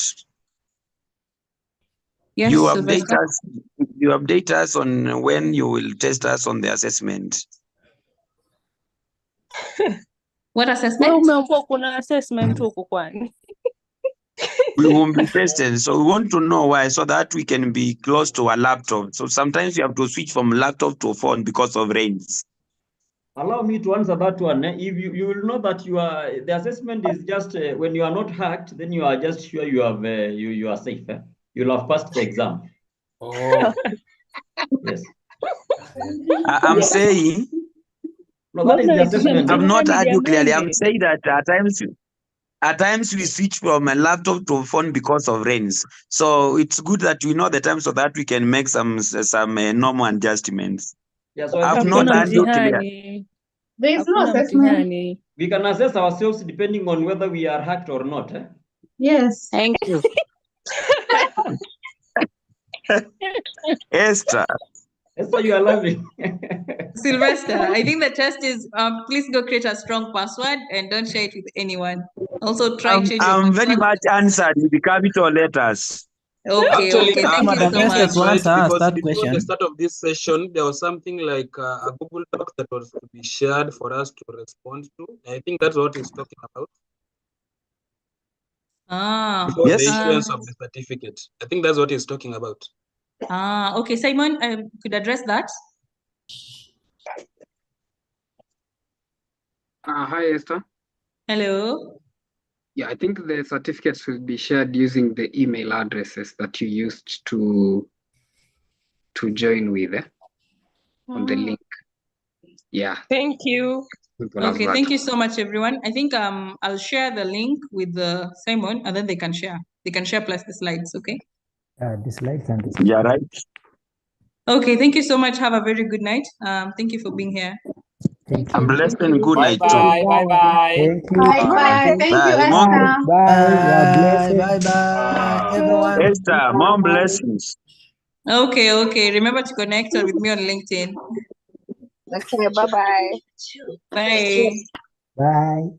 Yes, you update Sylvester. us. You update us on when you will test us on the assessment. What Wewe assessment? umeambiwa kuna assessment huku kwani? We won't be tested, so we want to know why, so that we can be close to a laptop. So sometimes you have to switch from laptop to phone because of rains. Allow me to answer that one. If you will know that the assessment is just when you are not hacked, then you are just sure you have you are safe. You'll have passed the exam. Oh. Yes. I'm saying. No, that is the assessment. I've not heard you clearly. I'm saying that at times we switch from a laptop to a phone because of rains. So it's good that we know the time so that we can make some normal adjustments. Yeah, so I've not heard you clear. There is no assessment. We can assess ourselves depending on whether we are hacked or not. Yes. Thank you. Esther. Esther, you are laughing. Sylvester, I think the test is please go create a strong password and don't share it with anyone. Also try change your I'm very password. much answered with the capital letters. Okay, Actually, okay. Thank you Madam so Esther much. is right, because that before the question. start of this session, there was something like a Google Doc that was to be shared for us to respond to. I think that's what he's talking about. Ah, Before the Yes. issuance of the certificate. I think that's what he's talking about. okay. Simon, could address that. Hi, Esther. Hello. Yeah, I think the certificates will be shared using the email addresses that you used to join with on the link. Yeah. Thank you. Simple as Okay, that. thank you so much, everyone. I think I'll share the link with Simon, and then they can share. They can share plus the slides. Okay. The slides and the Yeah, right. Okay. Thank you so much. Have a very good night. Thank you for being here. Thank I'm you. blessed and good night too. Bye. Thank you. Bye bye. Thank you, Bye. Esther. Bye. You are blessed. Bye. Thank Everyone. you. Esther, more blessings. Okay, okay. Remember to connect with me on LinkedIn. Okay, bye-bye. Bye. Bye.